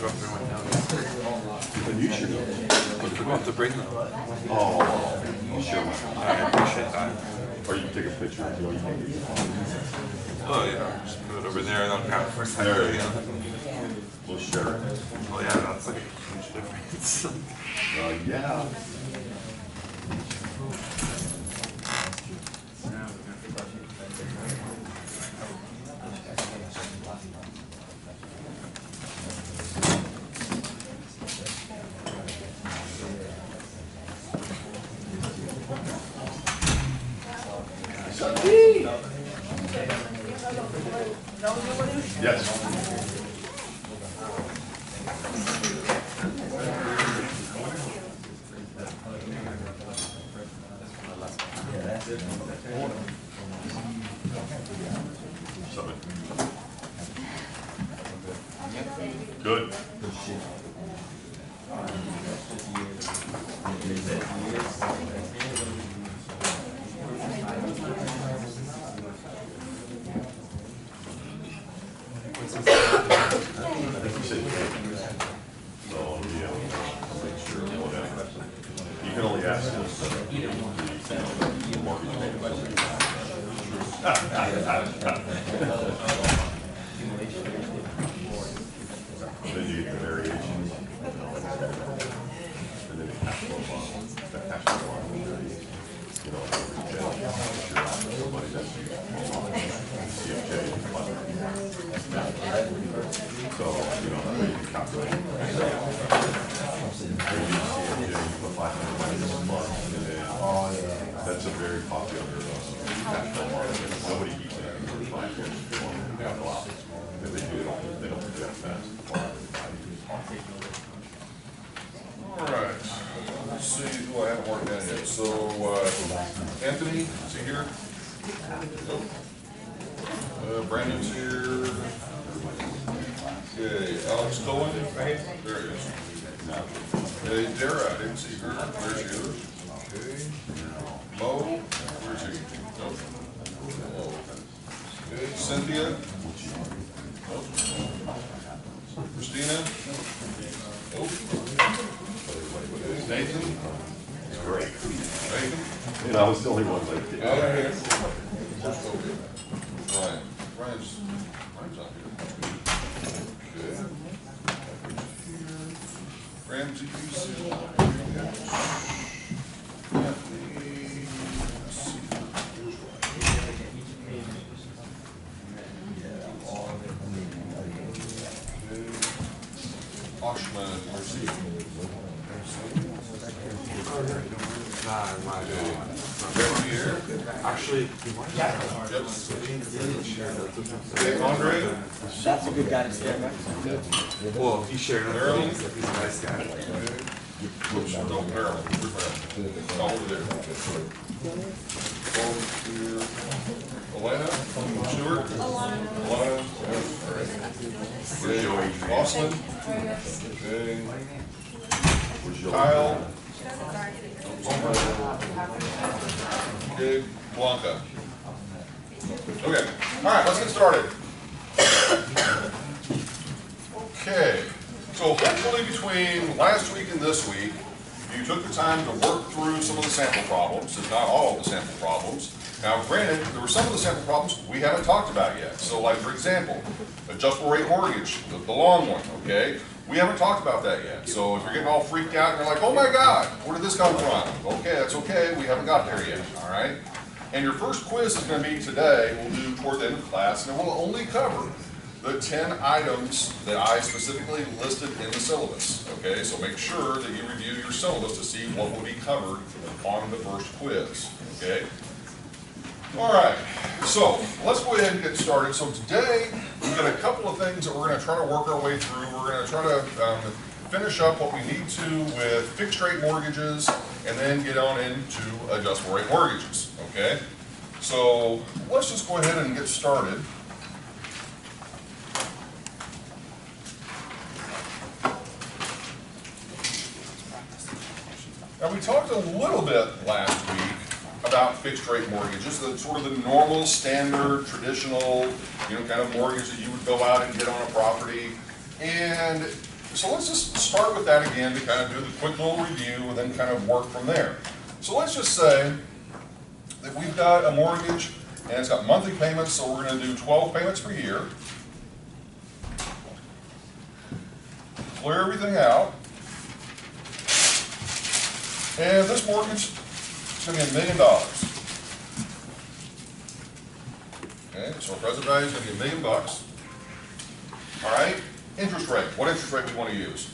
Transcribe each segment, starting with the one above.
go up there and went down. Then you should know. We're going to bring them. Oh, you sure. I appreciate that. Or you can take a picture. You know, you can get your phone. Oh yeah, just put it over there and I'll count for a second. There you You go. know? We'll share it. Oh yeah, that's like a huge difference. Yeah. Yes. Summit. Good. So, yeah, I'll make sure we'll have that. You can only ask us the mortgage payment. Then you get the variations. And then the cash flow bond. That cash flow bond will be, you know, somebody that's CFJ. So, you know, that way you can calculate. When you CFJ, you put $500 a month, and then that's a very popular cash flow market. Nobody keeps it for 5 years. If they do, they don't do that fast. All right, let's see who I haven't worked in yet. So, Anthony, is he here? Nope. Brandon's here. Okay, Alex Cohen. There he is. Okay, Dara, I didn't see her. There she is. Okay. Mo, where's he? Nope. Mo. Okay, Cynthia. Nope. Christina. Nope. Nathan? Great. Nathan? You know, I was the only one like that. Here. Ryan. Ryan's not here. Okay. Ramsey, Sue. Oshman, Mercy. Here. Actually, Yep. Okay, Andre. That's a good guy to stare back. well, he shared it. Maryland? He's a nice guy. No, Maryland. Where's Maryland? Oh, over there. Over here. Elena? Stewart? Alana. All right. Okay. Austin? Okay. Kyle? Okay. Blanca? Okay. All right, let's get started. Okay. So hopefully between last week and this week, you took the time to work through some of the sample problems, if not all of the sample problems. Now, granted, there were some of the sample problems we haven't talked about yet. So like, for example, adjustable rate mortgage, the long one, okay? We haven't talked about that yet. So if you're getting all freaked out and you're like, oh my God, where did this come from? Okay, that's okay, we haven't got there yet, all right? And your first quiz is going to be today, we'll do toward the end of class, and it will only cover the 10 items that I specifically listed in the syllabus, okay? So make sure that you review your syllabus to see what will be covered on the first quiz, okay? All right, so let's go ahead and get started. So today, we've got a couple of things that we're going to try to work our way through. We're going to try to finish up what we need to with fixed rate mortgages and then get on into adjustable rate mortgages, okay? So let's just go ahead and get started. Now we talked a little bit last week about fixed rate mortgages, the sort of the normal, standard, traditional, kind of mortgage that you would go out and get on a property. And so let's just start with that again to kind of do the quick little review and then kind of work from there. So let's just say that we've got a mortgage and it's got monthly payments, so we're going to do 12 payments per year. Clear everything out. And this mortgage is going to be $1 million. Okay, so our present value is going to be $1 million. All right, interest rate. What interest rate do we want to use?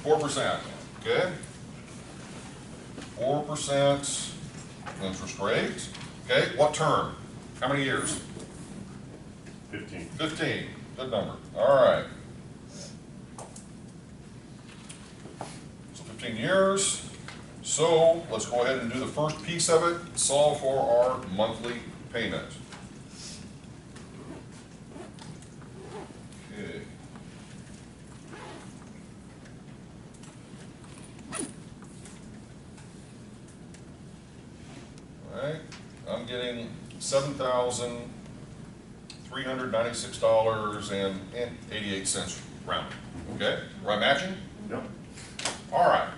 4%. Okay, 4% interest rate. Okay, what term? How many years? 15. 15. Good number. All right. So 15 years. So let's go ahead and do the first piece of it. Solve for our monthly payment. Okay. All right. I'm getting $7,396.88 rounded. Okay? Right matching? Yep. All right.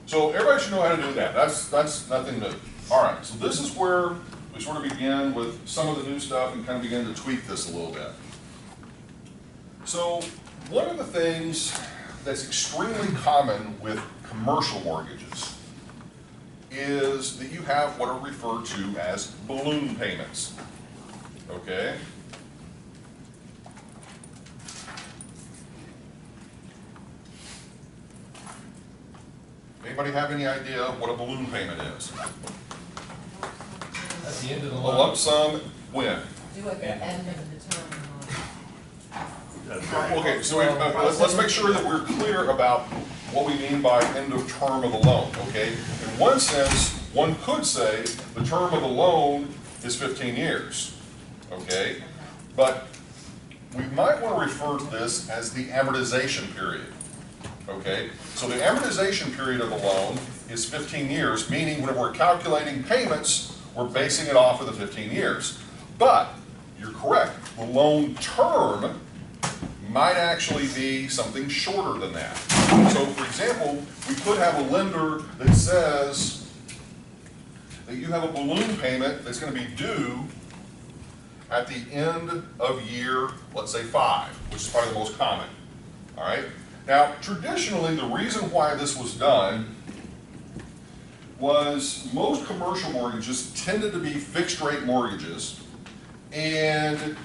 So everybody should know how to do that. That's nothing new. All right. So this is where we sort of begin with some of the new stuff and kind of begin to tweak this a little bit. So one of the things that's extremely common with commercial mortgages is that you have what are referred to as balloon payments. Okay? Anybody have any idea what a balloon payment is? At the end of the A loan. lump sum when? Do at the end of the term. Okay, so let's make sure that we're clear about what we mean by end of term of the loan, okay? In one sense, one could say the term of the loan is 15 years, okay? But we might want to refer to this as the amortization period, okay? So the amortization period of the loan is 15 years, meaning when we're calculating payments, we're basing it off of the 15 years. But you're correct, the loan term might actually be something shorter than that. So for example, we could have a lender that says that you have a balloon payment that's going to be due at the end of year, let's say 5, which is probably the most common. All right? Now, traditionally, the reason why this was done was most commercial mortgages tended to be fixed rate mortgages, and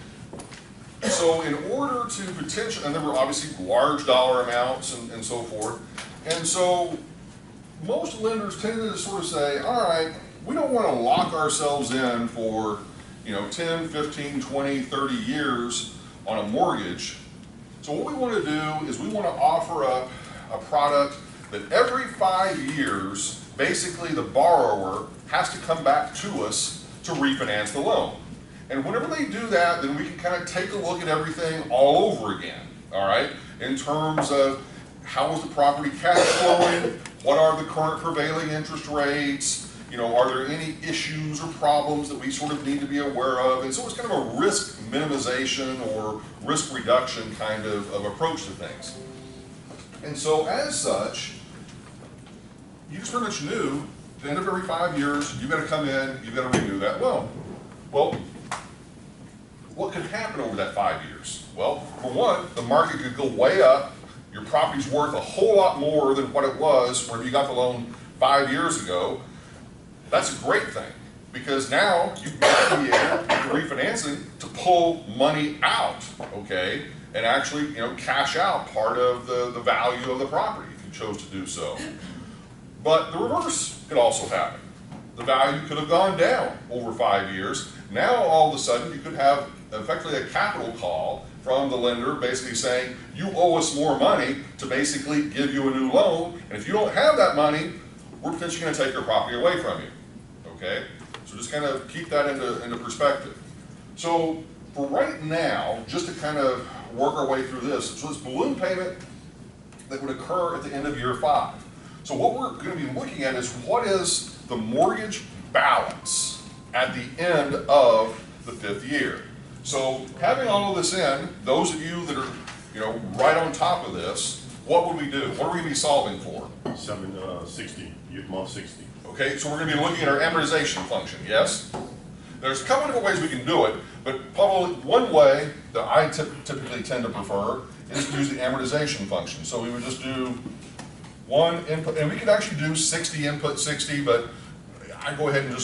so in order to potentially, and there were obviously large dollar amounts and so forth, and so most lenders tended to sort of say, all right, we don't want to lock ourselves in for 10, 15, 20, 30 years on a mortgage. So what we want to do is we want to offer up a product that every 5 years, basically the borrower has to come back to us to refinance the loan. And whenever they do that, then we can kind of take a look at everything all over again, all right? In terms of how is the property cash flowing, what are the current prevailing interest rates, are there any issues or problems that we sort of need to be aware of? And so it's kind of a risk minimization or risk reduction kind of approach to things. And so as such, you just pretty much knew at the end of every 5 years, you've got to come in, you've got to renew that loan. Well, what could happen over that 5 years? Well, for one, the market could go way up. Your property's worth a whole lot more than what it was when you got the loan 5 years ago. That's a great thing, because now you might be able, through refinancing, to pull money out, okay, and actually, cash out part of the value of the property if you chose to do so. But the reverse could also happen. The value could have gone down over 5 years. Now, all of a sudden, you could have effectively a capital call from the lender basically saying, you owe us more money to basically give you a new loan, and if you don't have that money, we're potentially going to take your property away from you. Okay? So just kind of keep that into perspective. So for right now, just to kind of work our way through this, so this balloon payment that would occur at the end of year 5. So what we're going to be looking at is what is the mortgage balance at the end of the 5th year. So having all of this in, those of you that are right on top of this, what would we do? What are we gonna be solving for? 60, month 60. Okay, so we're gonna be looking at our amortization function, yes? There's a couple different ways we can do it, but probably one way that I typically tend to prefer is to use the amortization function. So we would just do one input, and we could actually do 60 input 60, but I go ahead and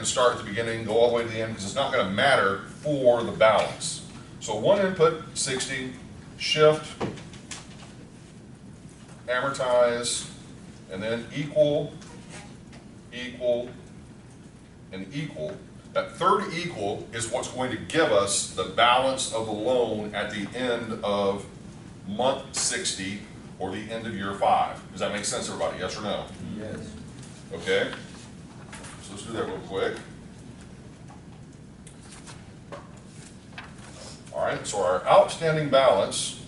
start at the beginning, go all the way to the end, because it's not gonna matter for the balance. So one input 60, shift, amortize, and then equal, equal, and equal. That third equal is what's going to give us the balance of the loan at the end of month 60 or the end of year 5. Does that make sense, everybody? Yes or no? Yes. Okay. So let's do that real quick. All right, so our outstanding balance,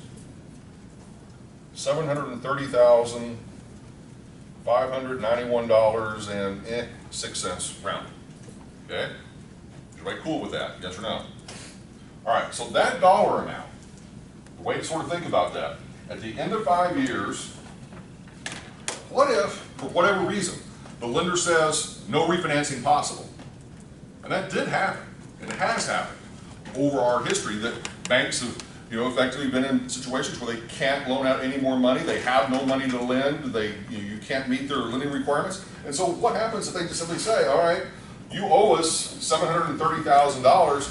$730,591.06 round. Okay? Everybody cool with that? Yes or no? All right, so that dollar amount, the way to sort of think about that, at the end of 5 years, what if, for whatever reason, the lender says no refinancing possible? And that did happen, and it has happened over our history, that banks have, effectively been in situations where they can't loan out any more money, they have no money to lend, you can't meet their lending requirements. And so what happens if they just simply say, all right, you owe us $730,000,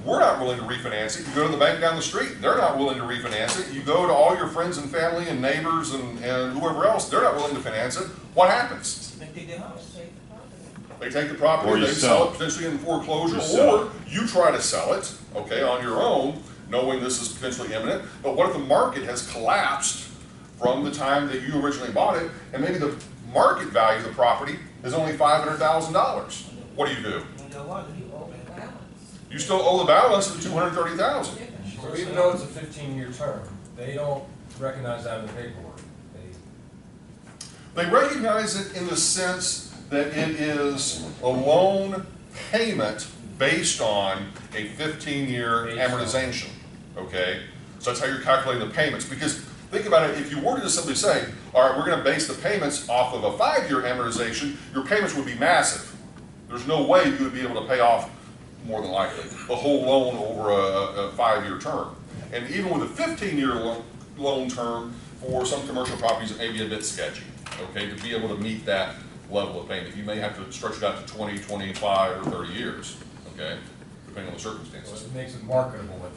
we're not willing to refinance it. You go to the bank down the street, they're not willing to refinance it. You go to all your friends and family and neighbors and whoever else, they're not willing to finance it. What happens? They take their house. They take the property, Or you they sell sell it potentially in foreclosure, You sell or you try to sell it, okay, on your own, knowing this is potentially imminent. But what if the market has collapsed from the time that you originally bought it, and maybe the market value of the property is only $500,000? What do? You still owe the balance of the $230,000. So even though it's a 15-year term, they don't recognize that in the paperwork. They recognize it in the sense that it is a loan payment based on a 15-year amortization, okay? So that's how you're calculating the payments. Because think about it, if you were to just simply say, all right, we're going to base the payments off of a 5-year amortization, your payments would be massive. There's no way you would be able to pay off, more than likely, the whole loan over a 5-year term. And even with a 15-year loan term, for some commercial properties, it may be a bit sketchy, okay, to be able to meet that level of payment. You may have to stretch it out to 20, 25, or 30 years, okay, depending on the circumstances. So it makes it marketable at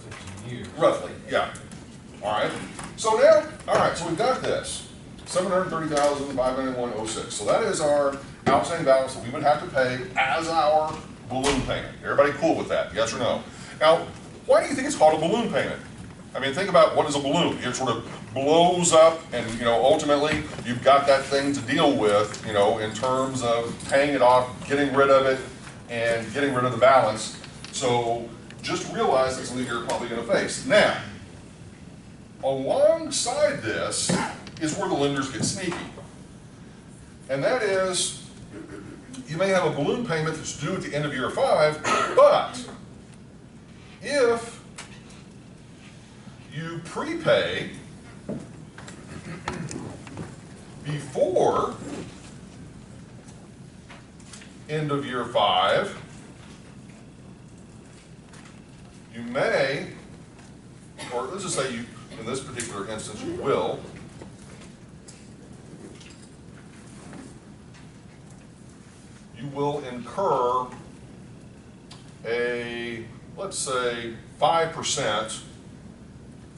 15 years. Roughly, yeah. All right. So now, all right, so we've got this, $730,591.06. So that is our outstanding balance that we would have to pay as our balloon payment. Everybody cool with that? Yes or no? Now, why do you think it's called a balloon payment? I mean, think about what is a balloon. It sort of blows up, and ultimately you've got that thing to deal with, in terms of paying it off, getting rid of it, and getting rid of the balance. So just realize that's something you're probably going to face. Now, alongside this is where the lenders get sneaky, and that is, you may have a balloon payment that's due at the end of year 5, but if you prepay before end of year 5, you may, or let's just say you, in this particular instance, you will, incur a, let's say, 5%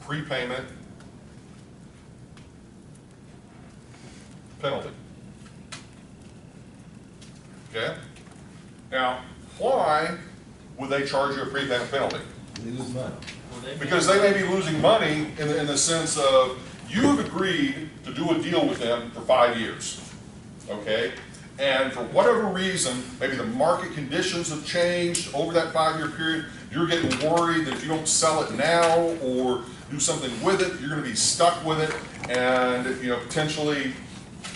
prepayment penalty. Okay? Now, why would they charge you a prepayment penalty? Lose money. Because they may be losing money in the sense of you have agreed to do a deal with them for 5 years. Okay? And for whatever reason, maybe the market conditions have changed over that 5-year period, you're getting worried that if you don't sell it now or do something with it, you're going to be stuck with it and potentially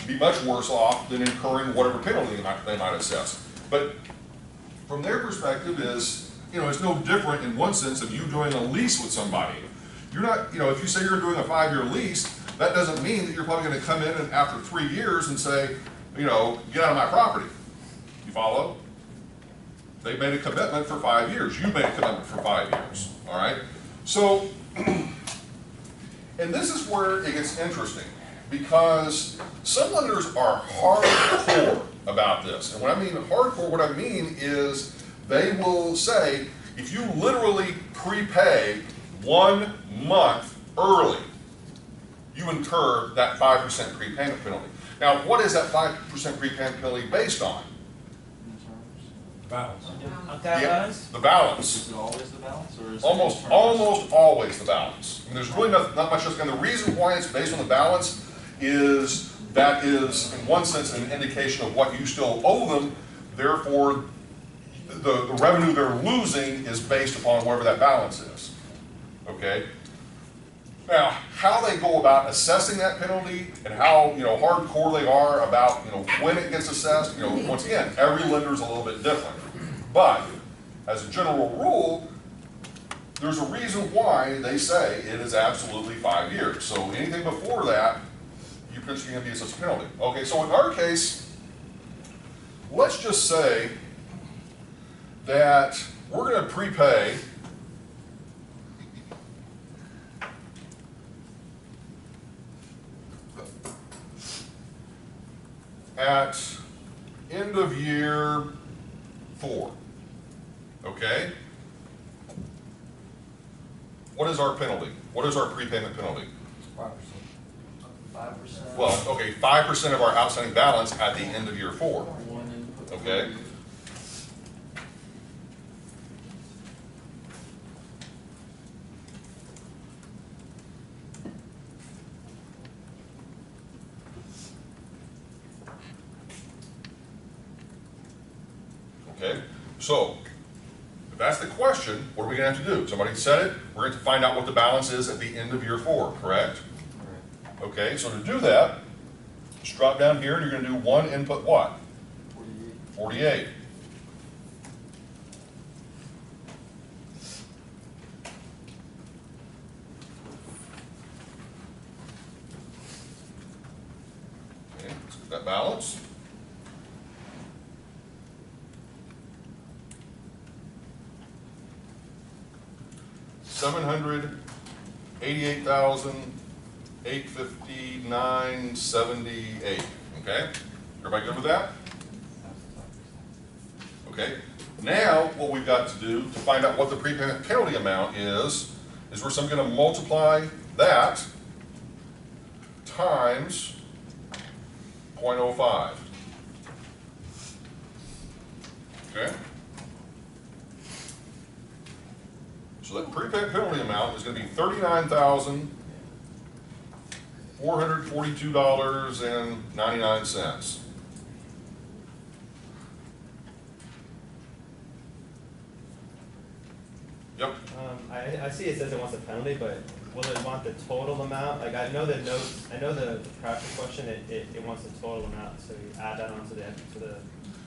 be much worse off than incurring whatever penalty they might assess. But from their perspective is, it's no different in one sense of you doing a lease with somebody. You're not, if you say you're doing a 5-year lease, that doesn't mean that you're probably gonna come in and after 3 years and say, you know, get out of my property. You follow? They made a commitment for 5 years. You made a commitment for 5 years, all right? So, and this is where it gets interesting, because some lenders are hardcore about this. And when I mean hardcore, what I mean is they will say, if you literally prepay 1 month early, you incur that 5% prepayment penalty. Now, what is that 5% prepayment penalty based on? Balance. The balance. Is it always the balance, or is it Almost always the balance. I mean, there's really not much else. And the reason why it's based on the balance is that is, in one sense, an indication of what you still owe them. Therefore, the revenue they're losing is based upon whatever that balance is. Okay? Now, how they go about assessing that penalty and how, you know, hardcore they are about, you know, when it gets assessed, you know, once again, every lender is a little bit different. But as a general rule, there's a reason why they say it is absolutely 5 years. So anything before that, you're potentially going to be assessed a penalty. Okay, so in our case, let's just say that we're going to prepay at end of year 4, okay? What is our penalty? What is our prepayment penalty? 5%. 5%? Well, okay, 5% of our outstanding balance at the end of year 4, One input. okay? Okay, so if that's the question, what are we going to have to do? Somebody said it, we're going to find out what the balance is at the end of year 4, correct? Okay, so to do that, just drop down here and you're going to do one input what? 48. Okay, let's get that balance. $788,859.78. Okay, everybody good with that? Okay. Now, what we've got to do to find out what the prepayment penalty amount is we're simply going to multiply that times 0.05. Okay. So that prepayment penalty amount is going to be $39,442.99. Yep. I see it says it wants a penalty, but will it want the total amount? Like, I know the notes, I know the practice question, it wants the total amount, so you add that onto the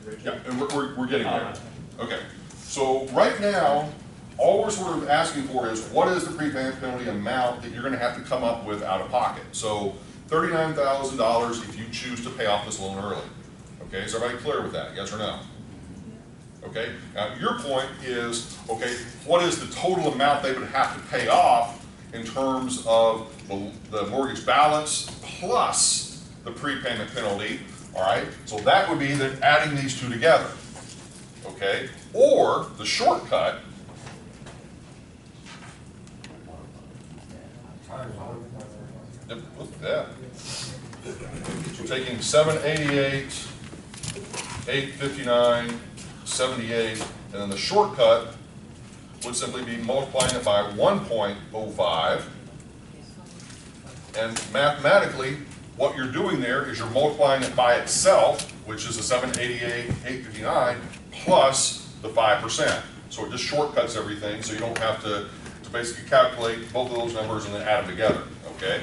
original. Yeah, and we're getting there. Okay. So right now, all we're sort of asking for is what is the prepayment penalty amount that you're going to have to come up with out of pocket. So $39,000 if you choose to pay off this loan early. Okay, is everybody clear with that? Yes or no? Okay, now your point is, okay, what is the total amount they would have to pay off in terms of the mortgage balance plus the prepayment penalty, all right? So that would be then adding these two together, okay? Or the shortcut, look at that. So taking 788, 859, 78, and then the shortcut would simply be multiplying it by 1.05. And mathematically, what you're doing there is you're multiplying it by itself, which is the 788, 859, plus the 5%. So it just shortcuts everything, so you don't have to basically calculate both of those numbers and then add them together, okay?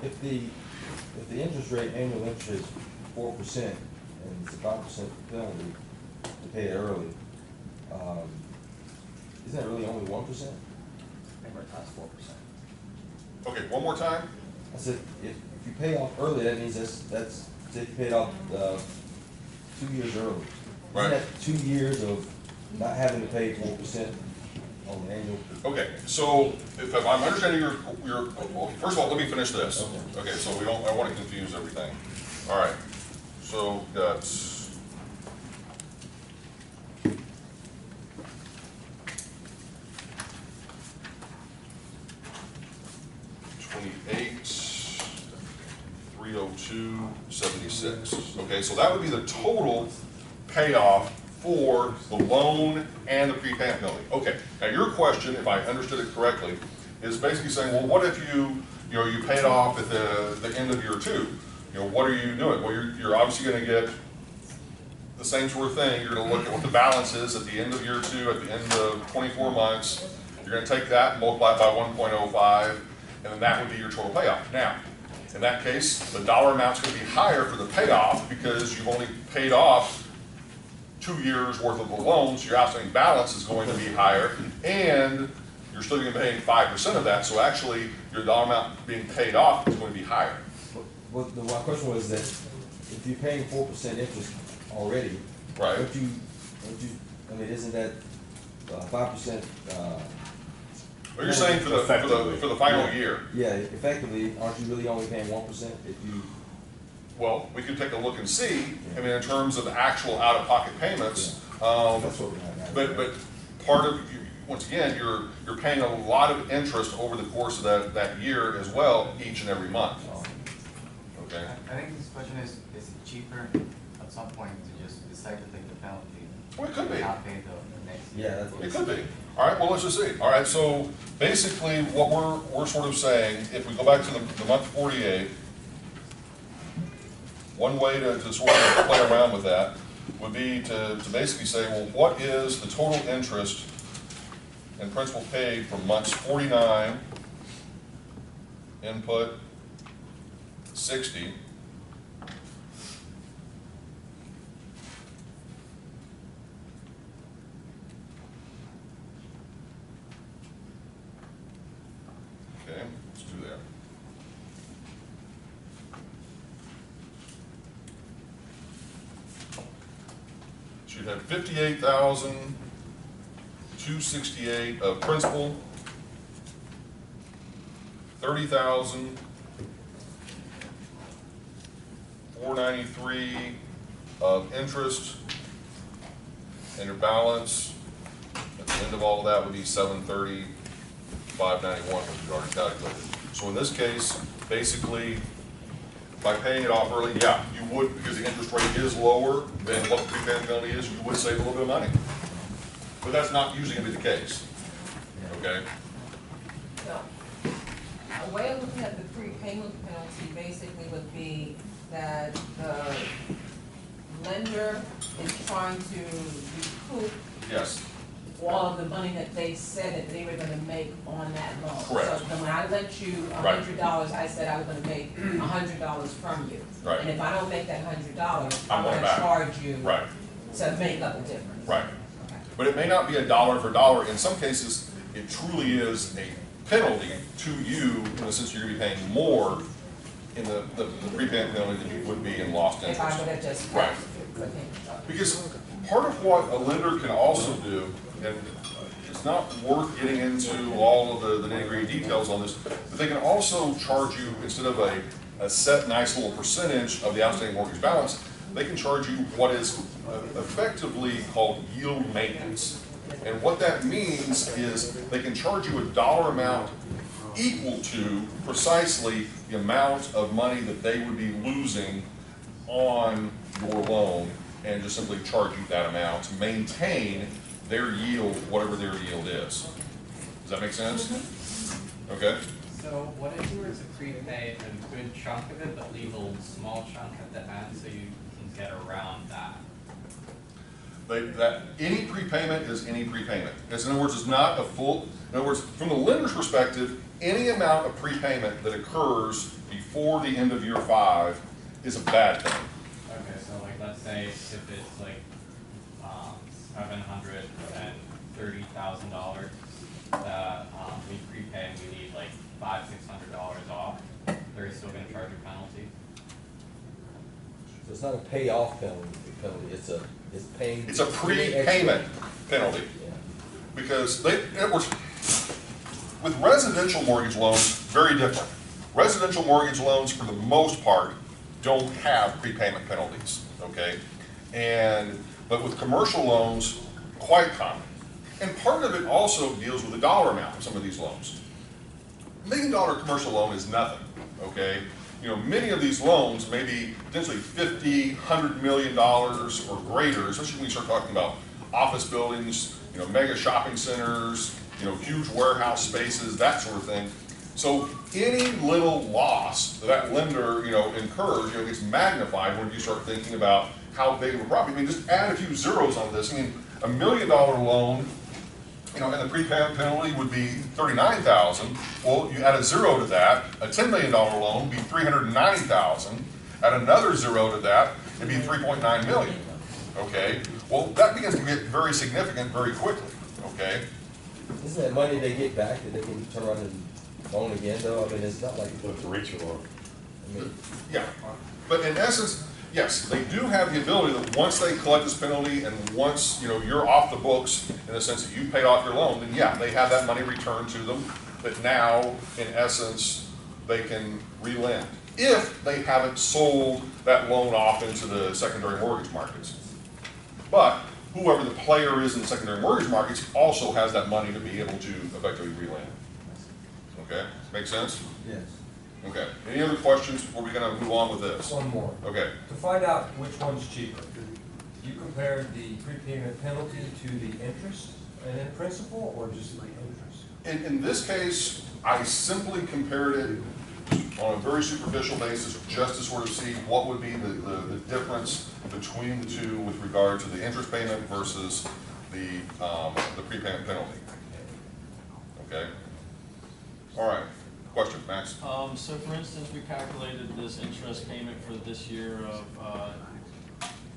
If the interest rate, annual interest is 4% and it's a 5% penalty to pay it early, isn't that really only 1%? Amortize 4%. Okay, one more time. I said, if you pay off early, that means that's, say you paid off, 2 years early. Right. Isn't that 2 years of not having to pay 4% on the annual? Okay, so if I'm understanding your, well, first of all, let me finish this. Okay. Okay, so I don't want to confuse everything. All right, so that's 302.76. Okay, so that would be the total payoff for the loan and the prepayment penalty. Okay, now your question, if I understood it correctly, is basically saying, well, what if you pay it off at the end of year 2? What are you doing? Well, you're obviously going to get the same sort of thing. You're going to look at what the balance is at the end of year 2, at the end of 24 months. You're going to take that and multiply it by 1.05, and then that would be your total payoff. Now, in that case, the dollar amount's going to be higher for the payoff because you've only paid off 2 years worth of the loan, so your outstanding balance is going to be higher, and you're still going to be paying 5% of that, so actually your dollar amount being paid off is going to be higher. Well, my question was that if you're paying 4% interest already, Right. don't you, I mean, isn't that 5%? What you're saying for the final year? Yeah, effectively, aren't you really only paying 1% if you? Well, we could take a look and see. I mean, in terms of actual out-of-pocket payments, That's what we have. but part of once again, you're paying a lot of interest over the course of that year as well, each and every month. Okay. I think this question is it cheaper at some point to just decide to take the penalty? Well, it could be. And not pay the next year? Yeah, that's what It could be. All right, well, let's just see. All right, so basically what we're sort of saying, if we go back to the month 48, one way to sort of play around with that would be to basically say, well, what is the total interest and principal paid for months 49, input 60, okay, let's do that. So you'd have 58,268 of principal, 30,493 of interest, and your balance at the end of all of that would be 730,591, which you already calculated. So in this case, basically, by paying it off early, yeah, you would, because the interest rate is lower than what the prepayment penalty is, you would save a little bit of money. But that's not usually going to be the case. Okay? So, a way of looking at the prepayment penalty basically would be that the lender is trying to recoup Yes. all of the money that they said that they were gonna make on that loan. Correct. So then when I lent you Right. $100, I said I was gonna make $100 from you. Right. And if I don't make that $100, I'm I'm going gonna back. charge you Right. to make up the difference. Right. Okay. But it may not be a dollar for dollar. In some cases, it truly is a penalty to you, in the sense you're going to be paying more in the prepayment penalty than you would be in lost If I interest. would have just. Right. Okay. Because part of what a lender can also do, and it's not worth getting into all of the nitty-gritty details on this, but they can also charge you, instead of a set nice little percentage of the outstanding mortgage balance, they can charge you what is effectively called yield maintenance. And what that means is they can charge you a dollar amount equal to precisely the amount of money that they would be losing on your loan, and just simply charge you that amount to maintain their yield, whatever their yield is. Does that make sense? Okay? So what if you were to prepay a good chunk of it, but leave a small chunk at the end so you can get around that? Any prepayment is any prepayment. In other words, it's not a full, in other words, from the lender's perspective, any amount of prepayment that occurs before the end of year 5 is a bad thing. Okay, so like let's say if it's like $730,000 that we prepay and we need like $500-600 off, there's So it's not a payoff penalty, it's paying. It's a prepayment penalty. Yeah. Because it was, with residential mortgage loans, very different. Residential mortgage loans, for the most part, don't have prepayment penalties, okay? But with commercial loans, quite common. And part of it also deals with the dollar amount of some of these loans. $1 million commercial loan is nothing, okay? You know, many of these loans may be potentially $50, $100 million or greater, especially when you start talking about office buildings, you know, mega shopping centers, you know, huge warehouse spaces, that sort of thing. So any little loss that lender, you know, incurs, you know, gets magnified when you start thinking about how big of a property. I mean, just add a few zeros on this. I mean, $1 million loan, you know, and the prepayment penalty would be $39,000. Well, you add a zero to that, a $10 million loan would be $390,000. Add another zero to that, it'd be $3.9 million. Okay. Well, that begins to get very significant very quickly. Okay. Isn't that money they get back that they can turn around and loan again, though? I mean, it's not like. Look, the rates are low. I mean, Yeah, but in essence, yes, they do have the ability that once they collect this penalty and once, you know, you're off the books in the sense that you paid off your loan, then yeah, they have that money returned to them, that now, in essence, they can relend. If they haven't sold that loan off into the secondary mortgage markets. But whoever the player is in the secondary mortgage markets also has that money to be able to effectively relend. Okay, make sense? yes. Okay, any other questions before we kind of move on with this? One more. Okay, To find out which one's cheaper, you compared the prepayment penalty to the interest and then principal, or just the interest? in this case, I simply compared it on a very superficial basis just to sort of see what would be the difference between the two with regard to the interest payment versus the prepayment penalty. Okay? All right, question, Max? So for instance, we calculated this interest payment for this year of,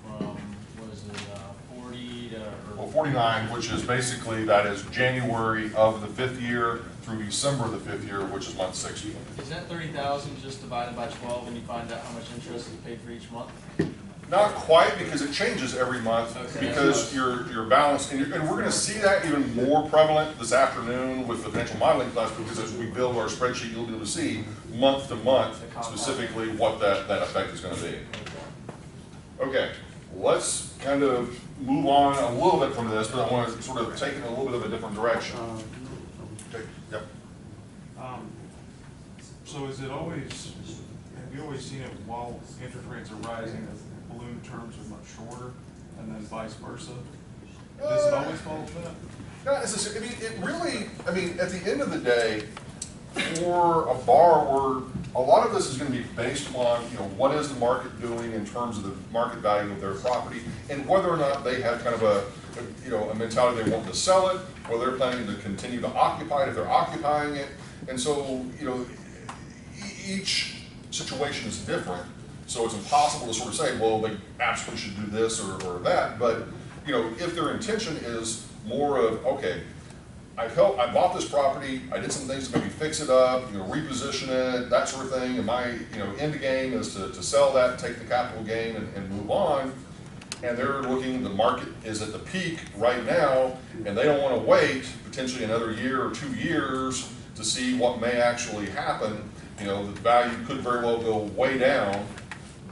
from, what is it, 40 to, Well, 49, which is basically, that is January of the 5th year through December of the 5th year, which is month 60. is that 30,000 just divided by 12 and you find out how much interest is paid for each month? Not quite, because it changes every month, Okay. because your balance, and we're going to see that even more prevalent this afternoon with the financial modeling class, because as we build our spreadsheet, you'll be able to see month to month specifically what that effect is going to be. Okay, let's kind of move on a little bit from this, but I want to sort of take it in a little bit of a different direction. Okay, yep. So is it always, have you always seen it while interest rates are rising, balloon terms are much shorter, and then vice versa? Does it always follow that? Not necessarily. I mean, it really, I mean, at the end of the day, for a borrower, a lot of this is going to be based on, you know, what is the market doing in terms of the market value of their property, and whether or not they have kind of a mentality they want to sell it, or they're planning to continue to occupy it if they're occupying it. And so, you know, each situation is different. So it's impossible to sort of say, well, they absolutely should do this or that. But, you know, if their intention is more of, okay, I bought this property, I did some things to maybe fix it up, you know, reposition it, that sort of thing, and my, you know, end game is to sell that, take the capital gain and move on, and they're looking, the market is at the peak right now, and they don't want to wait potentially another year or 2 years to see what may actually happen. You know, the value could very well go way down.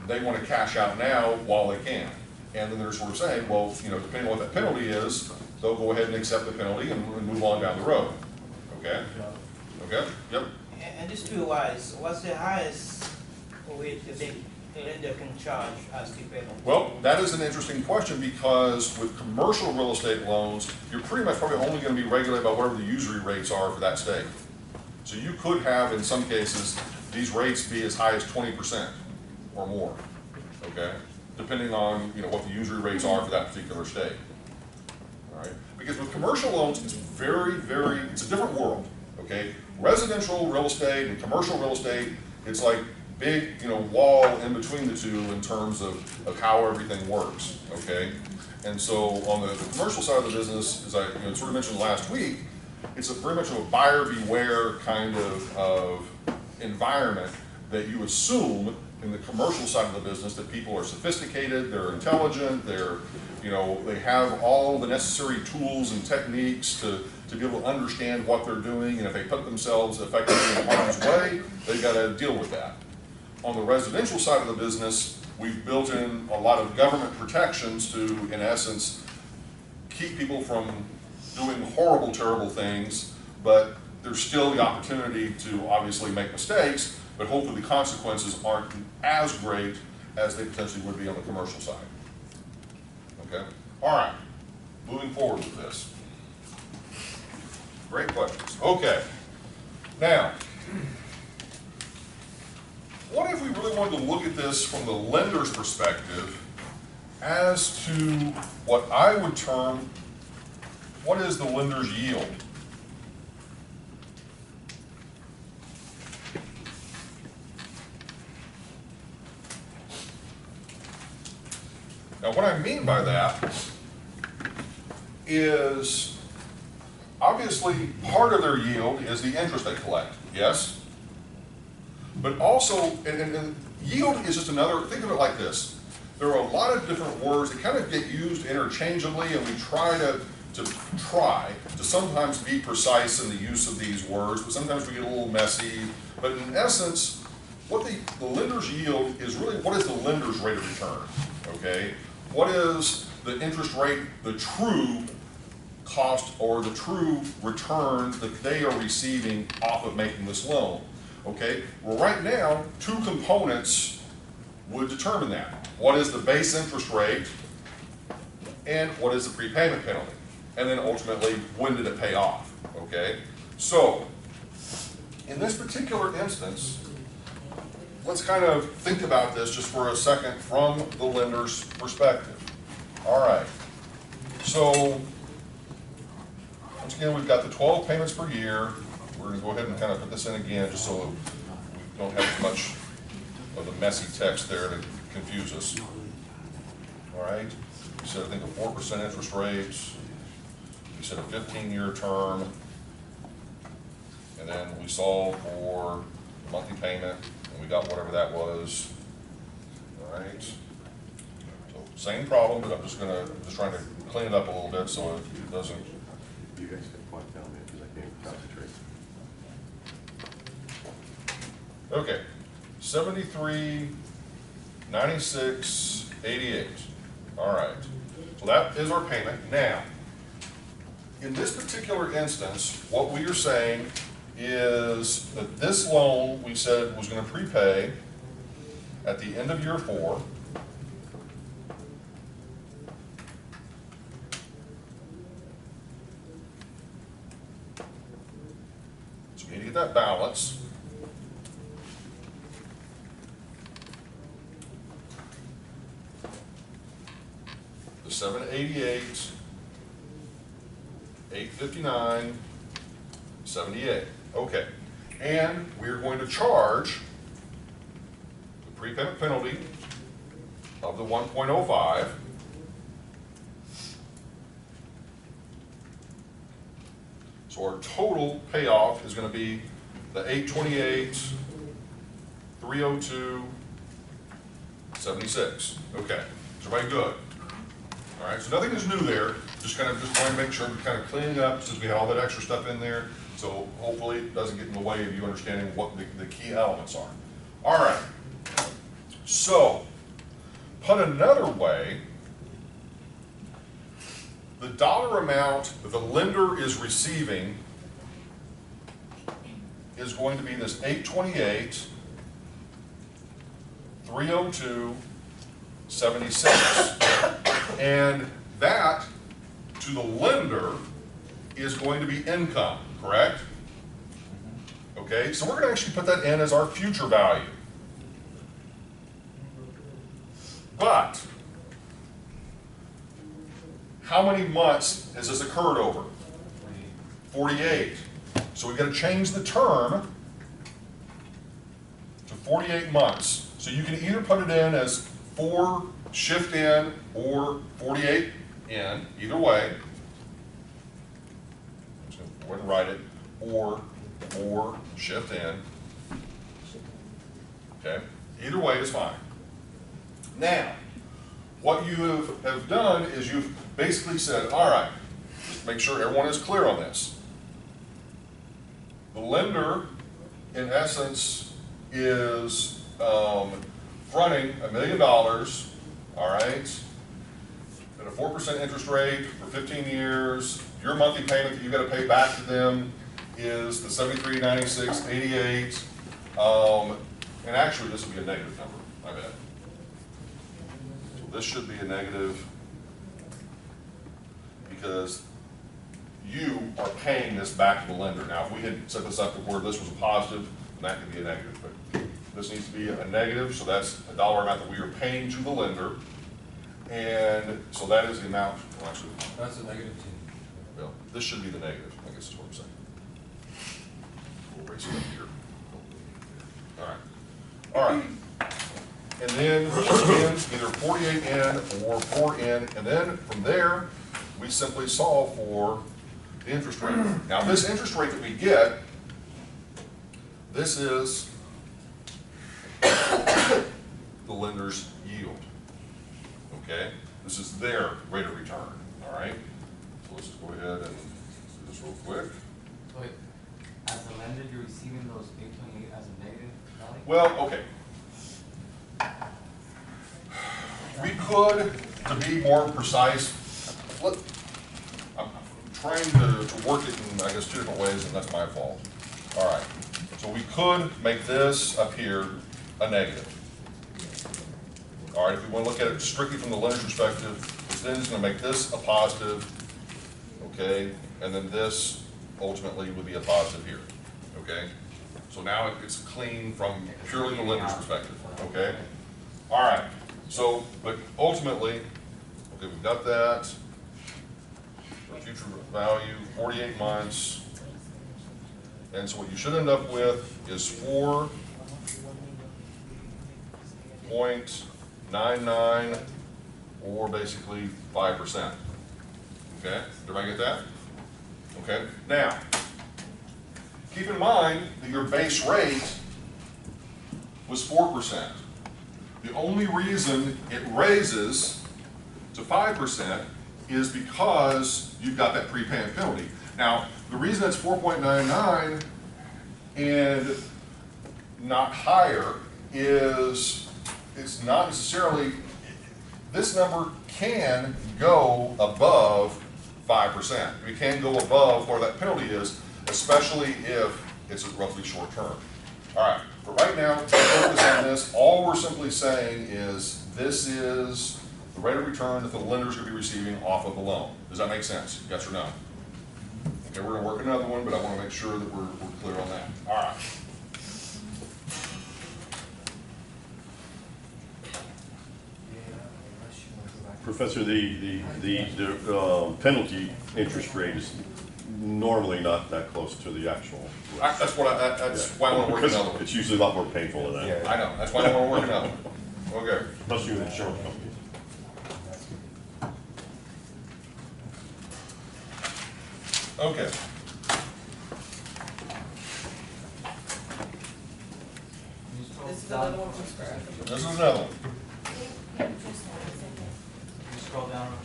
They want to cash out now while they can. And then they're sort of saying, well, you know, depending on what that penalty is, they'll go ahead and accept the penalty and move on down the road. Okay? Okay? Yep. Industry-wise, what's the highest rate the lender can charge as prepayment? Well, that is an interesting question, because with commercial real estate loans, you're pretty much probably only going to be regulated by whatever the usury rates are for that state. So you could have, in some cases, these rates be as high as 20% or more, okay? Depending on, you know, what the usury rates are for that particular state. All right? Because with commercial loans, it's it's a different world, okay? Residential real estate and commercial real estate, it's like big, you know, wall in between the two in terms of how everything works, okay? And so on the commercial side of the business, as I sort of mentioned last week, it's very much of a buyer beware kind of environment, that you assume in the commercial side of the business that people are sophisticated, they're intelligent, they're, you know, they have all the necessary tools and techniques to be able to understand what they're doing, and if they put themselves effectively in harm's way, they've got to deal with that. On the residential side of the business, we've built in a lot of government protections to, in essence, keep people from doing horrible, terrible things, but there's still the opportunity to obviously make mistakes, but hopefully the consequences aren't as great as they potentially would be on the commercial side. Okay? All right. Moving forward with this. Great questions. Okay. Now, what if we really wanted to look at this from the lender's perspective as to what I would term, what is the lender's yield? Now, what I mean by that is, obviously, part of their yield is the interest they collect, yes? But also, and yield is just another, think of it like this. There are a lot of different words that kind of get used interchangeably, and we try to sometimes be precise in the use of these words, but sometimes we get a little messy. But in essence, what the lender's yield is really, what is the lender's rate of return, okay? What is the interest rate, the true cost or the true return that they are receiving off of making this loan? Okay, well right now, two components would determine that. What is the base interest rate and what is the prepayment penalty? And then ultimately, when did it pay off? Okay, so in this particular instance, let's kind of think about this just for a second from the lender's perspective. All right, so once again, we've got the 12 payments per year. We're going to go ahead and kind of put this in again just so we don't have as much of the messy text there to confuse us. All right, we said I think a 4% interest rate. We said a 15-year term. And then we solved for the monthly payment, and we got whatever that was. All right. So same problem, but I'm just trying to clean it up a little bit so it doesn't. You guys can point down there because I can't concentrate. Okay, 73, 96, 88. All right, so that is our payment. Now, in this particular instance, what we are saying is that this loan we said was going to prepay at the end of year 4. So we need to get that balance. The 788, 859, 78. Okay. And we're going to charge the prepayment penalty of the 1.05. So our total payoff is going to be the 828, 302, 76. Okay. Is everybody good? All right, so nothing is new there. Just trying to make sure we're kind of cleaning up since we have all that extra stuff in there. So hopefully it doesn't get in the way of you understanding what the key elements are. All right. So, put another way, the dollar amount that the lender is receiving is going to be this 828, 302, 76. And that, to the lender, is going to be income, correct? Okay, so we're going to actually put that in as our future value. But, how many months has this occurred over? 48. So we've got to change the term to 48 months. So you can either put it in as 4 shift in or 48 in, either way. I'm just going to go ahead and write it, or shift in. Okay? Either way is fine. Now, what you have done is you've basically said, all right, just make sure everyone is clear on this. The lender, in essence, is fronting $1 million, all right, at a 4% interest rate for 15 years. Your monthly payment that you got to pay back to them is the $73.96.88. And actually, this would be a negative number, I bet. So this should be a negative because you are paying this back to the lender. Now, if we had set this up to where this was a positive, then that could be a negative. But this needs to be a negative, so that's a dollar amount that we are paying to the lender. And so that is the amount, well, actually, That's a negative two. well, this should be the negative, I guess is what I'm saying. We'll erase it up here. All right. And then again, either 48 in or 4 in, and then from there, we simply solve for the interest rate. Now, this interest rate that we get, this is the lender's yield. Okay? This is their rate of return. All right? So let's just go ahead and do this real quick. So wait, as a lender, you're receiving those 828 as a negative value? Well, okay. We could, to be more precise, I'm trying to work it in, I guess, 2 different ways, and that's my fault. All right. So we could make this up here a negative. All right, if we want to look at it strictly from the lender's perspective, then it's going to make this a positive, okay, and then this ultimately would be a positive here, okay? So now it's clean from purely the lender's perspective, okay? All right, so, but ultimately, okay, we've got that. The future value, 48 months. And so what you should end up with is 4.99, or basically 5%. Okay, everybody get that? Okay, now, keep in mind that your base rate was 4%. The only reason it raises to 5% is because you've got that prepayment penalty. Now, the reason it's 4.99 and not higher is it's not necessarily, this number can go above 5%. It can go above where that penalty is, especially if it's a roughly short term. All right, but right now, to focus on this, all we're simply saying is this is the rate of return that the lender is going to be receiving off of the loan. Does that make sense? Yes or no? Okay, we're going to work another one, but I want to make sure that we're clear on that. All right. Professor, the penalty interest rate is normally not that close to the actual. That's why I want to work another one. It's usually a lot more painful than that. I know, that's why I want to work another one. Okay. Especially with insurance companies. Okay. This is another one from scratch. This is another one. You scroll down real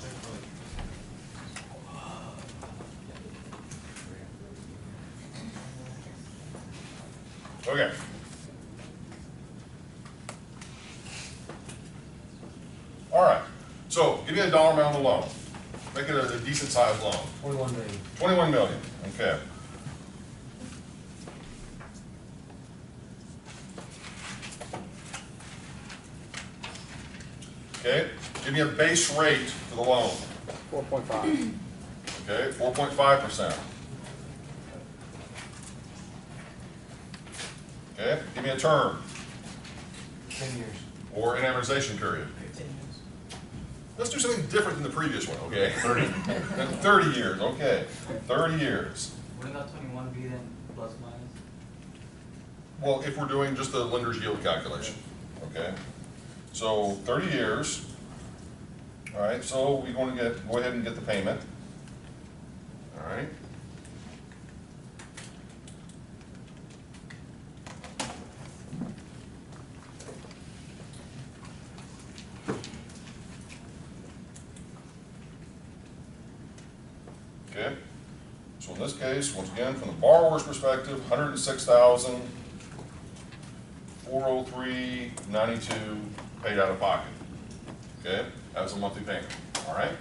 quick. Okay. All right. So give me a dollar amount on the loan. Make it a decent sized loan. 21 million. 21 million. Okay. Okay. Give me a base rate for the loan. 4.5. Okay. 4.5%. Okay. Give me a term 10 years. or an amortization period. 15 years. Let's do something different than the previous one, okay? 30. 30 years, okay. 30 years. Wouldn't that 21 be then plus minus? Well, if we're doing just the lender's yield calculation, okay? So 30 years. All right, so we want to go ahead and get the payment. All right. this case, once again, from the borrower's perspective, $106,403.92 paid out of pocket. Okay, that's a monthly payment, all right?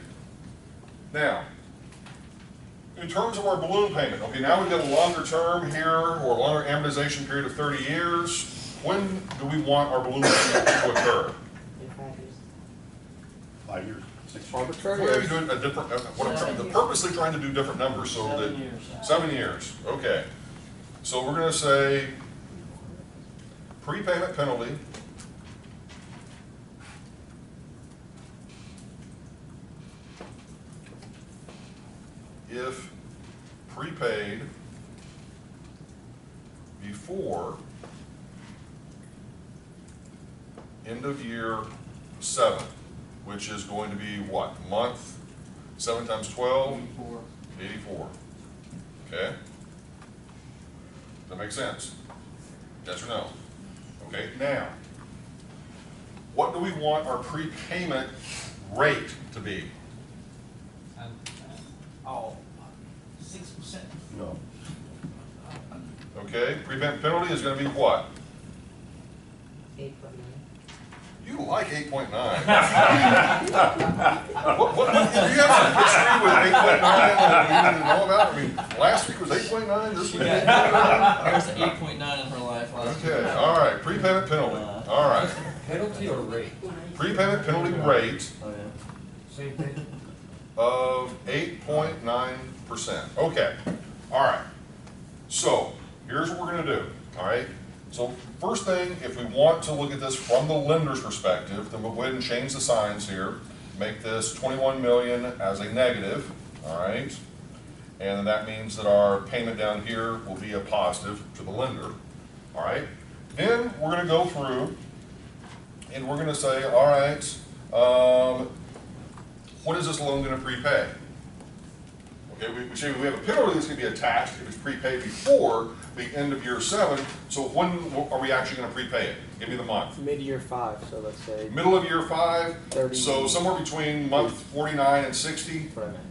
Now, in terms of our balloon payment, okay, now we've got a longer term here, or a longer amortization period of 30 years. When do we want our balloon payment to occur? 5 years, 6 years. We're doing a different, purposely trying to do different numbers so that. 7 years. 7 years, okay. So we're gonna say prepayment penalty if prepaid before end of year 7, which is going to be what, month? 7 times 12? 84. Okay? Does that make sense? Yes or no? Okay, now, what do we want our prepayment rate to be? Oh, 6%. No. Okay, prepayment penalty is gonna be what? 8.9. You like 8.9. What, do you have some history with 8.9 that we need to know about? I mean, last week was 8.9, this week? There's 8.9 in her life last week. Okay, all right, prepayment penalty, all right. Penalty or rate? Prepayment penalty rate Same thing? of 8.9%. Okay, all right. So, here's what we're gonna do, all right? So, first thing, if we want to look at this from the lender's perspective, then we'll go ahead and change the signs here. Make this 21 million as a negative, all right? And then that means that our payment down here will be a positive to the lender, all right? Then we're gonna go through and we're gonna say, all right, what is this loan gonna prepay? Okay, we say we have a penalty that's gonna be attached if it's prepaid before the end of year 7, so when are we actually gonna prepay it? Give me the month. Mid-year 5, so let's say. Middle of year 5, 30. so somewhere between month 49 and 60. That's what I meant.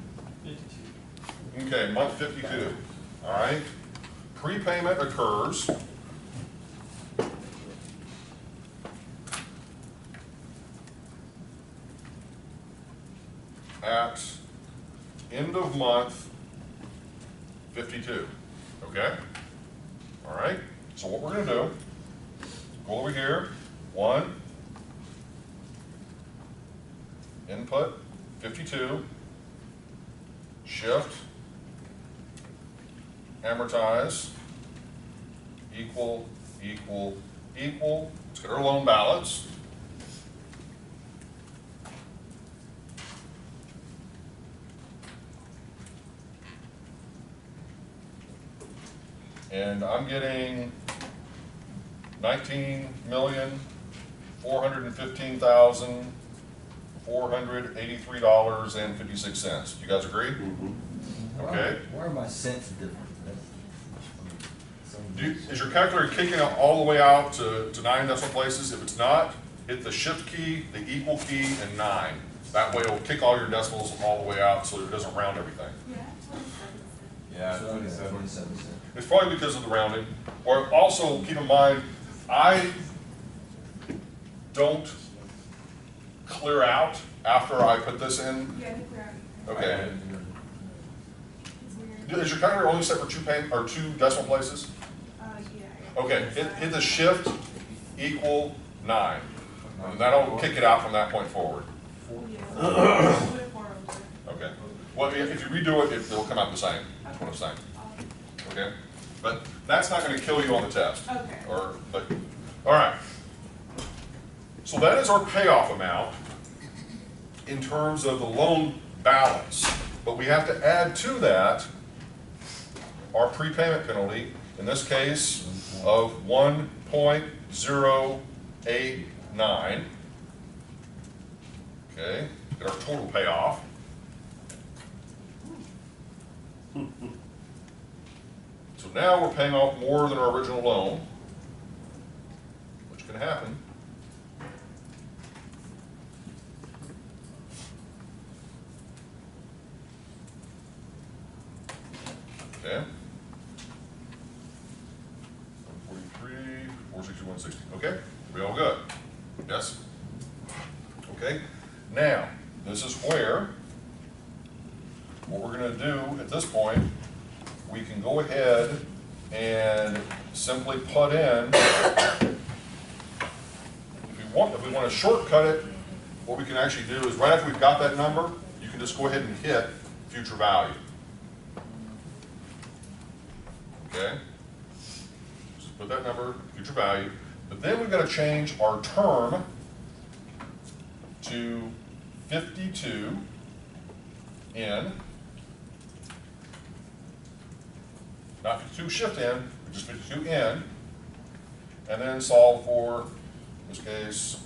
52. Okay, month 52, all right? Prepayment occurs at end of month 52, okay? All right, so what we're gonna do, go over here, 1, input 52, shift, amortize, equal, equal, equal. Let's get our loan balance. And I'm getting $19,415,483.56. You guys agree? Okay. Why are my cents different? Is your calculator kicking out all the way out to 9 decimal places? If it's not, hit the shift key, the equal key, and 9. That way it'll kick all your decimals all the way out so it doesn't round everything. Yeah, So, 27. 27 cents. It's probably because of the rounding. Or also, keep in mind, I don't clear out after I put this in. Okay. Is your calculator only set for 2 decimal places? Okay, hit the shift, equal, 9. And that'll kick it out from that point forward. Okay. Well, if you redo it, it'll come out the same. That's what I'm saying. Okay? But that's not going to kill you on the test. Okay. All right. So that is our payoff amount in terms of the loan balance. But we have to add to that our prepayment penalty, in this case of 1.089. Okay, get our total payoff. So now we're paying off more than our original loan, which can happen. $161.60. Okay, we all good? Yes? Okay, now, this is where, what we're gonna do at this point, we can go ahead and simply put in, if we want to shortcut it, what we can actually do is right after we've got that number, you can just go ahead and hit future value. Okay? Just put that number, future value, but then we've got to change our term to 52 in, not 52 shift in, but just 52 in, and then solve for, in this case,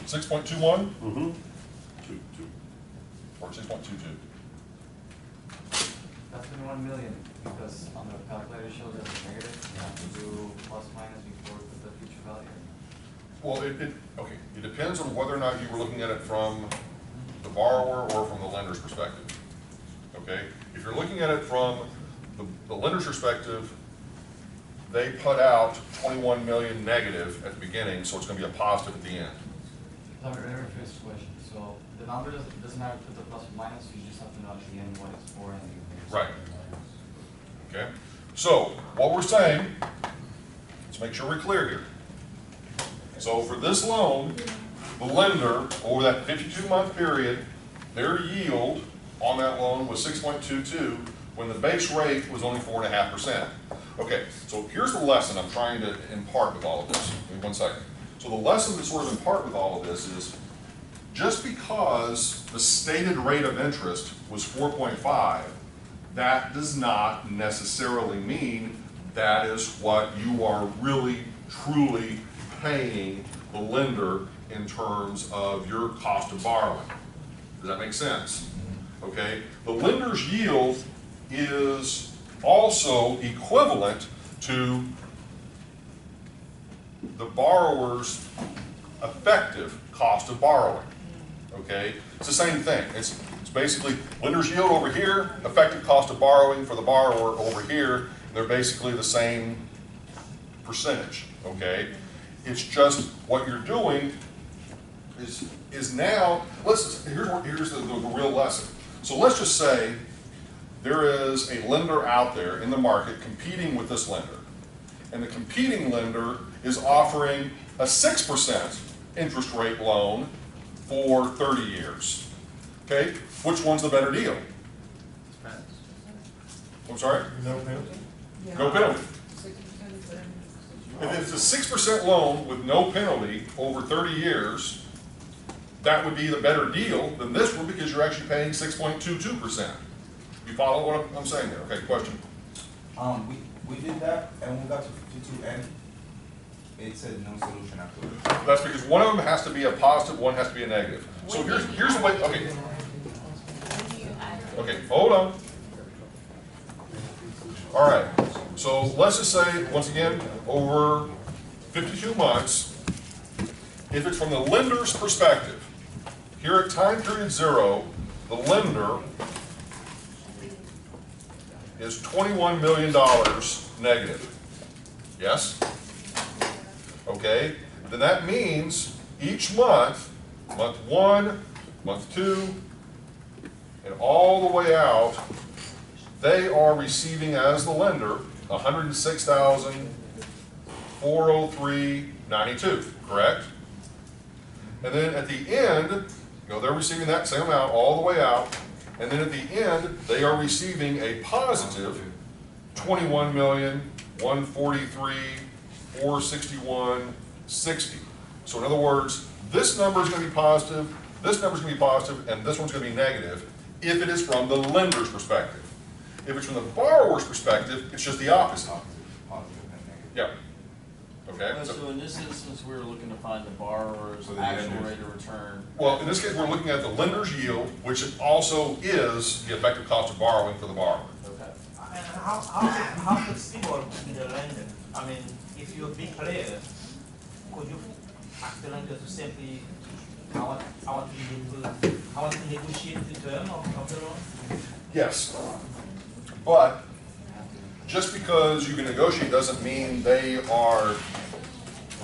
$6.21? Mm-hmm. Or 6.22? That's 21 million, because on the calculator shows as a negative, you have to do plus minus before with the future value. Well, okay, it depends on whether or not you were looking at it from the borrower or from the lender's perspective. Okay? If you're looking at it from the lender's perspective, they put out 21 million negative at the beginning, so it's going to be a positive at the end. Let me rephrase the question. So the number doesn't have to put the plus or minus, you just have to know at the end what it's for and you Right. Okay? So, what we're saying, let's make sure we're clear here. So for this loan, the lender, over that 52-month period, their yield on that loan was 6.22 when the base rate was only 4.5%. Okay, so here's the lesson I'm trying to impart with all of this. Give me 1 second. So the lesson to sort of impart with all of this is, just because the stated rate of interest was 4.5, that does not necessarily mean that is what you are really, truly paying the lender in terms of your cost of borrowing. Does that make sense? Okay, the lender's yield is also equivalent to the borrower's effective cost of borrowing. Okay, it's the same thing. It's basically lender's yield over here, effective cost of borrowing for the borrower over here. They're basically the same percentage. Okay, it's just what you're doing is now. Here's the real lesson. So let's just say there is a lender out there in the market competing with this lender, and the competing lender is offering a 6% interest rate loan for 30 years. Okay, which one's the better deal? I'm sorry? No penalty? No penalty. If it's a 6% loan with no penalty over 30 years, that would be the better deal than this one because you're actually paying 6.22%. You follow what I'm saying there? Okay, question? We did that and we got to 52N. It said no solution afterwards. That's because one of them has to be a positive, one has to be a negative. So here's the way, okay. Okay, hold on. All right, so let's just say, once again, over 52 months, if it's from the lender's perspective, here at time period 0, the lender is $21 million negative. Yes? Okay, then that means each month, month 1, month 2, and all the way out, they are receiving as the lender $106,403.92, correct? And then at the end, they're receiving that same amount all the way out, and then at the end, they are receiving a positive $21,143,461.60. So in other words, this number is going to be positive, this number is going to be positive, and this one's going to be negative if it is from the lender's perspective. If it's from the borrower's perspective, it's just the opposite. Yeah. Okay. So in this instance, we were looking to find the borrower's So the actual lenders. rate of return. Well, in this case, we're looking at the lender's yield, which also is the effective cost of borrowing for the borrower. Okay. And how flexible the lender? I mean, if you're a big player, could you ask the lender to simply, I want to negotiate the term of the loan? Yes, but just because you can negotiate doesn't mean they are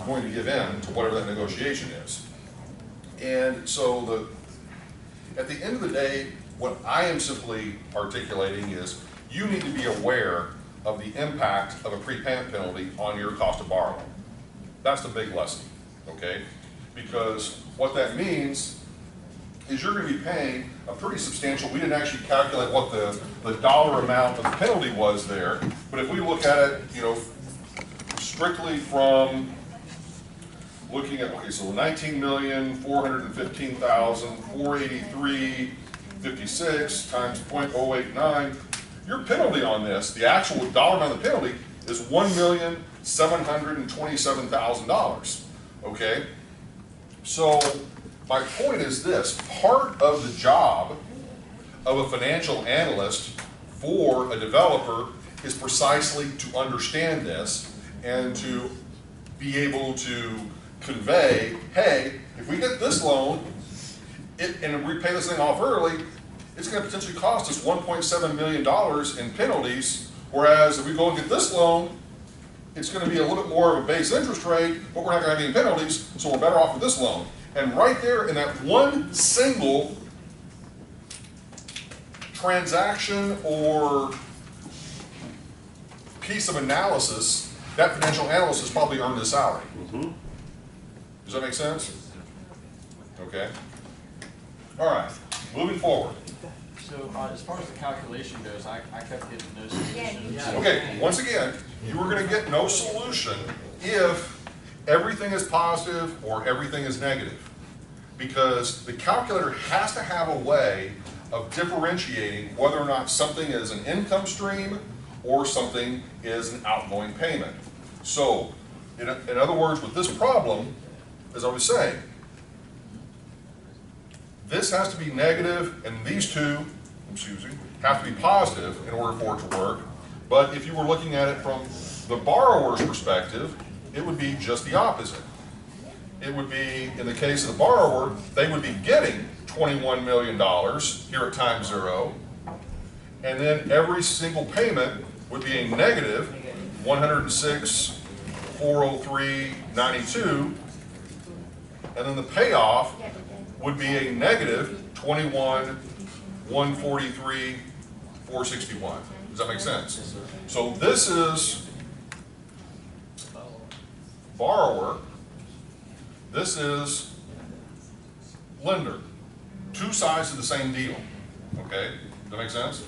going to give in to whatever that negotiation is. And so at the end of the day, what I am simply articulating is you need to be aware of the impact of a prepayment penalty on your cost of borrowing. That's the big lesson, okay? Because what that means is you're going to be paying a pretty substantial, we didn't actually calculate what the dollar amount of the penalty was there, but if we look at it, you know, strictly from looking at, okay, so 19,415,483.56 times 0.089, your penalty on this, the actual dollar amount of the penalty is $1,727,000, okay? So my point is this, part of the job of a financial analyst for a developer is precisely to understand this and to be able to convey, hey, if we get this loan and we pay this thing off early, it's going to potentially cost us $1.7 million in penalties, whereas if we go and get this loan, it's going to be a little bit more of a base interest rate, but we're not going to have any penalties, so we're better off with this loan. And right there in that one single transaction or piece of analysis, that financial analyst has probably earned his salary. Does that make sense? Okay. All right, moving forward. So as far as the calculation goes, I kept getting no solution. Okay, once again, you are going to get no solution if everything is positive or everything is negative. Because the calculator has to have a way of differentiating whether or not something is an income stream or something is an outgoing payment. So, in other words, with this problem, as I was saying, this has to be negative and these two, excuse me, have to be positive in order for it to work. But if you were looking at it from the borrower's perspective, it would be just the opposite. It would be, in the case of the borrower, they would be getting $21 million here at time zero, and then every single payment would be a negative $106,403.92, and then the payoff would be a negative $21,143,461. Does that make sense? So this is borrower, this is lender. Two sides of the same deal. Okay? Does that make sense?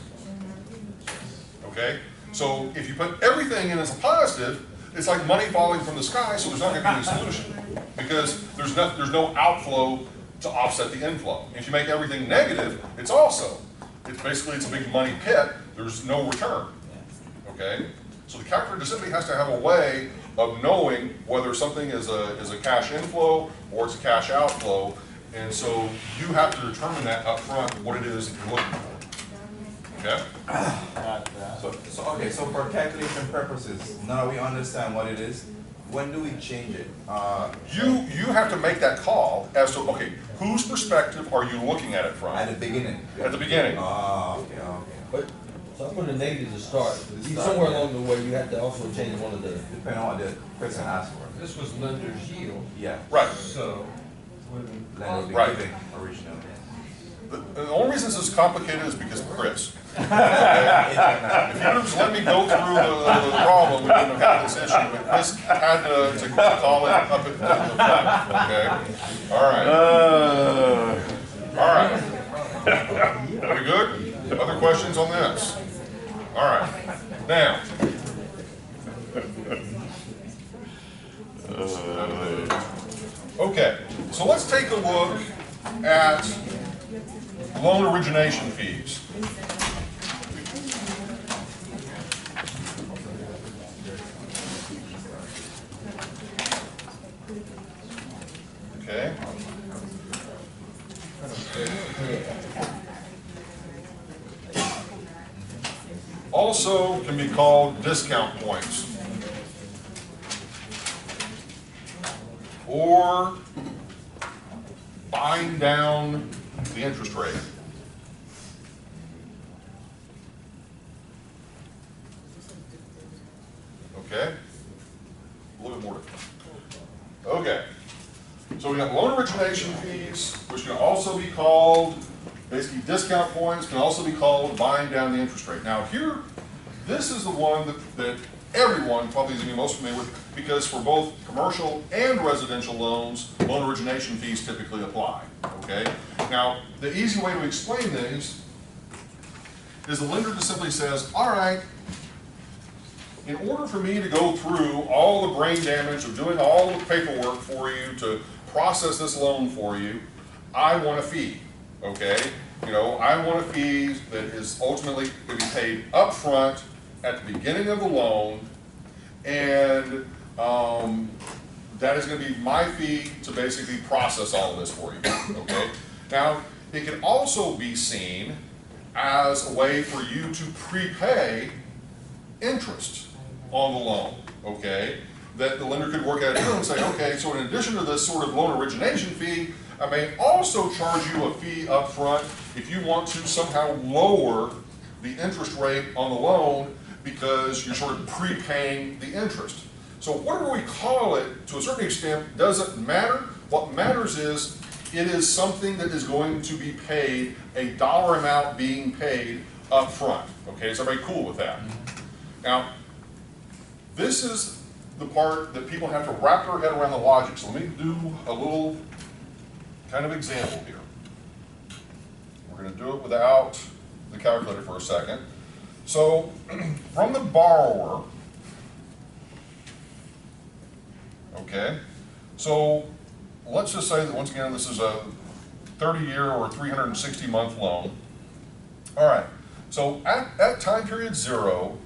Okay? So if you put everything in as a positive, it's like money falling from the sky, so there's not going to be any solution. Because there's no outflow to offset the inflow. If you make everything negative, it's basically a big money pit. There's no return. Okay? So the calculator simply has to have a way of knowing whether something is a cash inflow or it's a cash outflow, and so you have to determine that up front what it is that you're looking for. Okay? So for calculation purposes, now we understand what it is. When do we change it? You have to make that call as to, okay, whose perspective are you looking at it from? At the beginning. At the beginning. Okay. But, so I'm going to negative to start. Somewhere along the way, you have to also change one of the. Depending on what the person asked for. This was lender's yield. Yeah. Right. So, Lender will be Right. giving original. The only reason this is complicated is because of Chris. If you would just let me go through the problem, we wouldn't have had this issue, but Chris had to call it up at the front, okay? All right. All right. Are we good? Other questions on this? All right. Now. Okay, so let's take a look at loan origination fees. Okay. also can be called discount points. Or buying down the interest rate. Okay? A little bit more. Okay. So we got loan origination fees, which can also be called, basically discount points, can also be called buying down the interest rate. Now here, this is the one that everyone probably is going to be most familiar with, because for both commercial and residential loans, loan origination fees typically apply. Okay? Now, the easy way to explain these is the lender just simply says, all right, in order for me to go through all the brain damage of doing all the paperwork for you to process this loan for you, I want a fee, okay? You know, I want a fee that is ultimately going to be paid upfront at the beginning of the loan, and that is going to be my fee to basically process all of this for you, okay? Now, it can also be seen as a way for you to prepay interest on the loan, okay? That the lender could work out a deal and say, okay, so in addition to this sort of loan origination fee, I may also charge you a fee up front if you want to somehow lower the interest rate on the loan because you're sort of prepaying the interest. So whatever we call it, to a certain extent, doesn't matter. What matters is it is something that is going to be paid, a dollar amount being paid up front. Okay, is everybody cool with that? Now, this is the part that people have to wrap their head around the logic. So let me do a little kind of example here. We're going to do it without the calculator for a second. So from the borrower, okay, so let's just say that once again this is a 30-year or 360-month loan. All right, so at time period 0,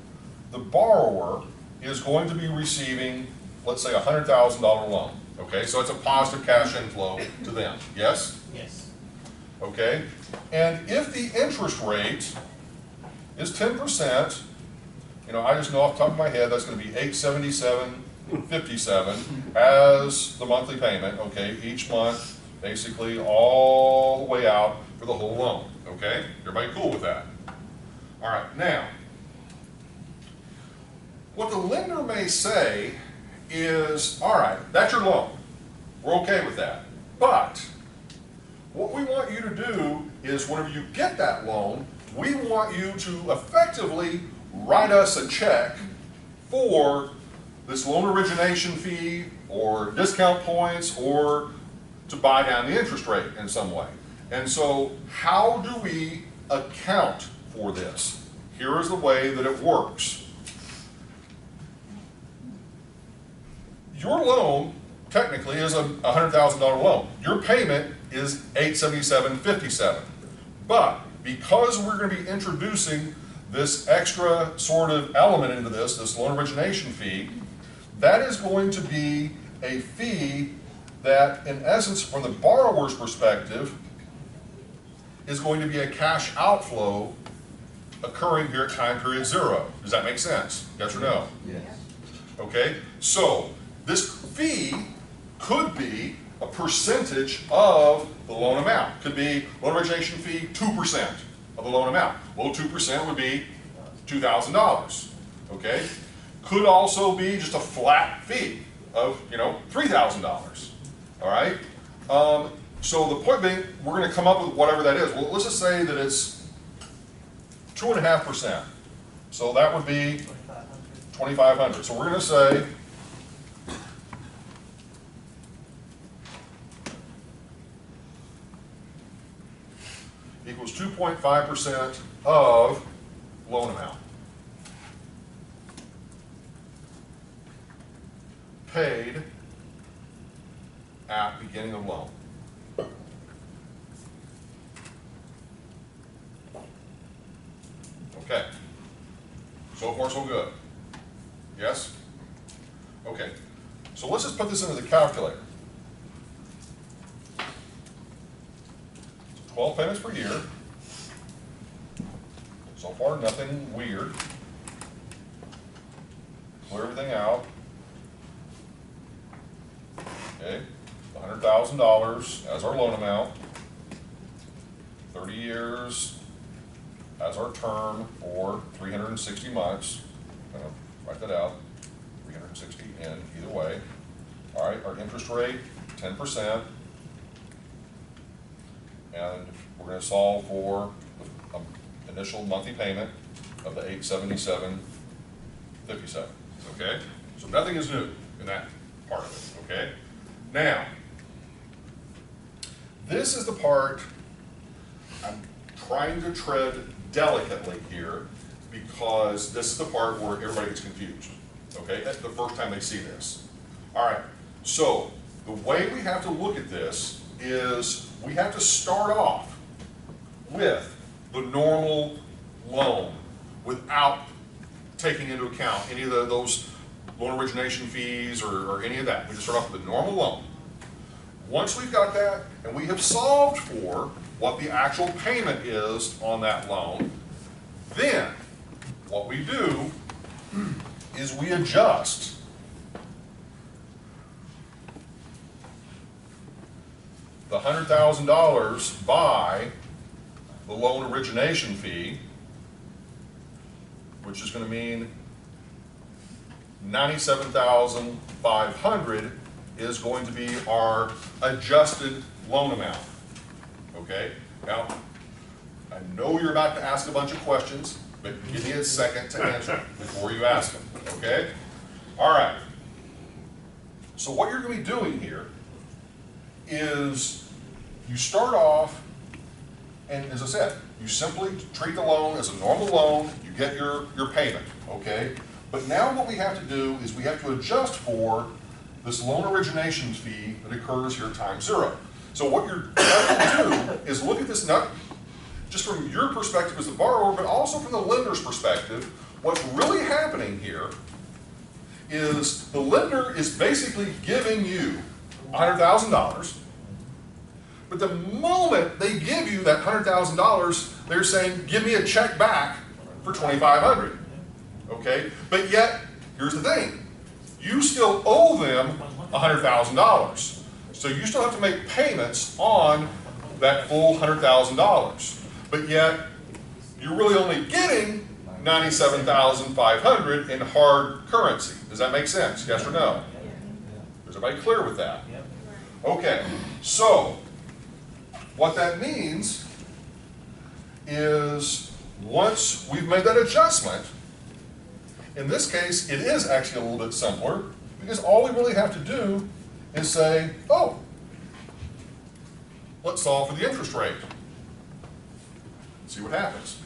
the borrower is going to be receiving, let's say, a $100,000 loan. Okay, so it's a positive cash inflow to them. Yes? Yes. Okay, and if the interest rate is 10%, you know, I just know off the top of my head that's going to be $877.57 as the monthly payment. Okay, each month, basically all the way out for the whole loan. Okay, everybody cool with that? All right, now, what the lender may say is, all right, that's your loan. We're okay with that. But what we want you to do is whenever you get that loan, we want you to effectively write us a check for this loan origination fee or discount points or to buy down the interest rate in some way. And so how do we account for this? Here is the way that it works. Your loan technically is a $100,000 loan. Your payment is $877.57. But because we're going to be introducing this extra sort of element into this loan origination fee, that is going to be a fee that, in essence, from the borrower's perspective, is going to be a cash outflow occurring here at time period 0. Does that make sense? Yes or no? Yes. Okay, so this fee could be a percentage of the loan amount. Could be loan origination fee 2% of the loan amount. Well, 2% would be $2,000. Okay, could also be just a flat fee of, you know, $3,000. All right. So the point being, we're going to come up with whatever that is. Well, let's just say that it's 2.5%. So that would be $2,500. So we're going to say equals 2.5% of loan amount paid at beginning of loan. Okay. So far, so good. Yes? Okay. So let's just put this into the calculator. 12 payments per year. So far, nothing weird. everything out. Okay, $100,000 as our loan amount, 30 years as our term for 360 months. I'm gonna write that out, 360 in either way. All right, our interest rate, 10%. And we're gonna solve for the initial monthly payment of the $877.57, okay? So nothing is new in that part of it, okay? Now, this is the part I'm trying to tread delicately here because this is the part where everybody gets confused, okay? That's the first time they see this. All right, so the way we have to look at this is we have to start off with the normal loan without taking into account any of those loan origination fees or any of that. We just start off with the normal loan. Once we've got that and we have solved for what the actual payment is on that loan, then what we do is we adjust the $100,000 by the loan origination fee, which is going to mean $97,500 is going to be our adjusted loan amount. Okay? Now, I know you're about to ask a bunch of questions, but give me a second to answer before you ask them. Okay? All right. So what you're going to be doing here is you start off, and as I said, you simply treat the loan as a normal loan, you get your payment, okay? But now what we have to do is we have to adjust for this loan origination fee that occurs here times 0. So what you're going to do is look at this not just from your perspective as the borrower, but also from the lender's perspective. What's really happening here is the lender is basically giving you $100,000, but the moment they give you that $100,000, they're saying, give me a check back for $2,500, okay? But yet, here's the thing, you still owe them $100,000. So you still have to make payments on that full $100,000. But yet, you're really only getting $97,500 in hard currency. Does that make sense? Yes or no? Is everybody clear with that? Okay, so what that means is once we've made that adjustment, in this case, it is actually a little bit simpler because all we really have to do is say, oh, let's solve for the interest rate. See what happens.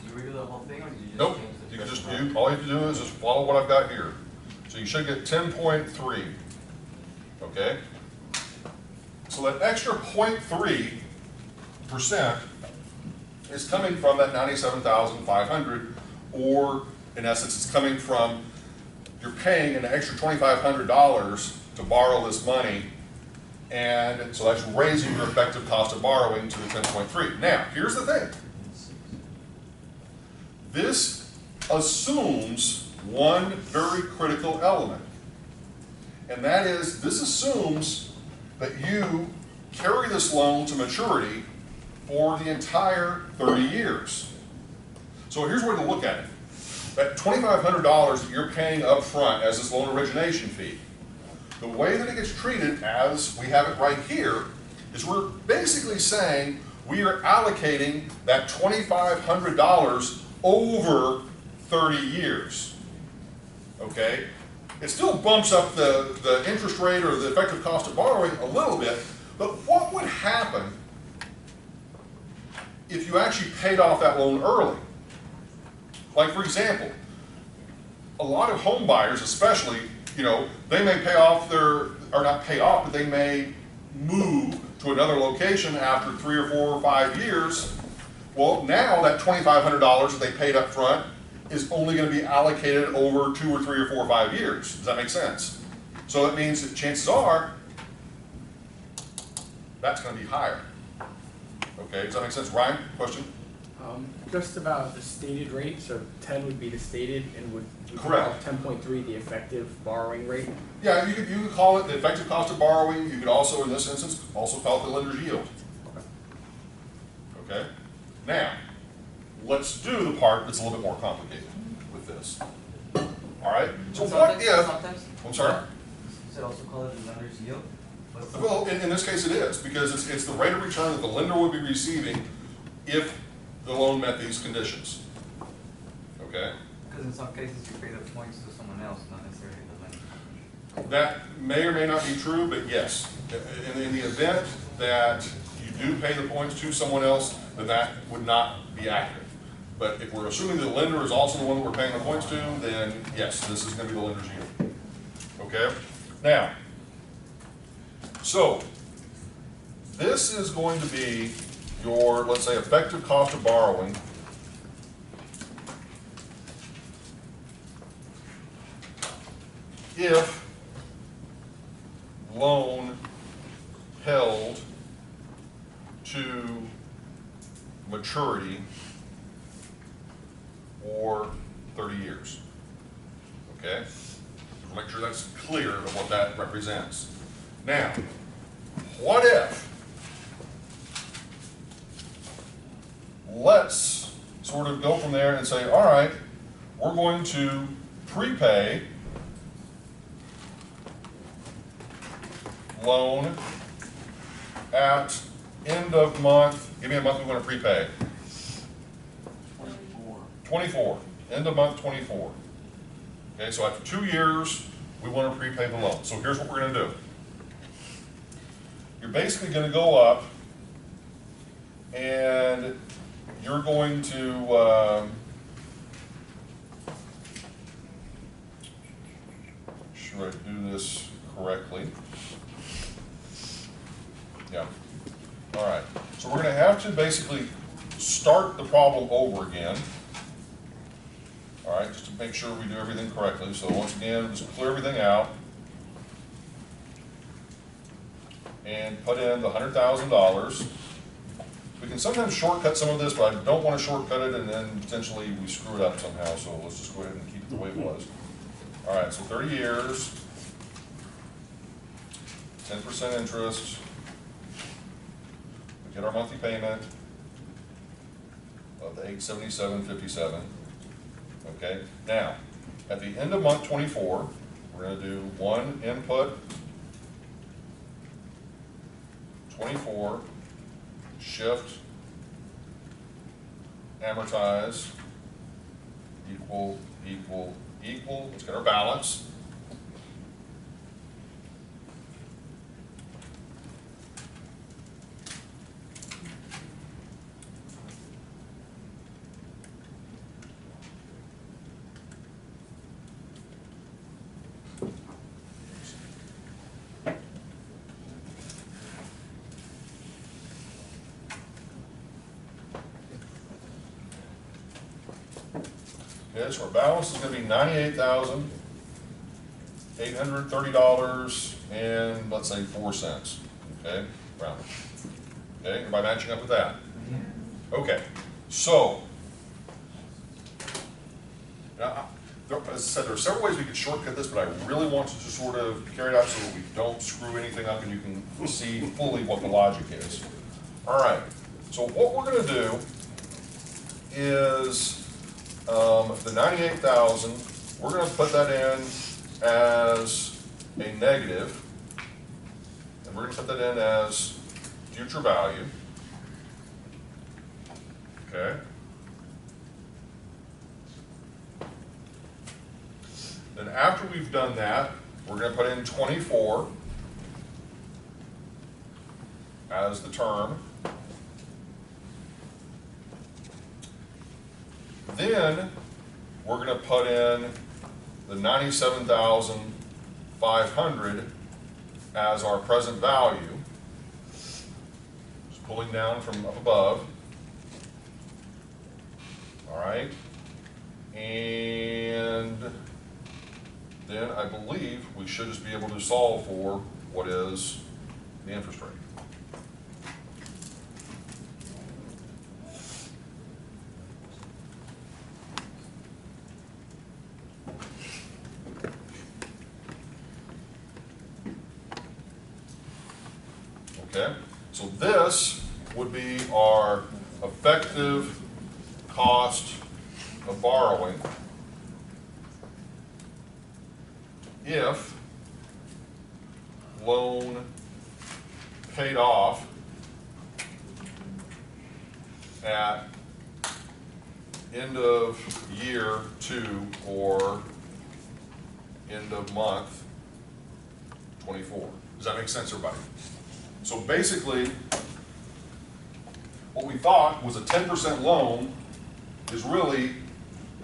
Do you redo the whole thing, or do you just Nope. change the You can first just part? all you have to do is just follow what I've got here. So you should get 10.3. Okay? So that extra 0.3% is coming from that $97,500, or in essence, it's coming from you're paying an extra $2,500 to borrow this money, and so that's raising your effective cost of borrowing to the 10.3. Now, here's the thing. This assumes one very critical element, and that is this assumes that you carry this loan to maturity for the entire 30 years. So here's where to look at it. That $2,500 that you're paying up front as this loan origination fee, the way that it gets treated as we have it right here is we're basically saying we are allocating that $2,500 over 30 years, okay? It still bumps up the interest rate or the effective cost of borrowing a little bit, but what would happen if you actually paid off that loan early? Like, for example, a lot of home buyers especially, you know, they may pay off or not pay off, but they may move to another location after 3 or 4 or 5 years, Well, now that $2,500 that they paid up front is only going to be allocated over 2 or 3 or 4 or 5 years. Does that make sense? So it means that chances are that's going to be higher. Okay, does that make sense? Ryan, question? Just about the stated rate, so 10 would be the stated, and would Correct. 10.3 the effective borrowing rate? Yeah, you could call it the effective cost of borrowing. You could also, in this instance, also call it the lender's yield. Okay? Now, let's do the part that's a little bit more complicated with this. All right? So what if, I'm sorry? Is it also called a lender's yield? Well, in this case it is, because it's the rate of return that the lender would be receiving if the loan met these conditions. Okay? Because in some cases you pay the points to someone else, not necessarily the lender. That may or may not be true, but yes. In the event that you do pay the points to someone else, then that would not be accurate. But if we're assuming the lender is also the one that we're paying the points to, then yes, this is going to be the lender's yield. Okay? Now, so this is going to be your, let's say, effective cost of borrowing if loan held to maturity or 30 years. Okay? Make sure that's clear of what that represents. Now, what if, let's sort of go from there and say, all right, we're going to prepay loan at end of month, give me a month we want to prepay. 24, end of month 24. Okay, so after 2 years, we want to prepay the loan. So here's what we're going to do. You're basically going to go up and you're going to should I do this correctly? Yeah. All right. So we're going to have to basically start the problem over again. All right, just to make sure we do everything correctly. So once again, just clear everything out and put in the $100,000. We can sometimes shortcut some of this, but I don't want to shortcut it and then potentially we screw it up somehow. So let's just go ahead and keep it the way it was. All right, so 30 years, 10% interest. We get our monthly payment of the $877.57. Okay, now, at the end of month 24, we're going to do one input, 24, shift, amortize, equal, equal, equal. Let's get our balance. Okay, so our balance is going to be $98,830 and let's say 4 cents. Okay, round. Okay, everybody matching up with that? Okay, so now, as I said, there are several ways we could shortcut this, but I really want to just sort of carry it out so that we don't screw anything up and you can see fully what the logic is. All right, so what we're going to do is the 98,000, we're going to put that in as a negative, and we're going to put that in as future value. Okay. Then after we've done that, we're going to put in 24 as the term. Then we're going to put in the 97,500 as our present value, just pulling down from up above. All right? And then I believe we should just be able to solve for what is the interest rate. Okay, so this would be our effective cost of borrowing if loan paid off at end of year 2 or end of month 24. Does that make sense, everybody? So basically, what we thought was a 10% loan is really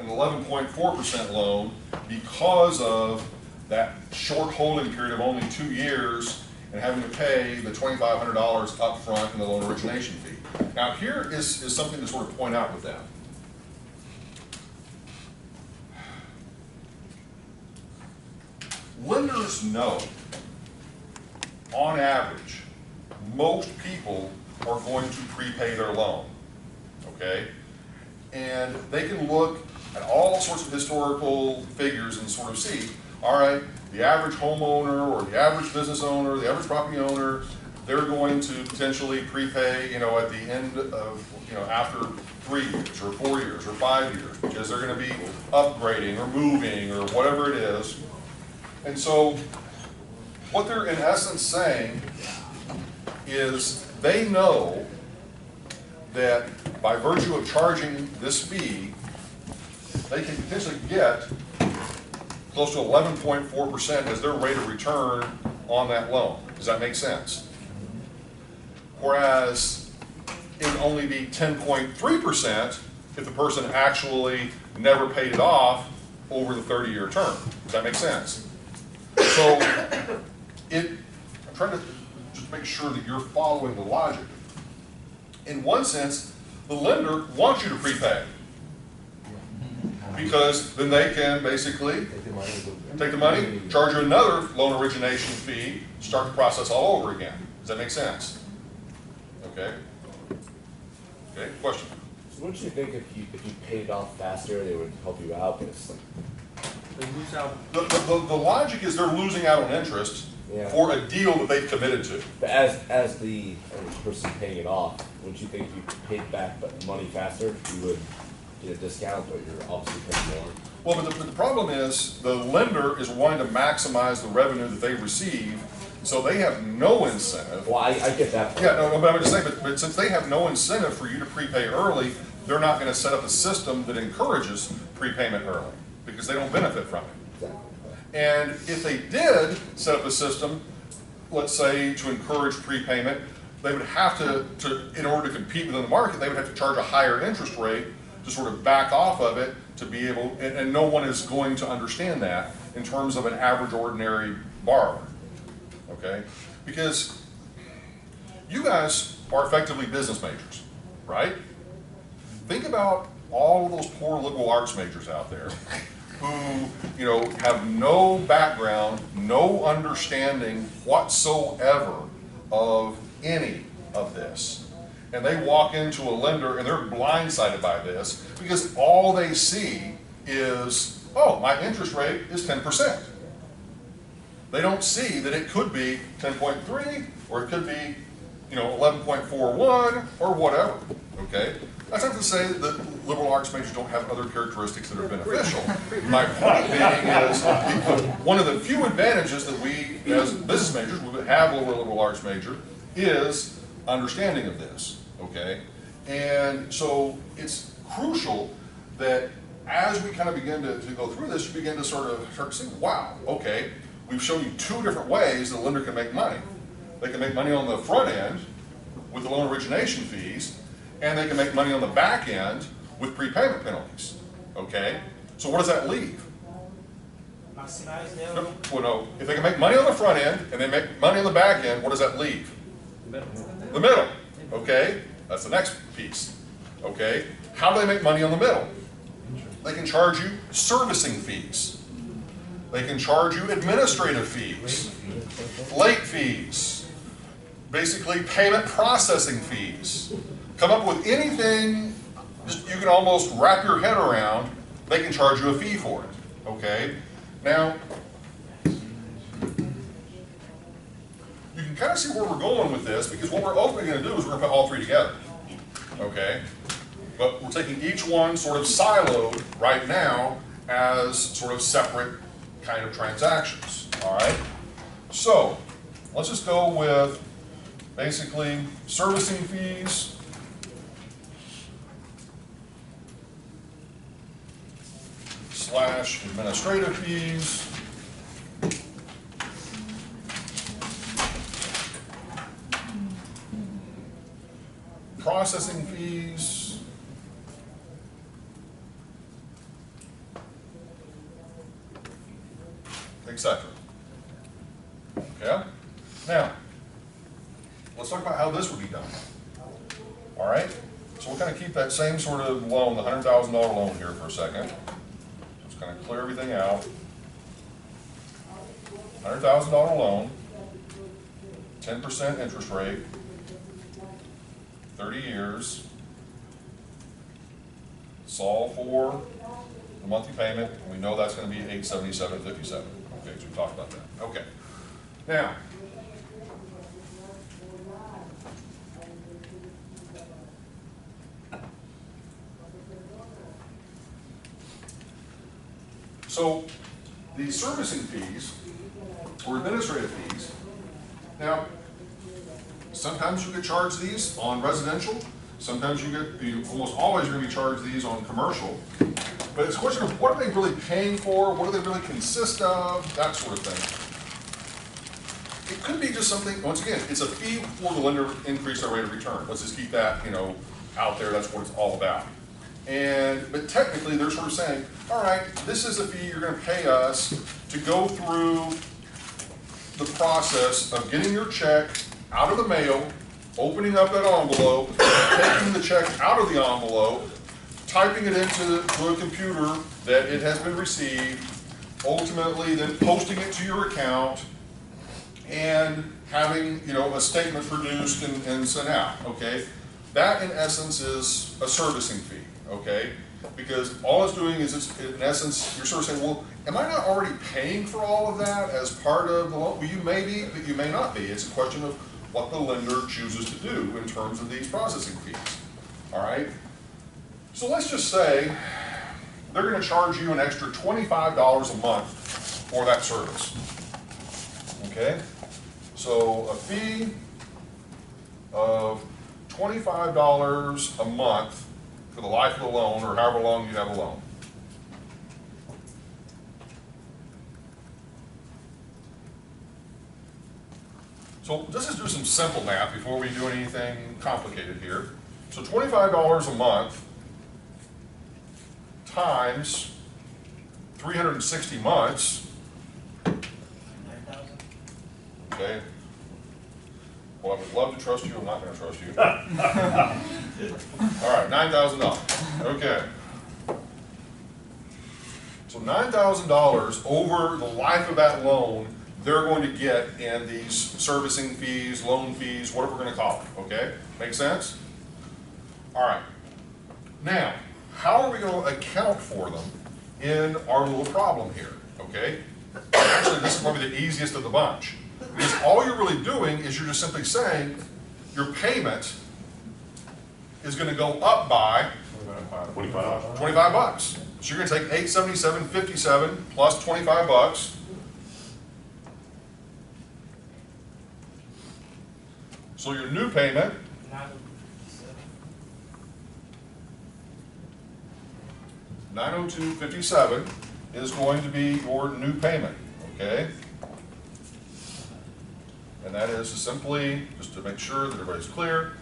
an 11.4% loan because of that short holding period of only 2 years and having to pay the $2,500 up front in the loan origination fee. Now here is something to sort of point out with that. Lenders know, on average, most people are going to prepay their loan, okay? And they can look at all sorts of historical figures and sort of see, all right, the average homeowner or the average business owner, the average property owner, they're going to potentially prepay, you know, at the end of, you know, after 3 years or 4 years or 5 years, because they're going to be upgrading or moving or whatever it is. And so what they're in essence saying is they know that by virtue of charging this fee, they can potentially get close to 11.4% as their rate of return on that loan. Does that make sense? Whereas it would only be 10.3% if the person actually never paid it off over the 30-year term. Does that make sense? So I'm trying to just make sure that you're following the logic. In one sense, the lender wants you to prepay because then they can basically take the money, charge you another loan origination fee, start the process all over again. Does that make sense? Okay. Okay, question? So wouldn't you think if you paid it off faster, they would help you out? But it's like They lose out. The logic is they're losing out on interest for a deal that they've committed to. But as the person paying it off, wouldn't you think if you paid back the money faster, you would get a discount, but you're obviously paying more? Well, but the problem is the lender is wanting to maximize the revenue that they receive, so they have no incentive. Well, I get that part. Yeah, no, but I'm just saying, but since they have no incentive for you to prepay early, they're not going to set up a system that encourages prepayment early because they don't benefit from it. Exactly. And if they did set up a system, let's say to encourage prepayment, they would have to in order to compete within the market, they would have to charge a higher interest rate to sort of back off of it to be able, and no one is going to understand that in terms of an average ordinary borrower, okay? Because you guys are effectively business majors, right? Think about all of those poor liberal arts majors out there who, you know, have no background, no understanding whatsoever of any of this. And they walk into a lender and they're blindsided by this because all they see is, oh, my interest rate is 10%. They don't see that it could be 10.3 or it could be, you know, 11.41 or whatever, okay? That's not to say that liberal arts majors don't have other characteristics that are beneficial. My point being is one of the few advantages that we as business majors would have over a liberal arts major is understanding of this, okay? And so it's crucial that as we kind of begin to go through this, you begin to start to see, wow, okay, we've shown you two different ways the lender can make money. They can make money on the front end with the loan origination fees, and they can make money on the back end with prepayment penalties, okay? So what does that leave? Maximize their. No, well, no, if they can make money on the front end and they make money on the back end, what does that leave? The middle, okay? That's the next piece. Okay? How do they make money on the middle? They can charge you servicing fees. They can charge you administrative fees, late fees, basically payment processing fees. Come up with anything you can almost wrap your head around, they can charge you a fee for it. Okay? Now, you can kind of see where we're going with this, because what we're ultimately going to do is we're going to put all three together. Okay? But we're taking each one sort of siloed right now as sort of separate kind of transactions. All right? So, let's just go with basically servicing fees / administrative fees processing fees etc. Okay? Now, let's talk about how this would be done. All right? So we'll kind of keep that same sort of loan, the $100,000 loan here for a second. Just kind of clear everything out. $100,000 loan, 10% interest rate, 30 years. Solve for the monthly payment, and we know that's going to be $877.57. Okay, so we talked about that. Okay. Now, so the servicing fees or administrative fees, now sometimes you get charged these on residential, sometimes you almost always are going to be charged these on commercial, but it's a question of what are they really paying for, what do they really consist of, that sort of thing. It could be just something, once again, it's a fee for the lender to increase their rate of return. Let's just keep that, out there, that's what it's all about. But technically they're sort of saying, all right, this is a fee you're going to pay us to go through the process of getting your check out of the mail, opening up that envelope, taking the check out of the envelope, typing it into a computer that it has been received, ultimately then posting it to your account, and having a statement produced and sent out. Okay, that in essence is a servicing fee. Okay, because all it's doing is it's in essence you're sort of saying, well, am I not already paying for all of that as part of the loan? Well, you may be, but you may not be. It's a question of what the lender chooses to do in terms of these processing fees. All right. So let's just say they're going to charge you an extra $25 a month for that service. Okay? So a fee of $25 a month for the life of the loan, or however long you have a loan. So let's just do some simple math before we do anything complicated here. So $25 a month times 360 months. Okay. Well, I would love to trust you. I'm not going to trust you. All right, $9,000. Okay. So $9,000 over the life of that loan, they're going to get in these servicing fees, loan fees, whatever we're going to call it. Okay? Make sense? All right. Now, how are we going to account for them in our little problem here? Okay? Actually, this is probably the easiest of the bunch. Because all you're really doing is you're just simply saying your payment is going to go up by $25. So you're going to take $877.57 plus $25. So your new payment $902.57 is going to be your new payment. Okay? And that is simply, just to make sure that everybody's clear,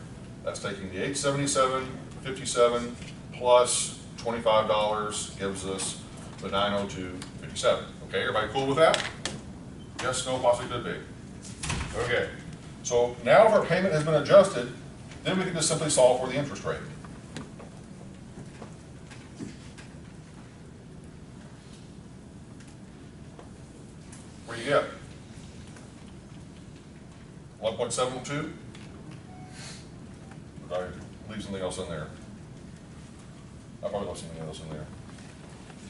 that's taking the $877.57 plus $25 gives us the $902.57. Okay, everybody cool with that? Yes, no, possibly could be. Okay, so now if our payment has been adjusted, then we can just simply solve for the interest rate. What do you get? 1.72? Did I leave something else in there? I probably left something else in there.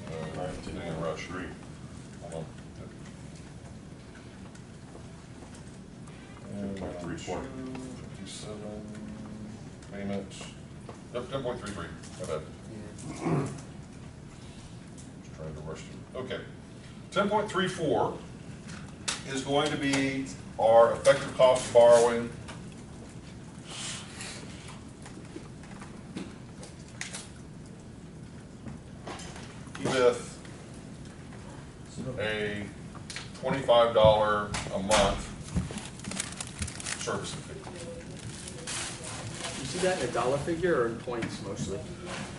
In a rush. Hold on. And 10.34. 57 payments. Yep, 10.33. My bad. Just trying to rush through. Okay. 10.34 is going to be our effective cost of borrowing with a $25 a month servicing fee. You see that in a dollar figure or in points mostly?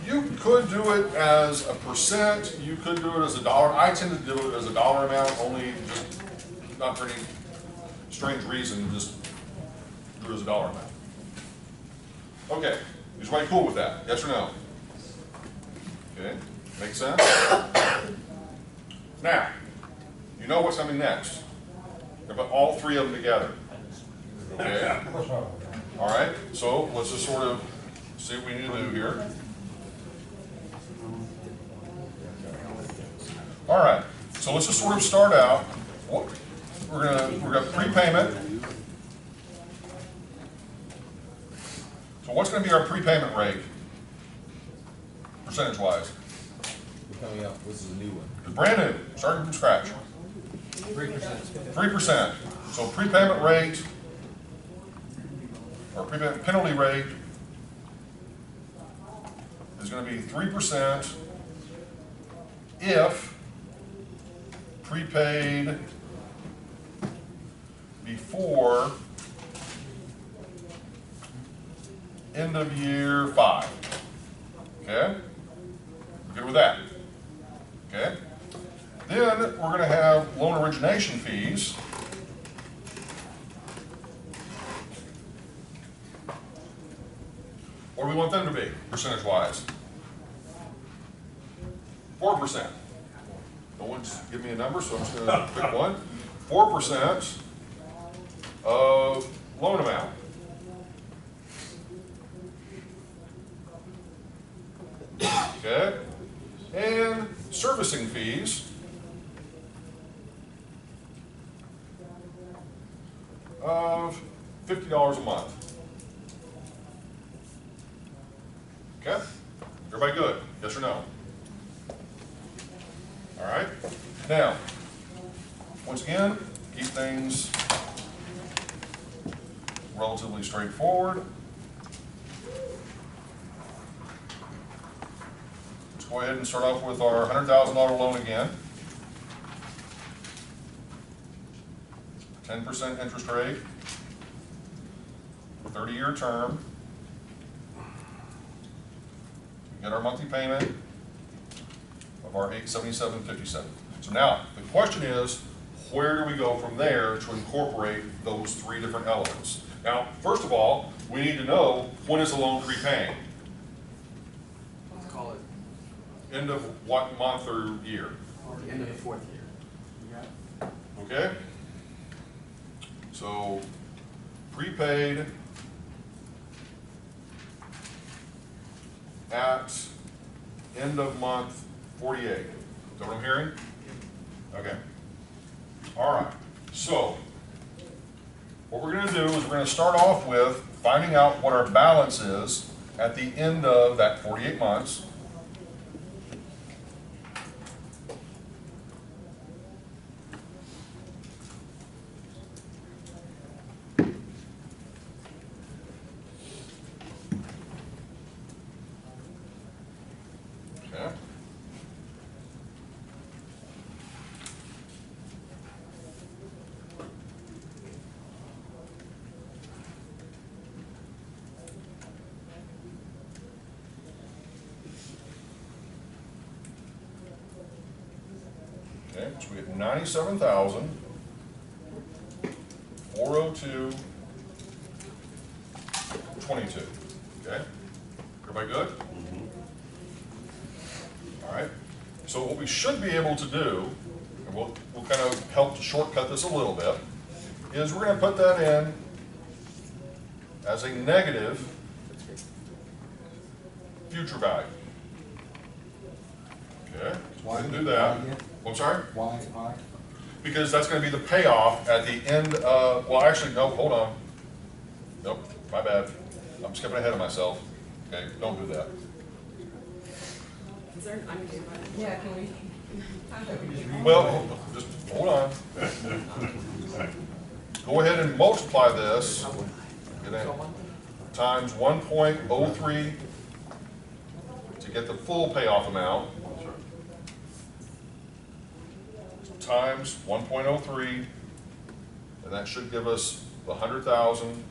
You could do it as a percent, you could do it as a dollar. I tend to do it as a dollar amount, only just not for any strange reason, just do it as a dollar amount. Okay, is everybody cool with that? Yes or no? Okay, makes sense? Now, you know what's coming next. You put all three of them together. Okay? All right, so let's just sort of see what we need to do here. All right, so let's just sort of start out. We're gonna prepayment. So what's going to be our prepayment rate, percentage-wise? We're coming up, this is a new one. It's brand new, starting from scratch. 3%. 3%. So prepayment rate, or prepayment penalty rate, is going to be 3% if prepaid before end of year 5. Okay? Good with that? Okay? Then we're going to have loan origination fees. What do we want them to be, percentage-wise? 4%. No one's giving me a number, so I'm just going to pick one. 4% of loan amount. Okay? And servicing fees of $50 a month. Okay? Everybody good? Yes or no? All right? Now, once again, keep things relatively straightforward. Let's go ahead and start off with our $100,000 loan again. 10% interest rate, 30-year term. We get our monthly payment of our $877.57. So now the question is, where do we go from there to incorporate those three different elements? Now, first of all, we need to know, when is the loan prepaying? Let's call it End of what month or year? the end of the 4th year. You got it? Okay? So, prepaid at end of month 48. Is that what I'm hearing? Okay. All right. So, what we're going to do is we're going to start off with finding out what our balance is at the end of that 48 months. Okay. Okay, so we have 97,402.22. Okay, everybody good? All right. So what we should be able to do, and we'll kind of help to shortcut this a little bit, is we're gonna put that in as a negative future value. Okay, so we can do that. I'm sorry? Why? Because that's gonna be the payoff at the end of, well, actually, no, hold on. Nope, my bad. I'm skipping ahead of myself. Okay, don't do that. Is there an undo button? Yeah, can we? Well, just hold on. Go ahead and multiply this times 1.03 to get the full payoff amount. Times 1.03, and that should give us the 100,000,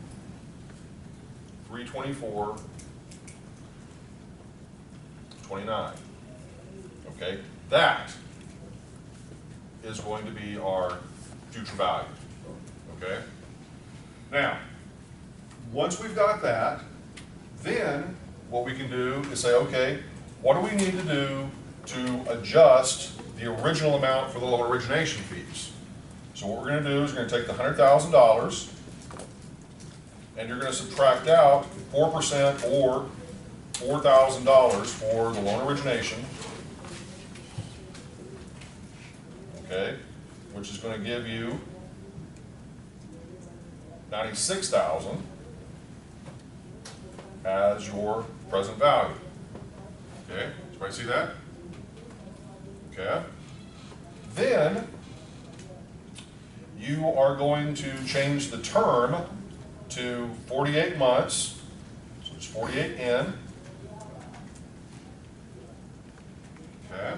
324.29. Okay, that is going to be our future value. Okay? Now, once we've got that, then what we can do is say, okay, what do we need to do to adjust the original amount for the loan origination fees? So what we're going to do is we're going to take the $100,000 and you're going to subtract out 4% or $4,000 for the loan origination. Okay, which is going to give you 96,000 as your present value. Okay, everybody see that? Okay. Then you are going to change the term to 48 months, so it's 48N. Okay.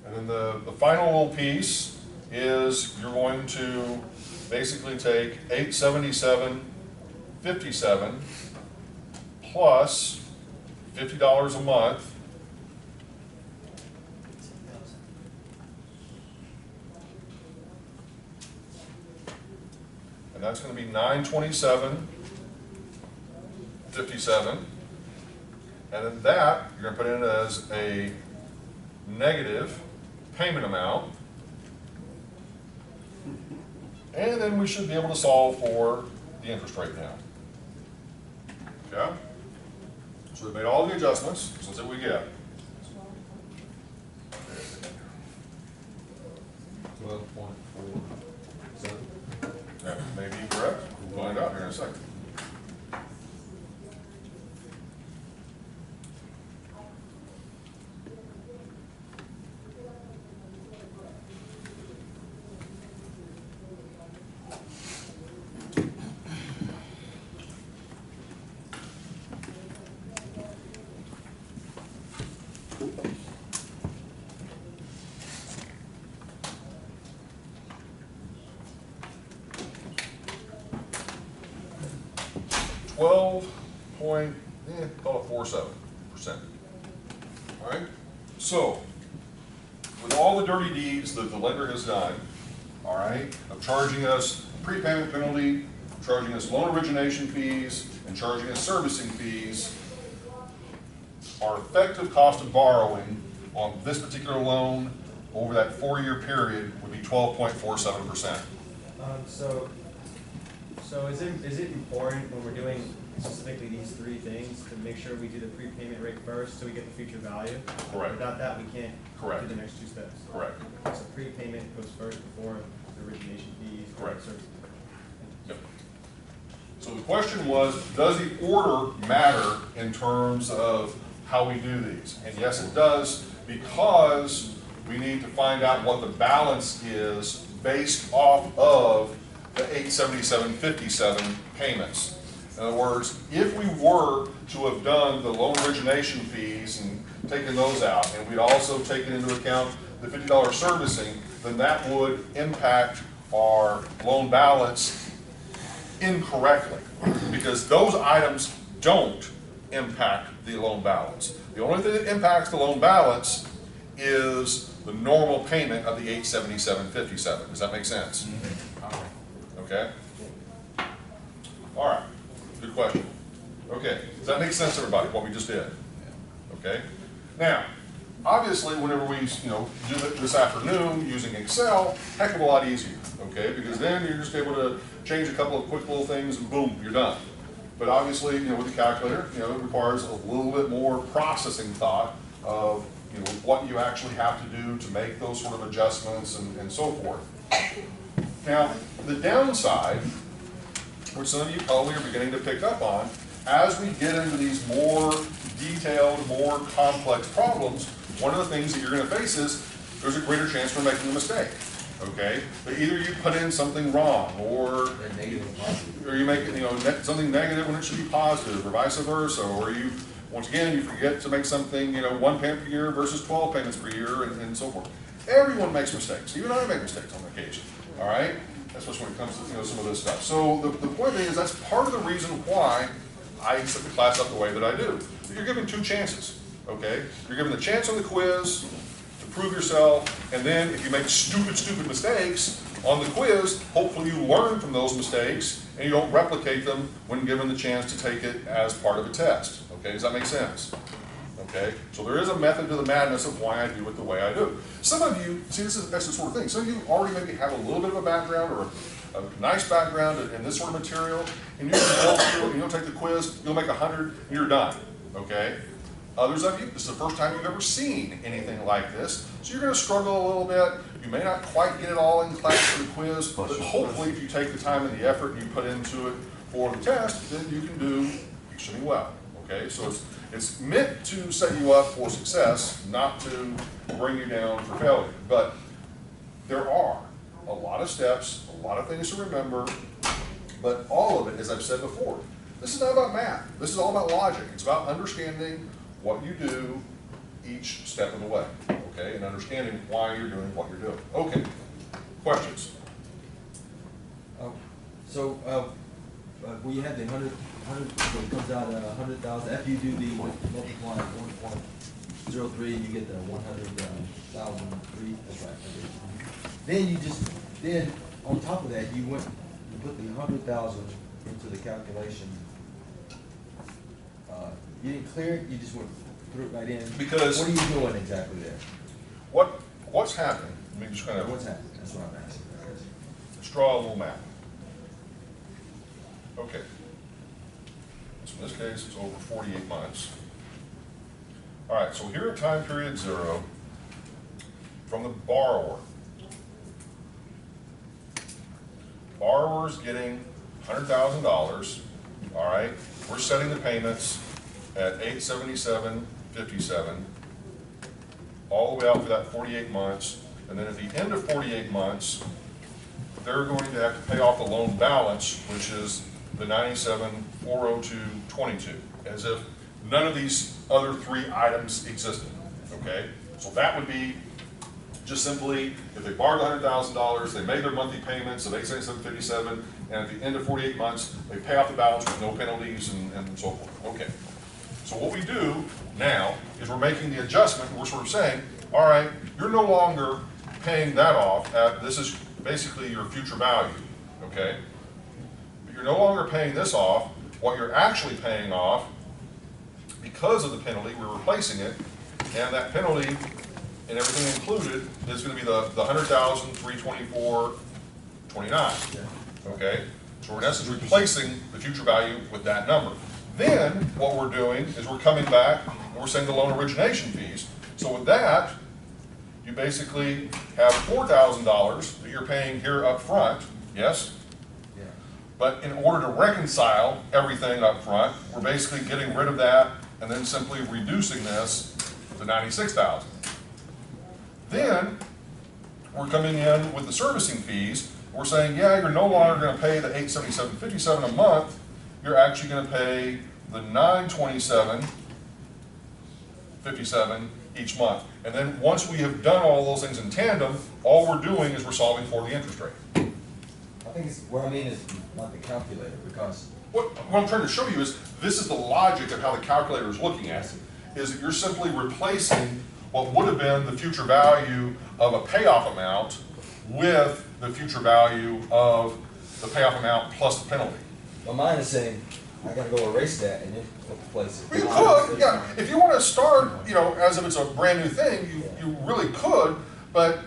And then the final little piece is you're going to basically take 877.57 plus $50 a month. And that's going to be $927.57. And then that you're going to put in as a negative payment amount. And then we should be able to solve for the interest rate now. Okay? So we made all the adjustments, so that's what we get. 12.47. That may be correct. We'll find out here in a second. Call it 47%. All right. So, with all the dirty deeds that the lender has done, all right, of charging us prepayment penalty, charging us loan origination fees, and charging us servicing fees, our effective cost of borrowing on this particular loan over that 4-year period would be 12.47%. So is it important when we're doing specifically these three things to make sure we do the prepayment rate first so we get the future value? Correct. Without that, we can't Correct. do the next two steps. Correct. So prepayment goes first before the origination fees. Correct. servicing. Yep. So the question was, does the order matter in terms of how we do these? And yes, it does, because we need to find out what the balance is based off of the 877.57 payments. In other words, if we were to have done the loan origination fees and taken those out, and we'd also taken into account the $50 servicing, then that would impact our loan balance incorrectly, because those items don't impact the loan balance. The only thing that impacts the loan balance is the normal payment of the $877.57. Does that make sense? Okay? All right. Good question. Okay. Does that make sense, everybody, what we just did? Okay. Now, obviously, whenever we, do it this afternoon using Excel, heck of a lot easier, okay? Because then you're just able to change a couple of quick little things and boom, you're done. But obviously, with the calculator, it requires a little bit more processing thought of, what you actually have to do to make those sort of adjustments and so forth. Now, the downside, which some of you probably are beginning to pick up on, as we get into these more detailed, more complex problems, one of the things that you're going to face is there's a greater chance for making a mistake. Okay, but either you put in something wrong, or you make it, something negative when it should be positive, or vice versa, or you, once again, you forget to make something, 1 payment per year versus 12 payments per year, and so forth. Everyone makes mistakes. Even I make mistakes on occasion. All right, especially when it comes to some of this stuff. So the point being is that's part of the reason why I set the class up the way that I do. You're given 2 chances. Okay, you're given the chance on the quiz to prove yourself, and then if you make stupid mistakes on the quiz, hopefully you learn from those mistakes and you don't replicate them when given the chance to take it as part of a test. Okay, does that make sense? Okay, so there is a method to the madness of why I do it the way I do. Some of you, see, that's the sort of thing. Some of you already maybe have a little bit of a background or a nice background in this sort of material, and you can go through it, and you'll take the quiz, you'll make 100, and you're done. Okay. Others of you, this is the first time you've ever seen anything like this, so you're going to struggle a little bit. You may not quite get it all in class for the quiz, but hopefully if you take the time and the effort and you put into it for the test, then you can do extremely well. Okay, so it's meant to set you up for success, not to bring you down for failure. But there are a lot of steps, a lot of things to remember, but all of it, as I've said before, this is not about math. This is all about logic. It's about understanding what you do each step of the way, okay, and understanding why you're doing what you're doing. Okay, questions? We had the 100, so it comes out 100,000. After you do the multiply 1.03, you get the 100,003. That's right. Then on top of that, you put the 100,000 into the calculation. You didn't clear it. You just went threw it right in. Because what are you doing exactly there? What's happening? Let me just kind of. What's happening? That's what I'm asking. Let's draw a little map. Okay. So in this case, it's over 48 months. All right, so here at time period 0, from the borrower. Borrower's getting $100,000, all right? We're setting the payments at $877.57, all the way out for that 48 months, and then at the end of 48 months, they're going to have to pay off the loan balance, which is the $97,402.22, as if none of these other 3 items existed, okay? So that would be just simply, if they borrowed $100,000, they made their monthly payments of $877.57, and at the end of 48 months, they pay off the balance with no penalties and so forth. Okay. So what we do now is we're making the adjustment, and we're sort of saying, all right, you're no longer paying that off at, this is basically your future value, okay? But you're no longer paying this off. What you're actually paying off, because of the penalty, we're replacing it, and that penalty and everything included is going to be the $100,324.29. Okay, so we're in essence replacing the future value with that number. Then what we're doing is we're coming back and we're saying the loan origination fees. So with that, you basically have $4,000 that you're paying here up front. Yes. Yeah. But in order to reconcile everything up front, we're basically getting rid of that and then simply reducing this to $96,000. Then we're coming in with the servicing fees. We're saying, yeah, you're no longer going to pay the $877.57 a month. You're actually going to pay the $927.57 each month. And then once we have done all those things in tandem, all we're doing is we're solving for the interest rate. I think what I mean is not the calculator, because what I'm trying to show you is this is the logic of how the calculator is looking at it, is that you're simply replacing what would have been the future value of a payoff amount with the future value of the payoff amount plus the penalty. well, mine is saying I got to go erase that and then replace it. Well, you could, yeah. If you want gonna start, you know, as if it's a brand new thing, you really could, but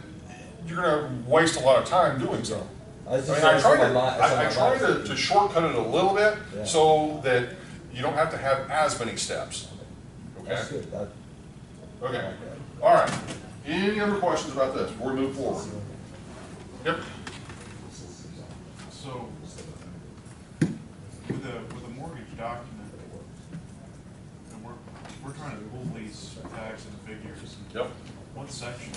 you're gonna waste a lot of time doing so. I try to shortcut it a little bit so that you don't have to have as many steps. Okay? That's good. Okay. All right. Any other questions about this before we move forward? Yep. So, with a mortgage document, and we're trying to pull these tags and figures. Yep. What section?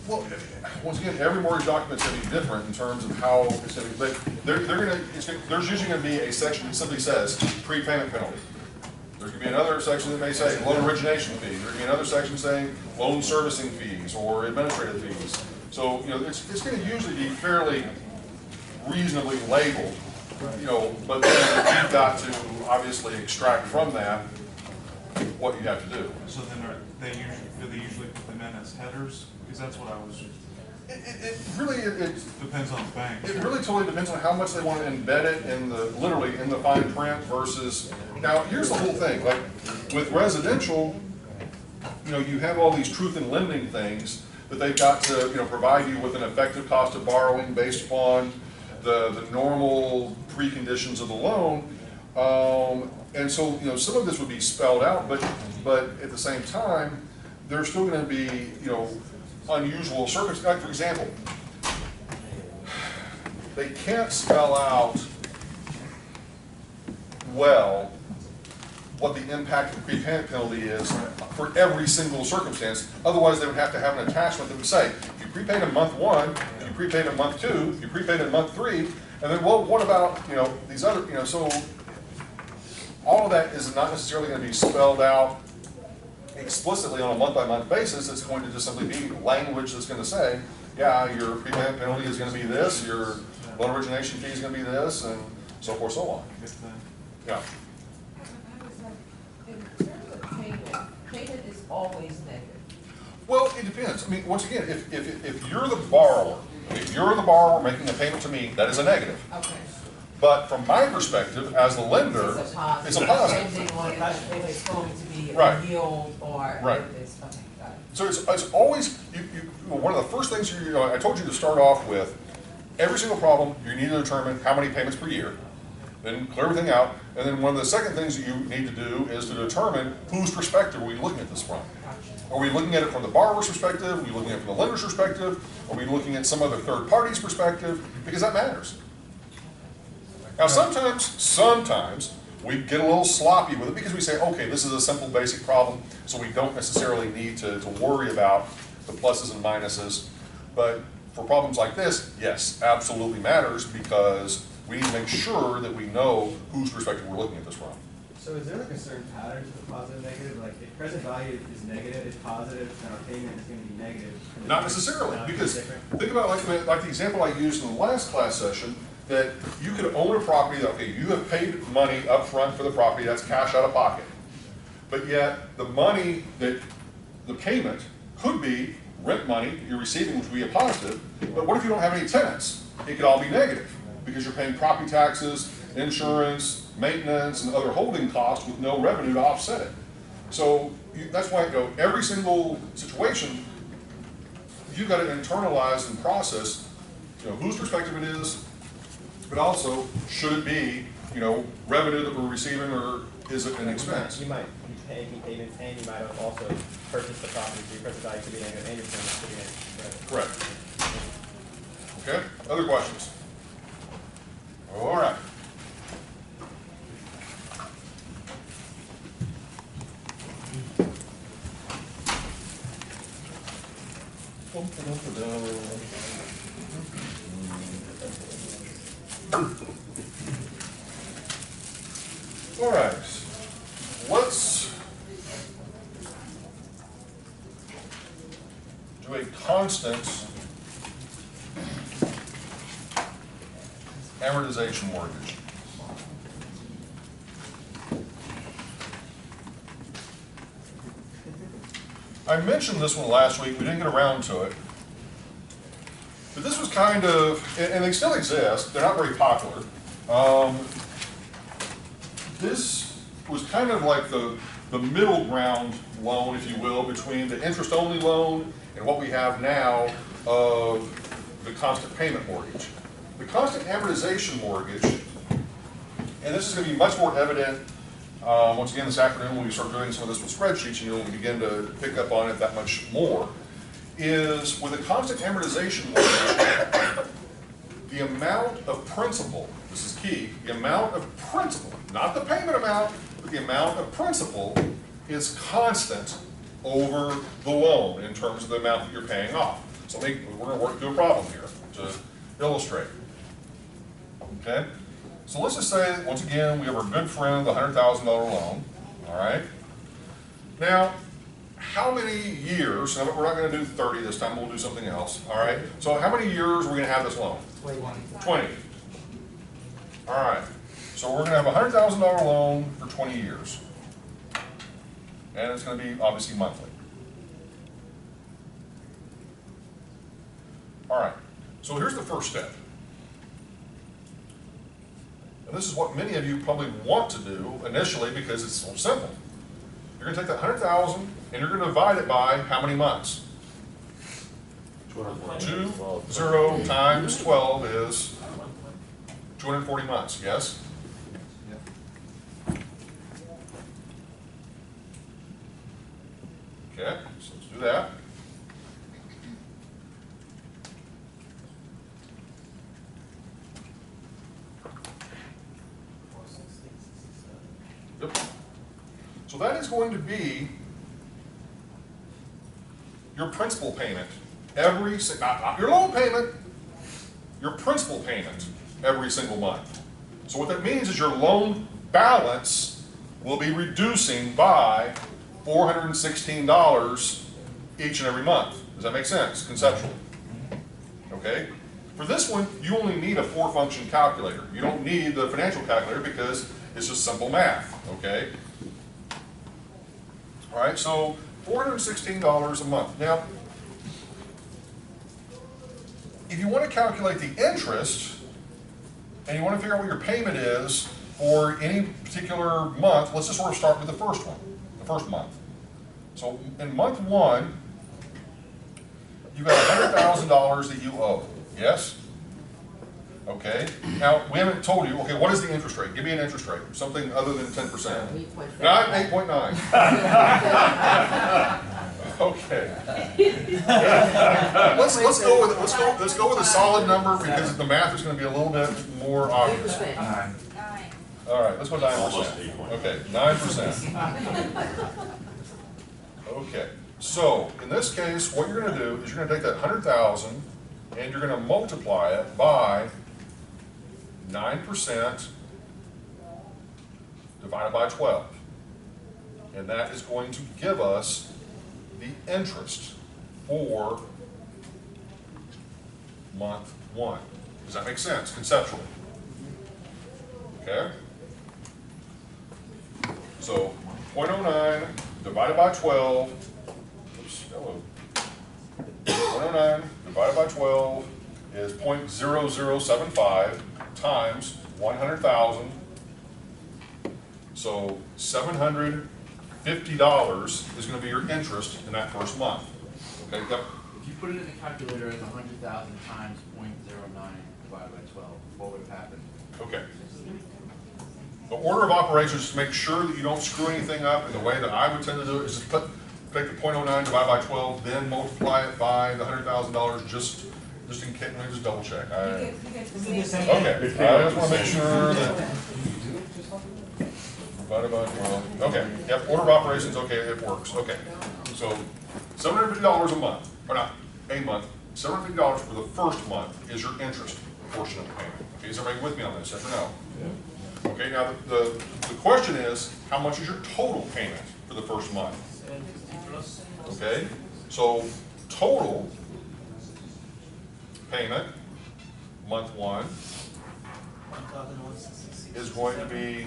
Well, once again, every mortgage document's going to be different in terms of how it's going to be. There's usually going to be a section that simply says prepayment penalty. There's going to be another section that may say loan origination fee. There's going to be another section saying loan servicing fees or administrative fees. So, you know, it's going to usually be fairly reasonably labeled, you know, but then you've got to obviously extract from that what you have to do. So then do they usually put them in as headers? Because that's what I was. It really depends on the bank. It really totally depends on how much they want to embed it in the, literally in the fine print versus, now here's the whole thing, like with residential, you know, you have all these truth in lending things that they've got to, you know, provide you with an effective cost of borrowing based upon the normal preconditions of the loan. And so, you know, some of this would be spelled out, but at the same time, there's still going to be, you know, unusual circumstances. Like for example, they can't spell out well what the impact of the prepayment penalty is for every single circumstance. Otherwise, they would have to have an attachment that would say, if you prepaid in month 1, if you prepaid in month 2, if you prepaid in month 3, and then, well, what about, you know, these other, you know, so all of that is not necessarily going to be spelled out explicitly on a month-by-month basis. It's going to just simply be language that's going to say, yeah, your prepayment penalty is going to be this, your loan origination fee is going to be this, and so forth, so on. Yeah. In terms of payment is always negative. Well, it depends. I mean, once again, if you're the borrower, making a payment to me, that is a negative. Okay. But from my perspective, as the lender, it's a positive. Depending on if it's going to be Right. a yield or Right. if it's, okay, got it. So it's always, one of the first things I told you to start off with, every single problem, you need to determine how many payments per year, then clear everything out, and then one of the second things that you need to do is to determine whose perspective are we looking at this from. Are we looking at it from the borrower's perspective? Are we looking at it from the lender's perspective? Are we looking at some other third party's perspective? Because that matters. Now sometimes we get a little sloppy with it because we say, okay, this is a simple basic problem, so we don't necessarily need to worry about the pluses and minuses. But for problems like this, yes, absolutely matters because we need to make sure that we know whose perspective we're looking at this from. So is there like a certain pattern to the positive negative? Like if present value is negative, it's positive, then our payment is going to be negative. Not necessarily, because think about like the example I used in the last class session, that you could own a property that, okay, you have paid money up front for the property, that's cash out of pocket. But yet the money that the payment could be rent money that you're receiving, which would be a positive, but what if you don't have any tenants? It could all be negative because you're paying property taxes, insurance, maintenance, and other holding costs with no revenue to offset it. So that's why every single situation, you've got to internalize and process, whose perspective it is, but also should it be, revenue that we're receiving, or is it an expense? You might be making payments, and you might have also purchased the property, so your present value could be negative, and your payments could be negative. Correct. Okay. Other questions? All right. All right, let's do a constant amortization mortgage. I mentioned this one last week, we didn't get around to it. But this was kind of, and they still exist, they're not very popular. This was kind of like the the middle ground loan, if you will, between the interest-only loan and what we have now of the constant payment mortgage. The constant amortization mortgage, and this is going to be much more evident once again this afternoon when we start doing some of this with spreadsheets, and you'll begin to pick up on it that much more, is with a constant amortization mortgage, the amount of principal, this is key, the amount of principal, not the payment amount, but the amount of principal is constant over the loan in terms of the amount that you're paying off. So we're going to work through a problem here to illustrate. Okay? So let's just say, once again, we have our good friend, the $100,000 loan, all right? Now, how many years, now we're not going to do 30 this time, we'll do something else, all right? So how many years are we going to have this loan? 20. All right. So we're going to have a $100,000 loan for 20 years. And it's going to be obviously monthly. All right. So here's the first step. And this is what many of you probably want to do initially because it's so simple. You're going to take that $100,000 and you're going to divide it by how many months? 20 times 12 is 240 months, yes? Okay, so let's do that. Yep. So that is going to be your principal payment every, not your loan payment, your principal payment every single month. So what that means is your loan balance will be reducing by $416 each and every month. Does that make sense, conceptually? Okay? For this one, you only need a 4-function calculator. You don't need the financial calculator because it's just simple math, okay? All right, so $416 a month. Now, if you want to calculate the interest, and you want to figure out what your payment is for any particular month, let's just sort of start with the first one, the first month. So in month 1, you got $100,000 that you owe, yes? Okay, now we haven't told you, okay, what is the interest rate? Give me an interest rate, something other than 10%. 8.9. Okay. Let's go with a solid number because the math is going to be a little bit more obvious. 9%. All right, let's go 9%. Okay, 9%. Okay, so in this case, what you're going to do is you're going to take that 100,000 and you're going to multiply it by 9% divided by 12. And that is going to give us the interest for month 1. Does that make sense conceptually? Okay? So 0.09 divided by 12, oops, hello. 0.09 divided by 12 is 0.0075 times 100,000. So $750 is going to be your interest in that first month. Okay, yep. If you put it in the calculator as 100,000 times 0.09 divided by 12, what would have happened? Okay. The order of operations is to make sure that you don't screw anything up, and the way that I would tend to do it is to take the 0.09 divided by 12, then multiply it by the $100,000 just in case. Let me just double check. Okay. I just want to make sure that divided by 12. Okay. Yep. Order of operations. Okay. It works. Okay. So $750 a month, or not a month. $750 for the first month is your interest portion of the payment. Okay. Is everybody with me on this? Yes or no? Yeah. Okay, now the question is, how much is your total payment for the first month? Okay, so total payment, month 1, is going to be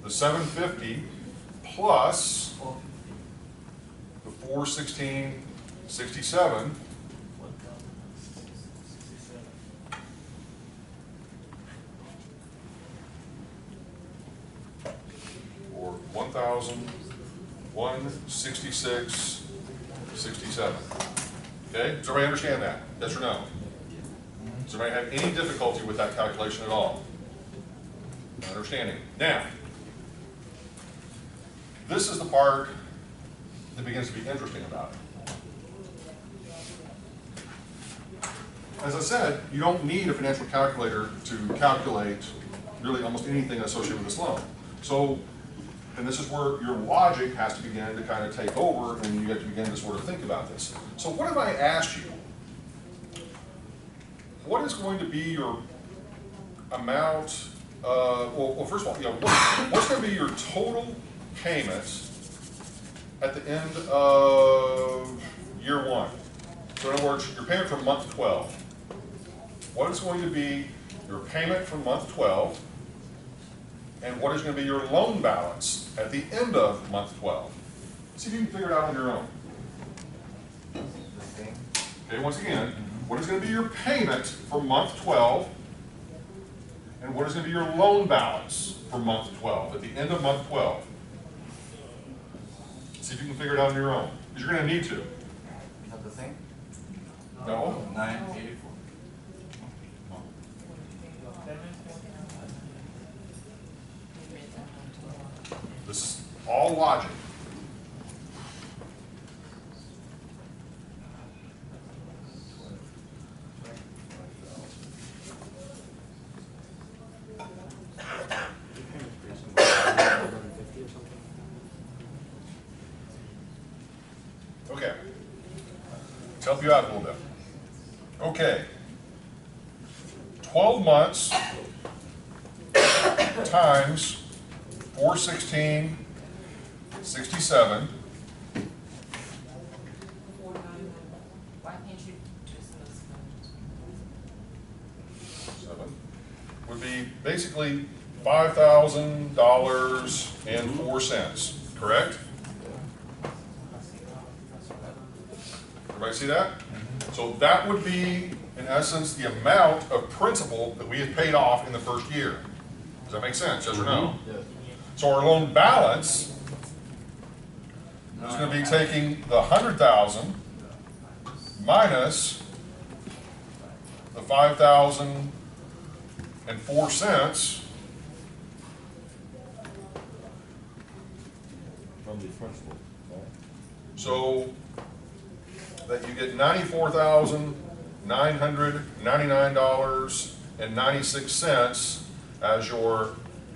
the $750 plus the $416.67. Or $1,416.67. 166.67. Okay, does everybody understand that? Yes or no? Does anybody have any difficulty with that calculation at all? Understanding. Now, this is the part that begins to be interesting about it. As I said, you don't need a financial calculator to calculate really almost anything associated with this loan. So, and this is where your logic has to begin to kind of take over, and you get to begin to sort of think about this. So what if I asked you, what is going to be your amount, well, first of all, what's going to be your total payments at the end of year 1? So in other words, your payment for month 12. What is going to be your payment for month 12, and what is going to be your loan balance at the end of month 12? See if you can figure it out on your own. Okay, once again, what is going to be your payment for month 12, and what is going to be your loan balance for month 12, at the end of month 12? See if you can figure it out on your own, because you're going to need to. Is that the same? No? 984. This is all logic. Okay. Let's help you out a little bit. Okay. 12 months times 416.67. Why can't you just Would be basically $5,000.04, correct? Everybody see that? So that would be, in essence, the amount of principal that we have paid off in the first year. Does that make sense, yes or no? Yes. So our loan balance is going to be taking the 100,000 minus the 5,004 From the principal, right? so that you get $94,999.96 as your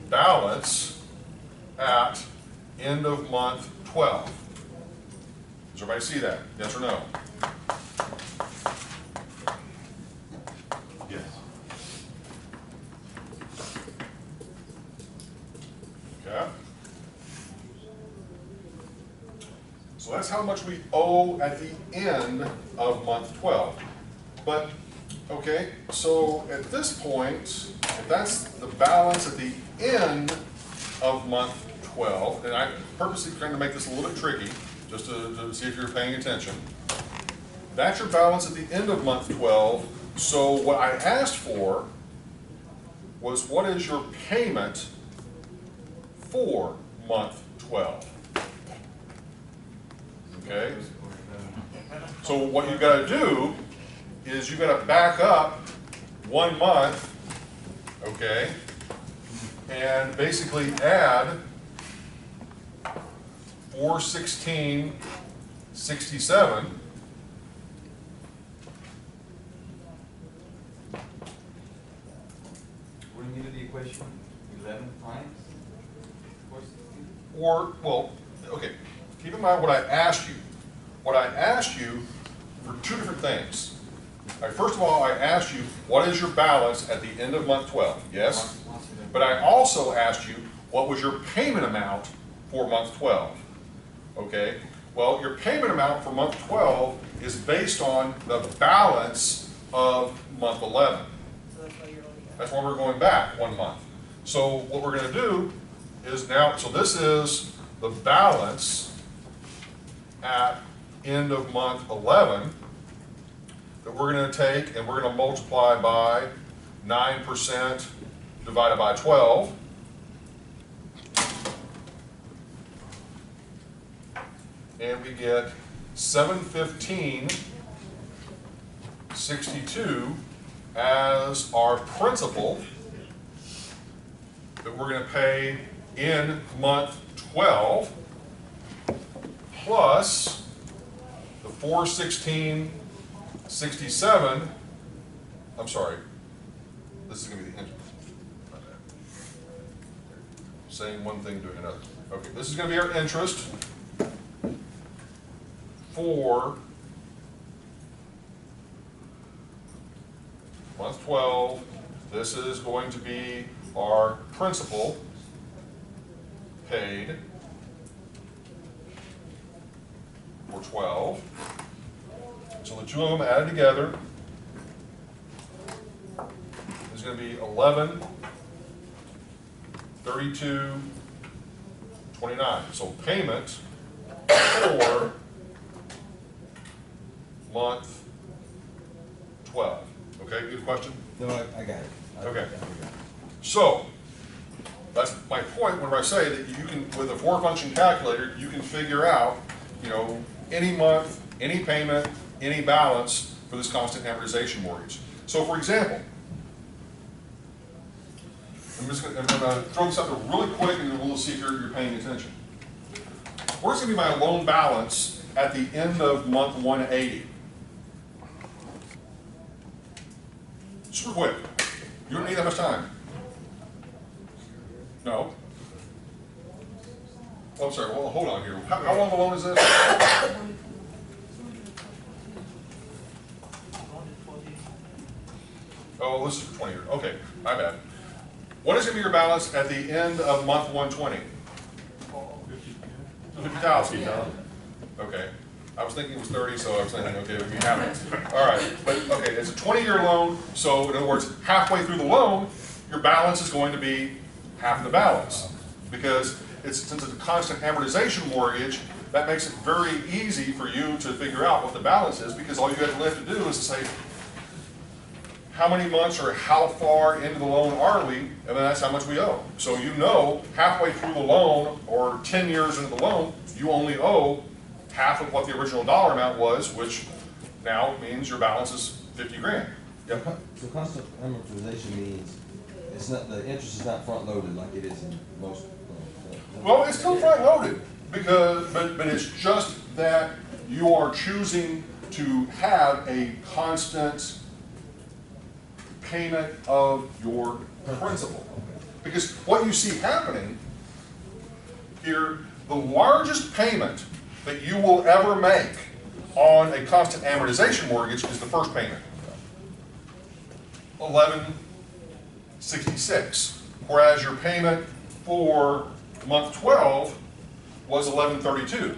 balance at end of month 12. Does everybody see that? Yes or no? Yes. Okay. So that's how much we owe at the end of month 12. But, okay, so at this point, if that's the balance at the end of month 12, and I purposely trying to make this a little bit tricky, just to see if you're paying attention. That's your balance at the end of month 12. So what I asked for was, what is your payment for month 12? Okay? So what you've got to do is you've got to back up 1 month, okay, and basically add 416.67. Wouldn't you do the equation 11 times 416? Or, well, okay, keep in mind what I asked you. What I asked you for 2 different things. All right, first of all, I asked you, what is your balance at the end of month 12? Yes? But I also asked you, what was your payment amount for month 12? Okay, well, your payment amount for month 12 is based on the balance of month 11. That's why we're going back 1 month. So what we're going to do is now, so this is the balance at end of month 11 that we're going to take, and we're going to multiply by 9% divided by 12. and we get 715.62 as our principal that we're going to pay in month 12, plus the 416.67. I'm sorry, this is going to be the interest. Saying one thing, doing another. Okay, this is going to be our interest for month 12. This is going to be our principal paid for 12. So the two of them added together is going to be 1132.29. So payment for month 12. Okay, good question? No, I got it. Okay. So, that's my point whenever I say that you can, with a four-function calculator, you can figure out, you know, any month, any payment, any balance for this constant amortization mortgage. So, for example, I'm going to throw this out there really quick and we'll see if you're paying attention. Where's going to be my loan balance at the end of month 180? Super quick. You don't need that much time. No. Oh, I'm sorry. Well, hold on here. How long of a loan is this? Oh, this is for 20 years. Okay, my bad. What is going to be your balance at the end of month 120? 50,000. Okay. I was thinking it was 30, so I was thinking, okay, it would be half. All right, but okay, it's a 20-year loan, so in other words, halfway through the loan, your balance is going to be half the balance. Because since it's a constant amortization mortgage, that makes it very easy for you to figure out what the balance is, because all you have left to do is to say, how many months or how far into the loan are we, and then that's how much we owe. So you know, halfway through the loan, or 10 years into the loan, you only owe half of what the original dollar amount was, which now means your balance is 50 grand. Yep. So constant amortization means it's not, the interest is not front loaded like it is in most. Well, it's still front loaded because, but it's just that you are choosing to have a constant payment of your principal. Because what you see happening here, the largest payment that you will ever make on a constant amortization mortgage is the first payment, $1166, whereas your payment for month 12 was $1132.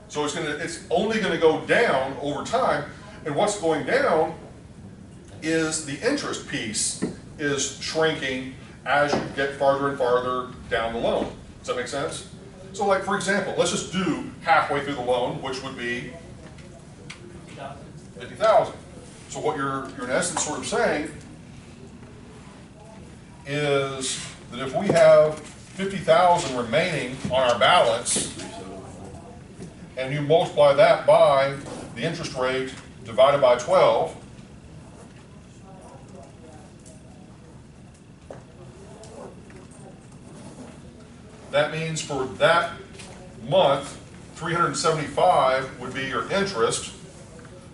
So it's only going to go down over time, and what's going down is the interest piece is shrinking as you get farther and farther down the loan. Does that make sense? So like, for example, let's just do halfway through the loan, which would be 50,000. So what you're in essence sort of saying is that if we have 50,000 remaining on our balance, and you multiply that by the interest rate divided by 12, that means for that month, 375 would be your interest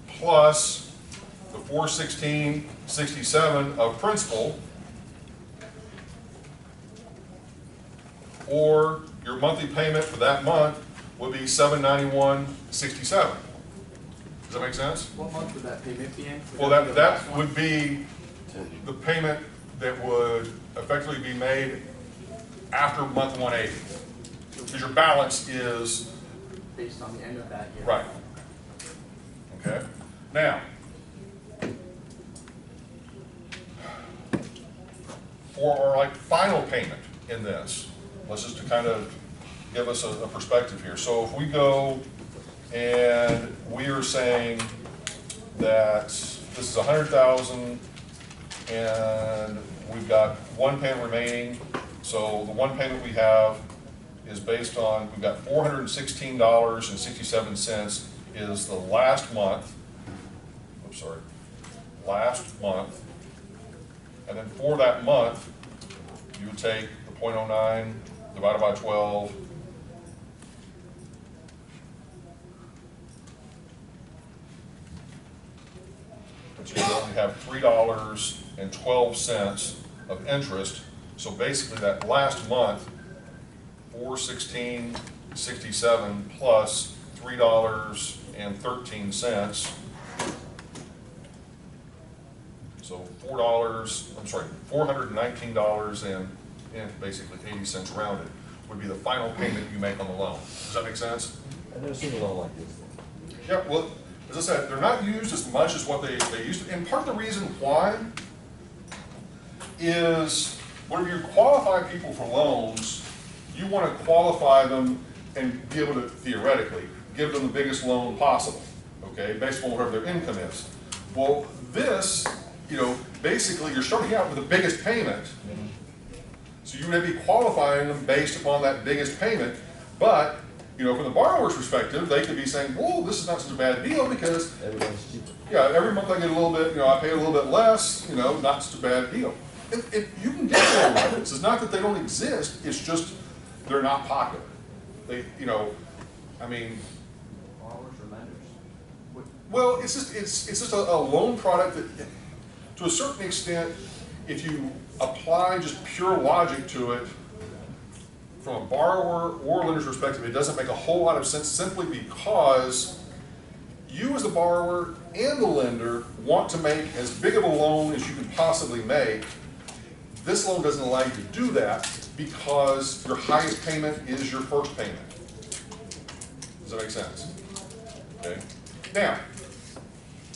plus the 416.67 of principal, or your monthly payment for that month would be $791.67. Does that make sense? What month would that payment be in? Well, that would be the payment that would effectively be made after month 180. Because your balance is based on the end of that year. right. Okay. Now, for our like final payment in this, let's just to kind of give us a perspective here. So if we go and we are saying that this is 100,000 and we've got one payment remaining. So the one payment we have is based on, we've got $416.67 is the last month, last month. And then for that month, you would take the 0.09 divided by 12. But you would only have $3.12 of interest. So basically that last month, $416.67 plus $3.13. So $419 and basically 80 cents rounded would be the final payment you make on the loan. Does that make sense? I've never seen a loan like this. Yeah, well, as I said, they're not used as much as what they used to. And part of the reason why is whenever you qualify people for loans, you want to qualify them and be able to, theoretically, give them the biggest loan possible, okay, based on whatever their income is. Well, this, you know, basically you're starting out with the biggest payment, so you would be qualifying them based upon that biggest payment, but, you know, from the borrower's perspective, they could be saying, whoa, this is not such a bad deal because, yeah, every month I get a little bit, you know, I pay a little bit less, you know, not such a bad deal. You can get loan like this. It's not that they don't exist, it's just they're not popular. They, you know, I mean, Borrowers or lenders? well, it's just a loan product that, to a certain extent, if you apply just pure logic to it, from a borrower or lender's perspective, it doesn't make a whole lot of sense simply because you as the borrower and the lender want to make as big of a loan as you can possibly make. This loan doesn't allow you to do that because your highest payment is your first payment. Does that make sense? Okay. Now,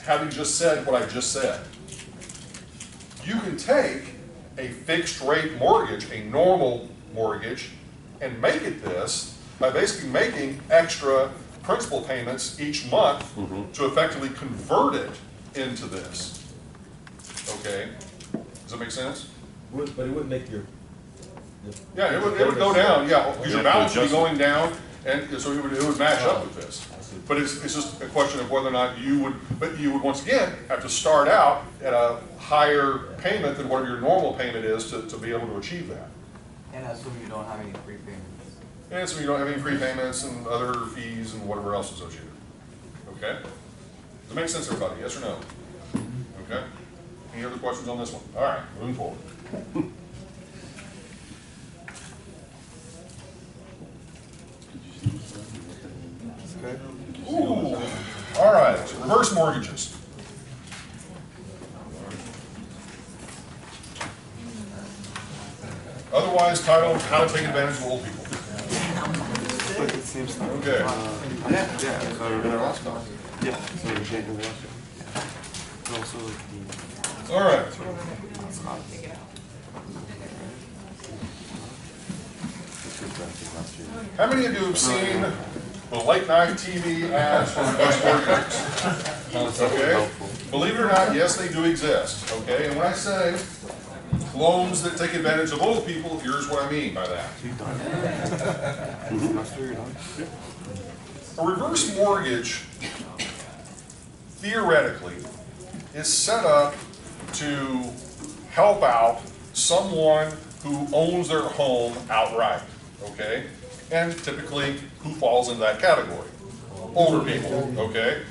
having just said what I just said, you can take a fixed rate mortgage, a normal mortgage, and make it this by basically making extra principal payments each month to effectively convert it into this. Okay? Does that make sense? But it would make your. Yeah, it would go down, yeah, because your balance would be going down, and so it would match up with this. But it's just a question of whether or not you would, but you would once again have to start out at a higher payment than what your normal payment is to be able to achieve that. And assume you don't have any prepayments. And so you don't have any prepayments and other fees and whatever else associated. Okay? Does it make sense, everybody? Yes or no? Okay? Any other questions on this one? All right, moving forward. Ooh, all right, reverse mortgages. Otherwise titled, How to Take Advantage of Old People. Okay. All right. How many of you have seen the late night TV ads for reverse mortgages? Okay. Believe it or not, yes, they do exist. Okay. And when I say loans that take advantage of old people, here's what I mean by that. A reverse mortgage, theoretically, is set up to help out someone who owns their home outright, okay? And typically, who falls into that category? Older people, okay?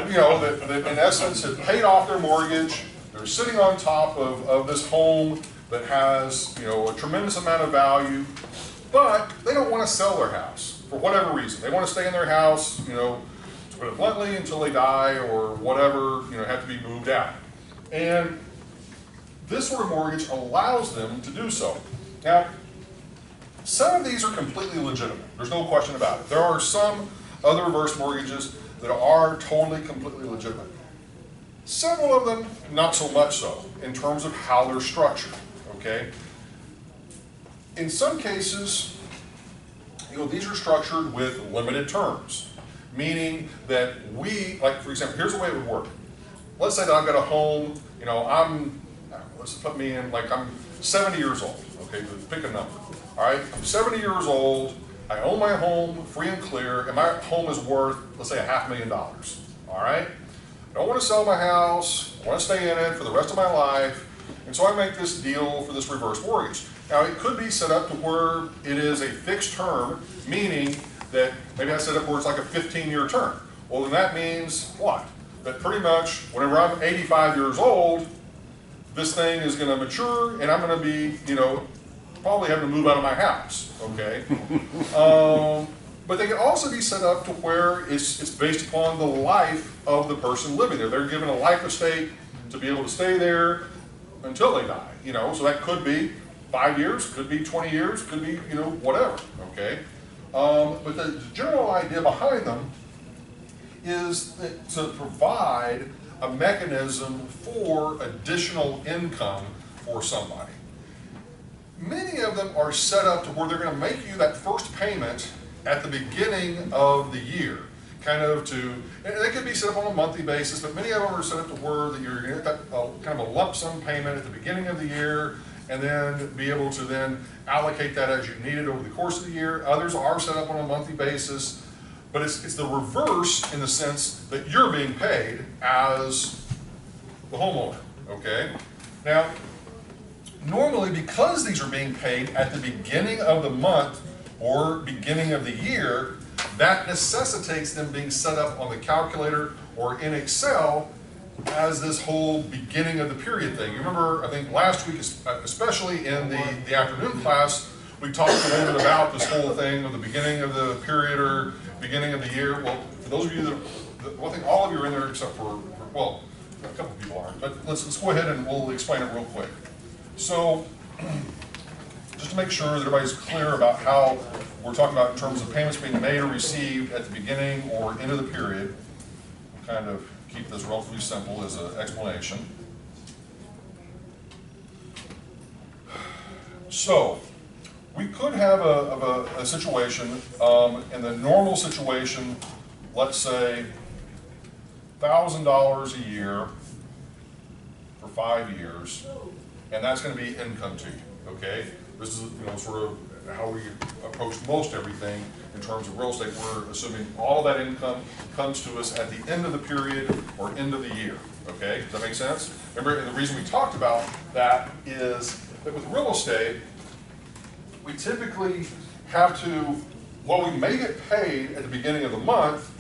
You know, that in essence have paid off their mortgage, they're sitting on top of this home that has, you know, a tremendous amount of value, but they don't want to sell their house for whatever reason. They want to stay in their house, you know, to put it bluntly, until they die or whatever, you know, have to be moved out. And this sort of mortgage allows them to do so. Now, some of these are completely legitimate. There's no question about it. There are some other reverse mortgages that are totally, completely legitimate. Several of them, not so much so, in terms of how they're structured, okay? In some cases, you know, these are structured with limited terms, meaning that we, like for example, here's the way it would work. Let's say that I've got a home, you know, let's put me in, like I'm 70 years old, okay, pick a number. All right, I'm 70 years old, I own my home free and clear, and my home is worth, let's say, $500,000, all right? I don't want to sell my house, I want to stay in it for the rest of my life, and so I make this deal for this reverse mortgage. Now, it could be set up to where it is a fixed term, meaning that maybe I set up where it's like a 15-year term. Well, then that means what? That pretty much whenever I'm 85 years old, this thing is going to mature, and I'm going to be, you know, probably having to move out of my house, okay? But they can also be set up to where it's based upon the life of the person living there. They're given a life estate to be able to stay there until they die, you know? So that could be 5 years, could be 20 years, could be, you know, whatever, okay? But the general idea behind them is that to provide a mechanism for additional income for somebody. Many of them are set up to where they're going to make you that first payment at the beginning of the year, kind of to, and they could be set up on a monthly basis, but many of them are set up to where that you're going to get that kind of a lump sum payment at the beginning of the year, and then be able to then allocate that as you need it over the course of the year. Others are set up on a monthly basis, but it's the reverse in the sense that you're being paid as the homeowner, okay? Now, normally, because these are being paid at the beginning of the month or beginning of the year, that necessitates them being set up on the calculator or in Excel as this whole beginning of the period thing. You remember, I think last week, especially in the afternoon class, we talked a little bit about this whole thing of the beginning of the period or beginning of the year. Well, for those of you that, well, I think all of you are in there except for well, a couple of people aren't, but let's go ahead and we'll explain it real quick. So, just to make sure that everybody's clear about how we're talking about in terms of payments being made or received at the beginning or end of the period, we'll kind of keep this relatively simple as an explanation. So, we could have a situation, in the normal situation, let's say $1,000 a year for 5 years, and that's going to be income to you, okay? This is, you know, sort of how we approach most everything in terms of real estate. We're assuming all of that income comes to us at the end of the period or end of the year, okay? Does that make sense? Remember, the reason we talked about that is that with real estate, we typically have to, while we may get paid at the beginning of the month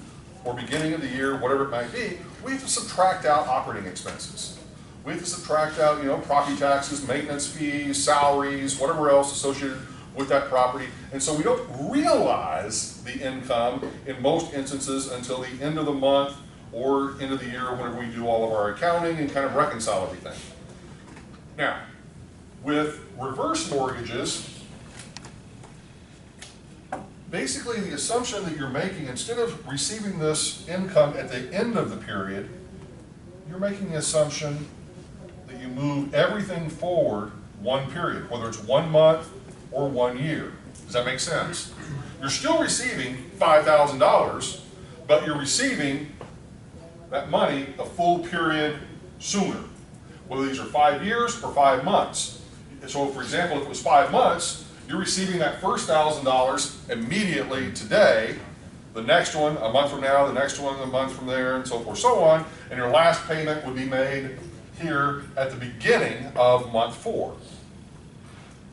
or beginning of the year, whatever it might be, we have to subtract out operating expenses. We have to subtract out, you know, property taxes, maintenance fees, salaries, whatever else associated with that property. And so we don't realize the income in most instances until the end of the month or end of the year whenever we do all of our accounting and kind of reconcile everything. Now, with reverse mortgages, basically the assumption that you're making, instead of receiving this income at the end of the period, you're making the assumption that you move everything forward one period, whether it's 1 month or 1 year. Does that make sense? You're still receiving $5,000, but you're receiving that money a full period sooner, whether these are 5 years or 5 months. So for example, if it was 5 months, you're receiving that first $1,000 immediately today, the next one a month from now, the next one a month from there, and so forth, so on, and your last payment would be made here at the beginning of month 4.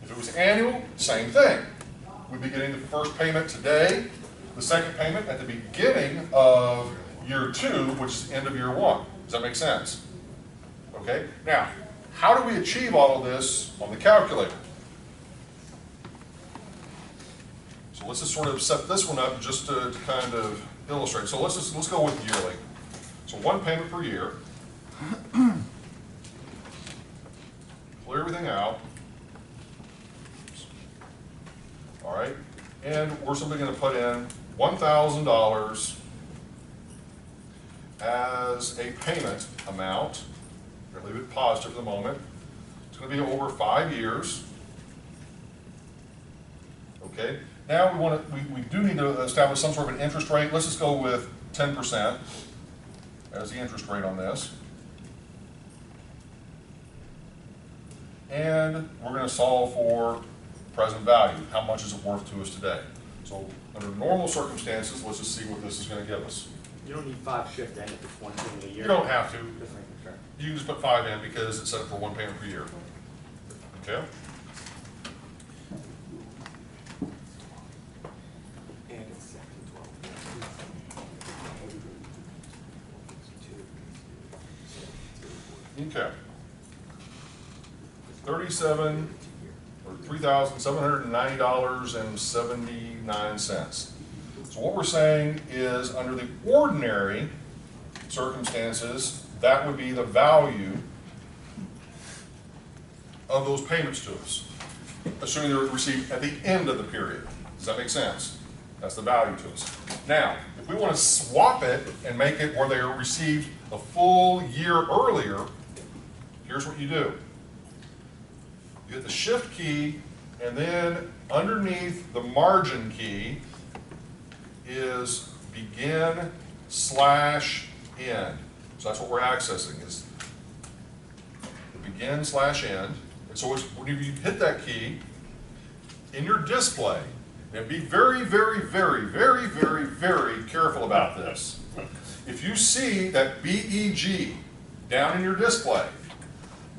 If it was annual, same thing. We'd be getting the first payment today, the second payment at the beginning of year 2, which is the end of year 1. Does that make sense? Okay, now, how do we achieve all of this on the calculator? So let's just sort of set this one up just to kind of illustrate. So let's go with yearly. So 1 payment per year. Clear everything out. All right, and we're simply going to put in $1,000 as a payment amount. We're going to leave it positive for the moment. It's going to be over 5 years. Okay. Now we do need to establish some sort of an interest rate. Let's just go with 10% as the interest rate on this. And we're going to solve for present value. How much is it worth to us today? So under normal circumstances, let's just see what this is gonna give us. You don't need 5 shift to end up with 1 payment a year. You don't have to. Just making sure. You can just put 5 in because it's set up for 1 payment per year. Okay? And it's section 12. Okay. 37 or $3,790.79. So what we're saying is under the ordinary circumstances, that would be the value of those payments to us, assuming they were received at the end of the period. Does that make sense? That's the value to us. Now, if we want to swap it and make it where they are received a full year earlier, here's what you do. You hit the shift key, and then underneath the margin key is begin/end. So that's what we're accessing, is the begin/end. And so whenever you hit that key, in your display, and be very, very, very, very, very, very careful about this. If you see that BEG down in your display,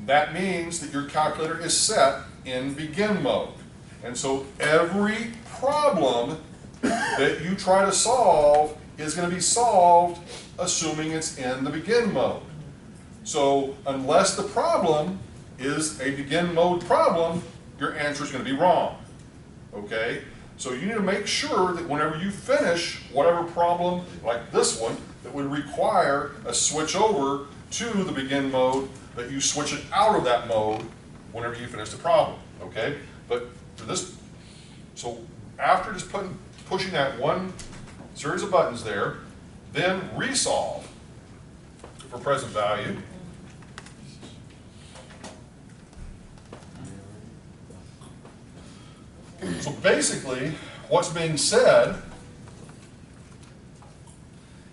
that means that your calculator is set in begin mode. And so every problem that you try to solve is going to be solved assuming it's in the begin mode. So unless the problem is a begin mode problem, your answer is going to be wrong. Okay? So you need to make sure that whenever you finish whatever problem, like this one, that would require a switch over to the begin mode, that you switch it out of that mode whenever you finish the problem. Okay? But for this, so after just pushing that one series of buttons there, then resolve for present value. So basically, what's being said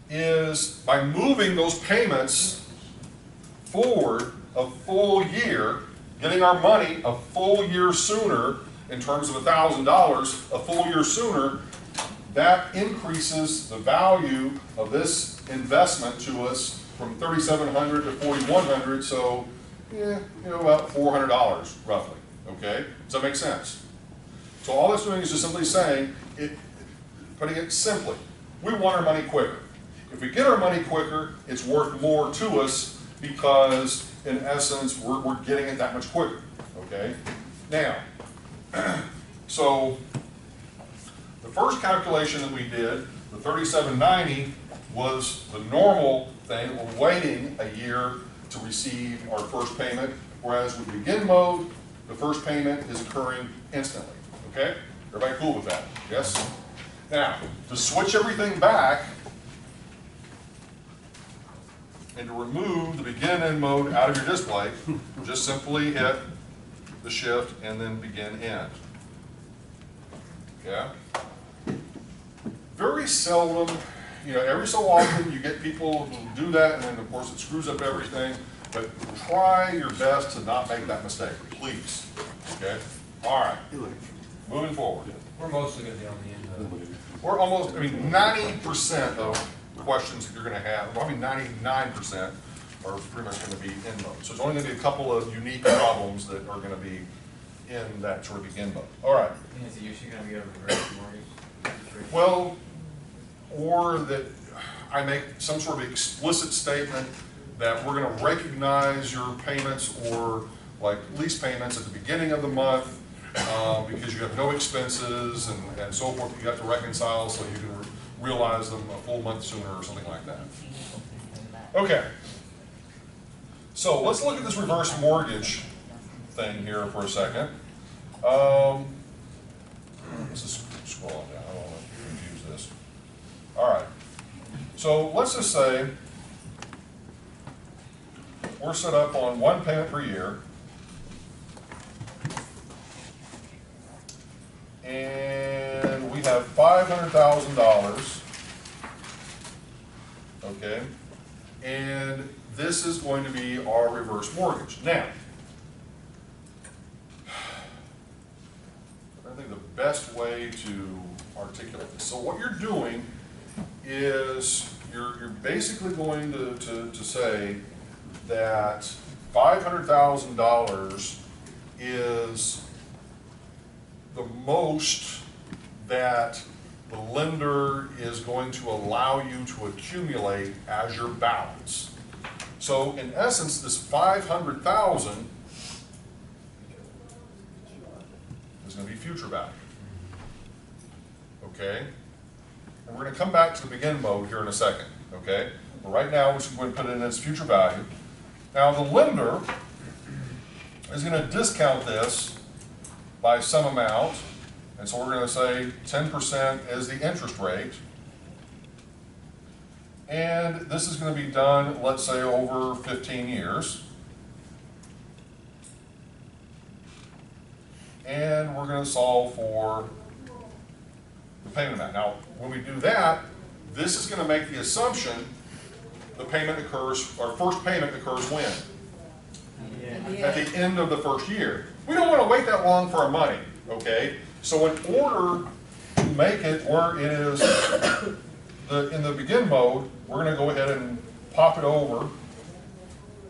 is by moving those payments forward a full year, getting our money a full year sooner in terms of $1,000, a full year sooner, that increases the value of this investment to us from $3,700 to $4,100, so about $400 roughly. Okay, does that make sense? So all that's doing is just simply saying, putting it simply, we want our money quicker. If we get our money quicker, it's worth more to us because, in essence, we're getting it that much quicker. Okay, now, so the first calculation that we did, the 3790, was the normal thing. We're waiting a year to receive our first payment, whereas with begin mode, the first payment is occurring instantly. Okay? Everybody cool with that? Yes? Now, to switch everything back and to remove the begin end mode out of your display, just simply hit the shift and then begin end. Yeah? Very seldom, every so often you get people who do that, and then of course it screws up everything, but try your best to not make that mistake, please. Okay? All right. Moving forward. We're mostly going to be on the end of it. We're almost, 90% of questions that you're going to have, probably 99% are pretty much going to be in mode. So it's only going to be a couple of unique problems that are going to be in that sort of begin mode. All right. Is it usually going to be a reverse mortgage? Well, or that I make some sort of explicit statement that we're going to recognize your payments or like lease payments at the beginning of the month because you have no expenses and so forth that you have to reconcile so you can realize them a full month sooner or something like that. Okay. So let's look at this reverse mortgage thing here for a second. Let's just scroll down. I don't want to confuse this. All right. So let's just say we're set up on 1 payment per year. And we have $500,000. Okay. And this is going to be our reverse mortgage. Now, I think the best way to articulate this. So what you're doing is you're basically going to say that $500,000 is the most that the lender is going to allow you to accumulate as your balance. So in essence, this $500,000 is going to be future value. Okay? And we're going to come back to the begin mode here in a second. Okay? But right now, we're just going to put it in its future value. Now, the lender is going to discount this by some amount. And so we're going to say 10% is the interest rate. And this is going to be done, let's say, over 15 years. And we're going to solve for the payment amount. Now, when we do that, this is going to make the assumption the payment occurs, our first payment occurs when? At the end of the first year. We don't want to wait that long for our money, okay? So in order to make it where it is in the begin mode, we're going to go ahead and pop it over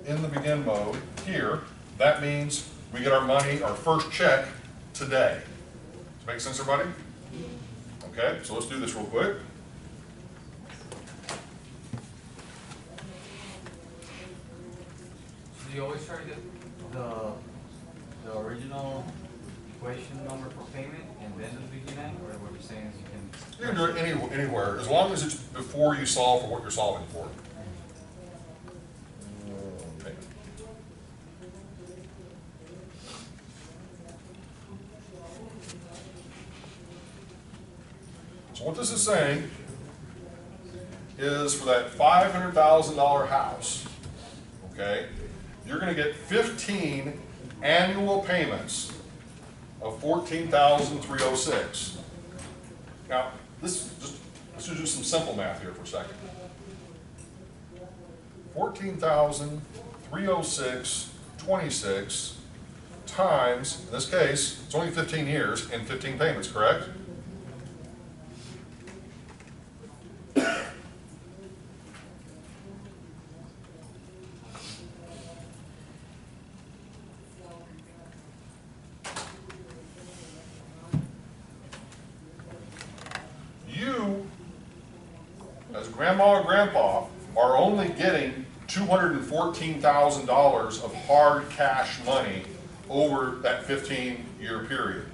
in the begin mode here. That means we get our money, our first check today. Does that make sense, everybody? Okay, so let's do this real quick. So you always try to get the original equation number for payment and then the beginning, or what you're saying is you can... You can do it anywhere, as long as it's before you solve for what you're solving for. Okay. So what this is saying is for that $500,000 house, okay, you're going to get 15 annual payments of $14,306. Now, let's do some simple math here for a second. 14,306.26 times, in this case, it's only 15 years and 15 payments, correct? You, as grandma or grandpa, are only getting $214,000 of hard cash money over that 15-year period.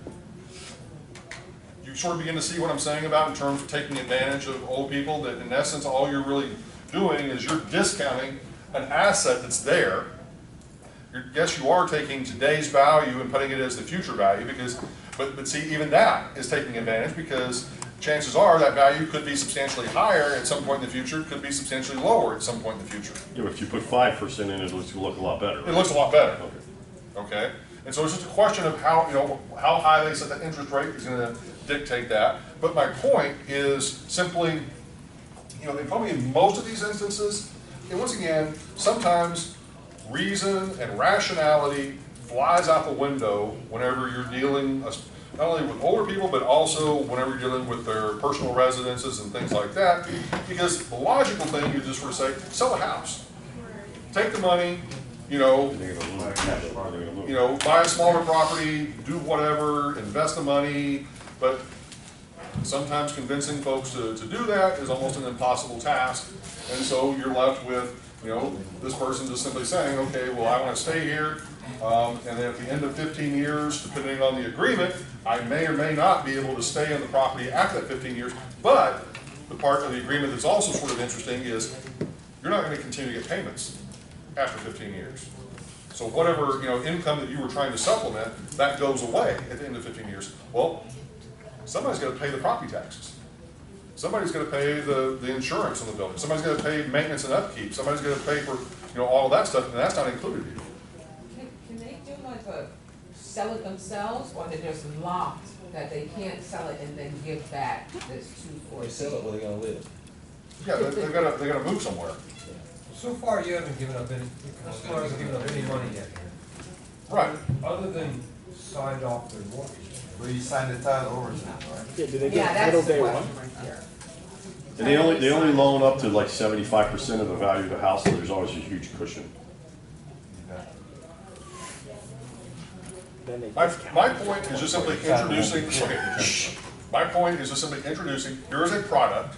You sort of begin to see what I'm saying about in terms of taking advantage of old people, that in essence all you're really doing is you're discounting an asset that's there. Yes, you are taking today's value and putting it as the future value, because, but see, even that is taking advantage, because chances are that value could be substantially higher at some point in the future, could be substantially lower at some point in the future. Yeah, but if you put 5% in, it looks a lot better. It looks a lot better. Okay. And so it's just a question of how, how high they set that interest rate is going to dictate that. But my point is simply, and probably in most of these instances, and once again, sometimes reason and rationality flies out the window whenever you're dealing not only with older people, but also whenever you're dealing with their personal residences and things like that. Because the logical thing is just sort of say, sell a house. Take the money, buy a smaller property, do whatever, invest the money, but sometimes convincing folks to do that is almost an impossible task. And so you're left with, this person just simply saying, okay, well, I want to stay here, and then at the end of 15 years, depending on the agreement, I may or may not be able to stay in the property after that 15 years, but the part of the agreement that's also sort of interesting is you're not going to continue to get payments after 15 years. So whatever income that you were trying to supplement, that goes away at the end of 15 years. Well, somebody's got to pay the property taxes. Somebody's going to pay the insurance on the building. Somebody's going to pay maintenance and upkeep. Somebody's going to pay for all of that stuff, and that's not included here. Can they do like sell it themselves, or they're just locked that they can't sell it and then give back this $214,000? They sell it where they're gonna live. Yeah, they got to move somewhere. So far, you haven't given up any, as far as giving up any money yet. Right. Other than signed off their mortgage. But you signed the title over now, right? Yeah, do they Yeah, get that's title the day one? question right there. And they only loan up to like 75% of the value of the house, so there's always a huge cushion. Then they My discount. point is just simply introducing, okay, shh. My point is just simply introducing, here is a product.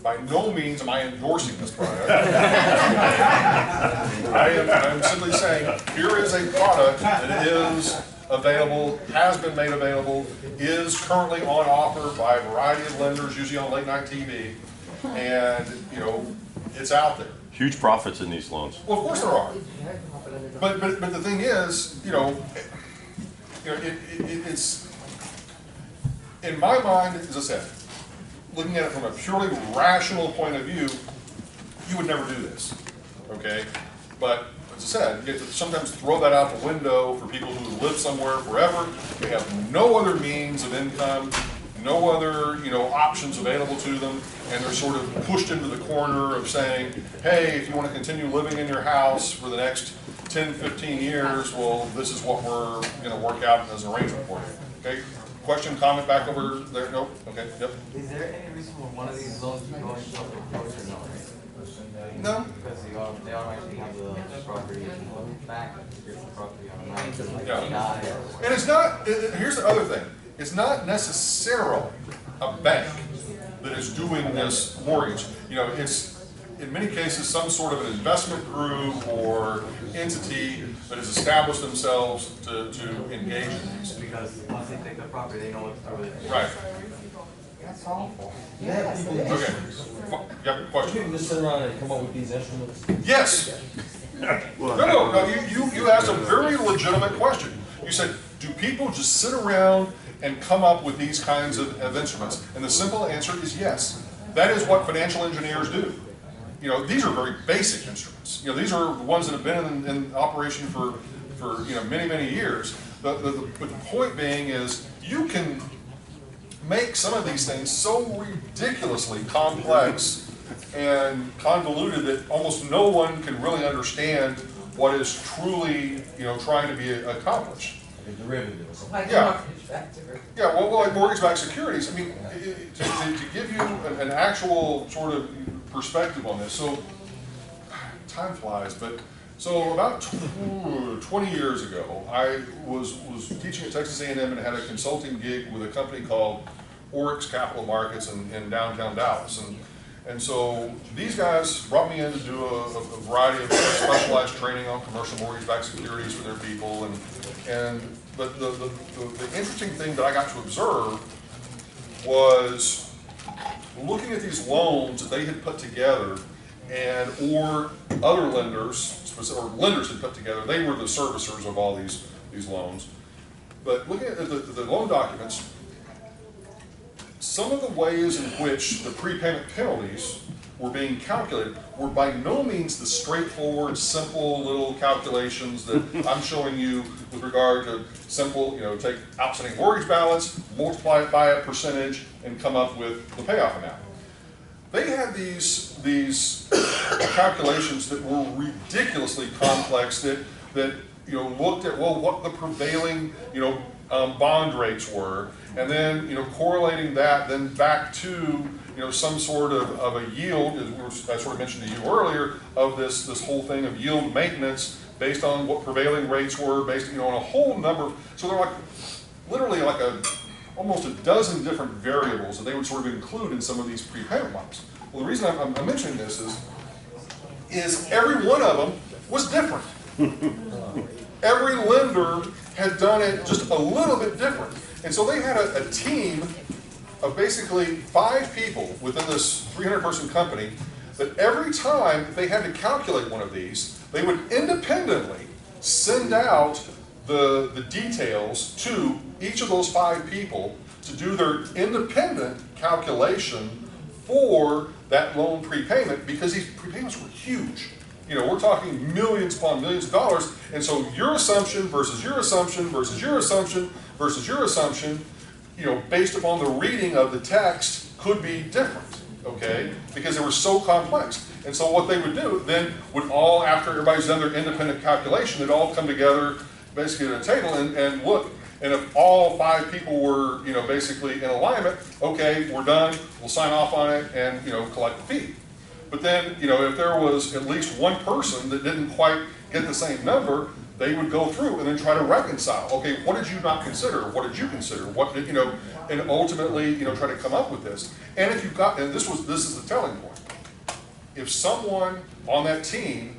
By no means am I endorsing this product. I'm simply saying, here is a product that is available, has been made available, is currently on offer by a variety of lenders, usually on late night TV, and, you know, it's out there. Huge profits in these loans. Well, of course there are. But the thing is, it's, in my mind, as I said, looking at it from a purely rational point of view, you would never do this, okay? But as I said, you have to sometimes throw that out the window for people who live somewhere forever. They have no other means of income, no other, options available to them, and they're sort of pushed into the corner of saying, hey, if you want to continue living in your house for the next 10, 15 years, well, this is what we're going to work out as an arrangement for you. Okay? Question, comment back over there? Nope? Okay, yep. Is there any reason for one of these loans to go into a foreclosure now, right? No. Because they all actually have the property back, get the property on the line, like Yeah. die or And it's not, here's the other thing, it's not necessarily a bank that is doing this mortgage. It's, in many cases, some sort of an investment group or entity that has established themselves to engage in these. because once they take the property, they know what to do with it. Right. That's awful. Yes. Okay. Yeah, You question? can just sit around and come up with these instruments. Yes. No, you asked a very legitimate question. You said, do people just sit around and come up with these kinds of instruments? And the simple answer is yes. That is what financial engineers do. These are very basic instruments. These are the ones that have been in operation for many, many years. But the point being is, you can make some of these things so ridiculously complex and convoluted that almost no one can really understand what is truly, trying to be accomplished. Like a derivative or something. Like Yeah. mortgage factor. Yeah, well, like mortgage-backed securities, I mean, to give you an actual sort of perspective on this, so, time flies, but, so about 20 years ago, I was teaching at Texas A&M and had a consulting gig with a company called Oryx Capital Markets in downtown Dallas. And so these guys brought me in to do a variety of specialized training on commercial mortgage-backed securities for their people. But the interesting thing that I got to observe was looking at these loans that they had put together or other lenders, or lenders had put together. They were the servicers of all these loans. But looking at the loan documents, some of the ways in which the prepayment penalties were being calculated were by no means the straightforward, simple little calculations that I'm showing you with regard to simple, take outstanding mortgage balance, multiply it by a percentage, and come up with the payoff amount. They had these calculations that were ridiculously complex that looked at, well, what the prevailing, bond rates were, and then, correlating that then back to, some sort of a yield, as I sort of mentioned to you earlier, of this whole thing of yield maintenance based on what prevailing rates were, based, on a whole number of, so they're like, literally like almost a dozen different variables that they would sort of include in some of these prepayment models. Well, the reason I'm mentioning this is every one of them was different. Every lender had done it just a little bit different. And so they had a team of basically 5 people within this 300-person company that every time they had to calculate one of these, they would independently send out the details to each of those 5 people to do their independent calculation for that loan prepayment, because these prepayments were huge. We're talking millions upon millions of dollars, and so your assumption versus your assumption versus your assumption versus your assumption, based upon the reading of the text could be different, okay? Because they were so complex. And so what they would do then would all, after everybody's done their independent calculation, it'd all come together, basically at a table and look, and if all 5 people were, you know, basically in alignment, okay, we're done, we'll sign off on it and, you know, collect the fee. But then, you know, if there was at least one person that didn't quite get the same number, they would go through and then try to reconcile. Okay, what did you not consider? What did you consider? What did, you know, and ultimately, you know, try to come up with this. And if you've got, and this is the telling point. If someone on that team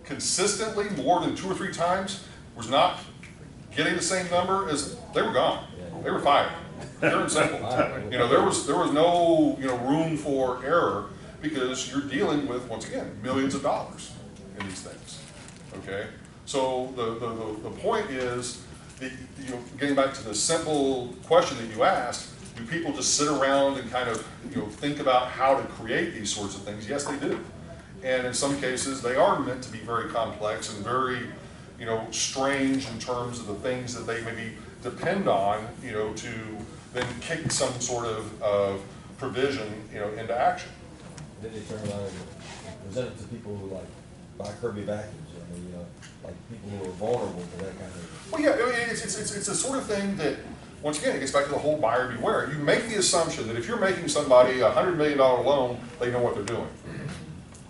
consistently more than 2 or 3 times was not getting the same number, as they were gone. They were fired. Pure and simple. You know, there was no, you know, room for error, because you're dealing with, once again, millions of dollars in these things. Okay? So the point is, that, you know, getting back to the simple question that you asked, do people just sit around and kind of, you know, think about how to create these sorts of things? Yes, they do. And in some cases, they are meant to be very complex and very, you know, strange in terms of the things that they maybe depend on, you know, to then kick some sort of provision, you know, into action. Then they turn around and present it to people who like buy Kirby vacuums, I mean, you know, like people who are vulnerable to that kind of. Well, yeah, I mean, it's a sort of thing that, once again, it gets back to the whole buyer beware. You make the assumption that if you're making somebody a $100 million loan, they know what they're doing.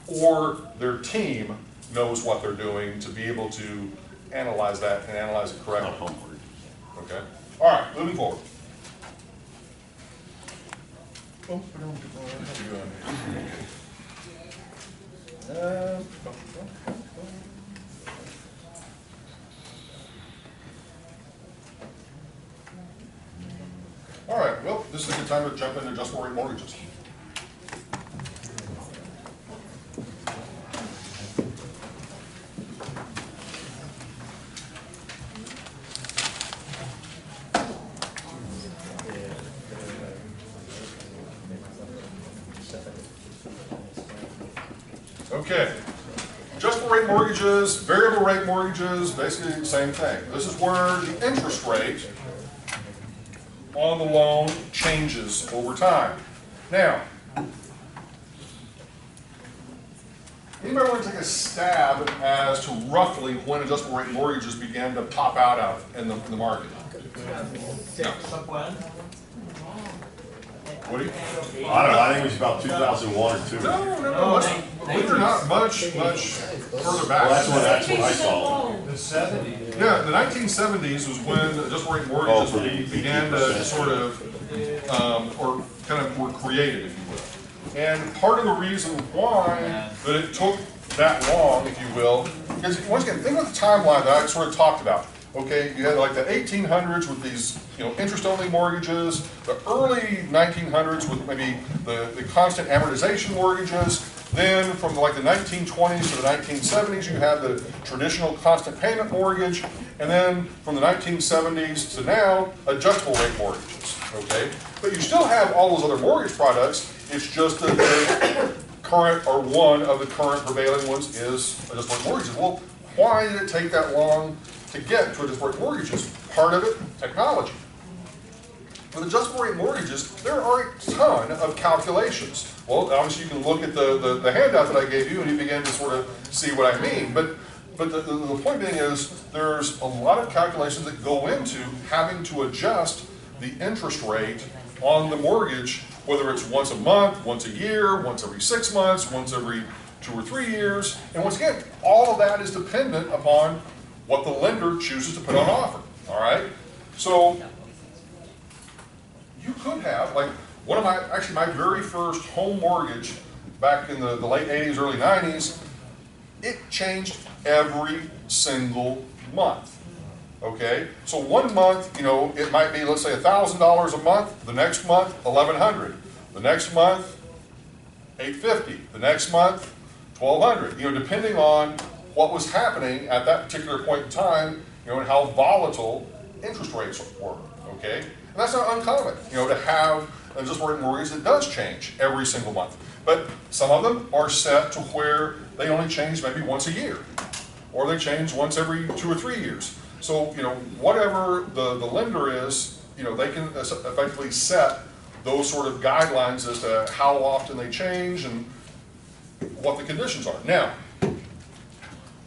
Or their team knows what they're doing to be able to analyze that and analyze it correctly. Not homework. Okay? All right, moving forward. All right, well, this is a good time to jump into adjustable rate mortgages. Okay, adjustable rate mortgages, variable rate mortgages, basically the same thing. This is where the interest rate on the loan changes over time. Now, anybody want to take a stab as to roughly when adjustable rate mortgages began to pop out in the market? No. What do you? I don't know, I think it was about 2001 or 2. No, believe it or not, much further back. Well, that's when I saw it. The 70s. Yeah, the 1970s was when adjustable rate mortgages began to sort of, or kind of were created, if you will. And part of the reason why that it took that long, if you will, is, once again, think about the timeline that I sort of talked about. Okay, you had like the 1800s with these, you know, interest-only mortgages, the early 1900s with maybe the constant amortization mortgages. Then from like the 1920s to the 1970s, you had the traditional constant payment mortgage. And then from the 1970s to now, adjustable rate mortgages, okay? But you still have all those other mortgage products. It's just that the current, or one of the current prevailing ones, is adjustable rate mortgages. Well, why did it take that long to get to adjustable rate mortgages? Part of it, technology. With adjustable rate mortgages, there are a ton of calculations. Well, obviously you can look at the handout that I gave you and you begin to sort of see what I mean. But the point being is, there's a lot of calculations that go into having to adjust the interest rate on the mortgage, whether it's once a month, once a year, once every 6 months, once every 2 or 3 years. And once again, all of that is dependent upon what the lender chooses to put on offer. All right? So you could have, like, one of my very first home mortgage back in the late 80s, early 90s, it changed every single month. Okay? So one month, you know, it might be, let's say, $1,000 a month. The next month, $1,100. The next month, $850. The next month, $1,200. You know, depending on what was happening at that particular point in time, you know, and how volatile interest rates were. Okay? And that's not uncommon, you know, to have an adjustable rate mortgage that does change every single month. But some of them are set to where they only change maybe once a year, or they change once every 2 or 3 years. So, you know, whatever the lender is, you know, they can effectively set those sort of guidelines as to how often they change and what the conditions are. Now,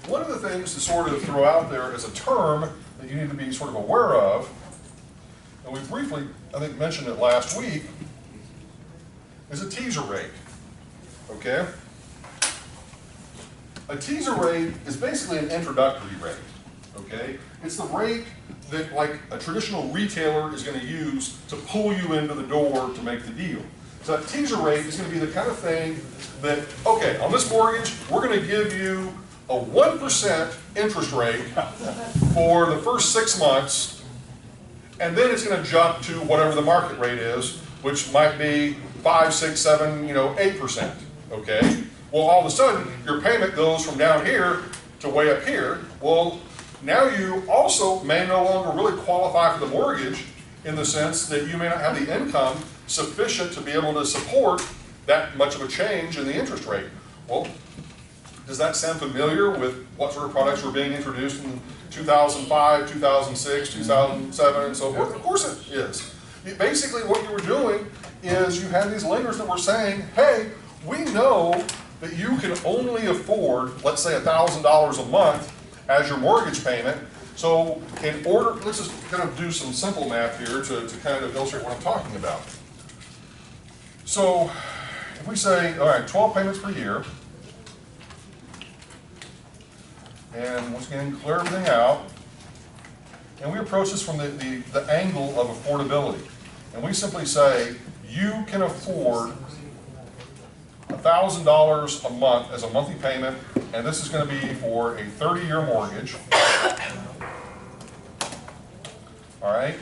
one of the things to sort of throw out there as a term that you need to be sort of aware of, and we briefly, I think, mentioned it last week, is a teaser rate, okay? A teaser rate is basically an introductory rate, okay? It's the rate that, like, a traditional retailer is going to use to pull you into the door to make the deal. So that teaser rate is going to be the kind of thing that, okay, on this mortgage, we're going to give you a 1% interest rate for the first 6 months, and then it's going to jump to whatever the market rate is, which might be 5, 6, 7, 8%, okay? Well, all of a sudden, your payment goes from down here to way up here. Well, now you also may no longer really qualify for the mortgage in the sense that you may not have the income sufficient to be able to support that much of a change in the interest rate. Well, does that sound familiar with what sort of products were being introduced in 2005, 2006, 2007, and so forth? Of course it is. Basically, what you were doing is you had these lenders that were saying, hey, we know that you can only afford, let's say, $1,000 a month as your mortgage payment. So in order, let's just kind of do some simple math here to kind of illustrate what I'm talking about. So if we say, all right, 12 payments per year, and once again, clear everything out, and we approach this from the angle of affordability. And we simply say, you can afford $1,000 a month as a monthly payment, and this is going to be for a 30-year mortgage. All right?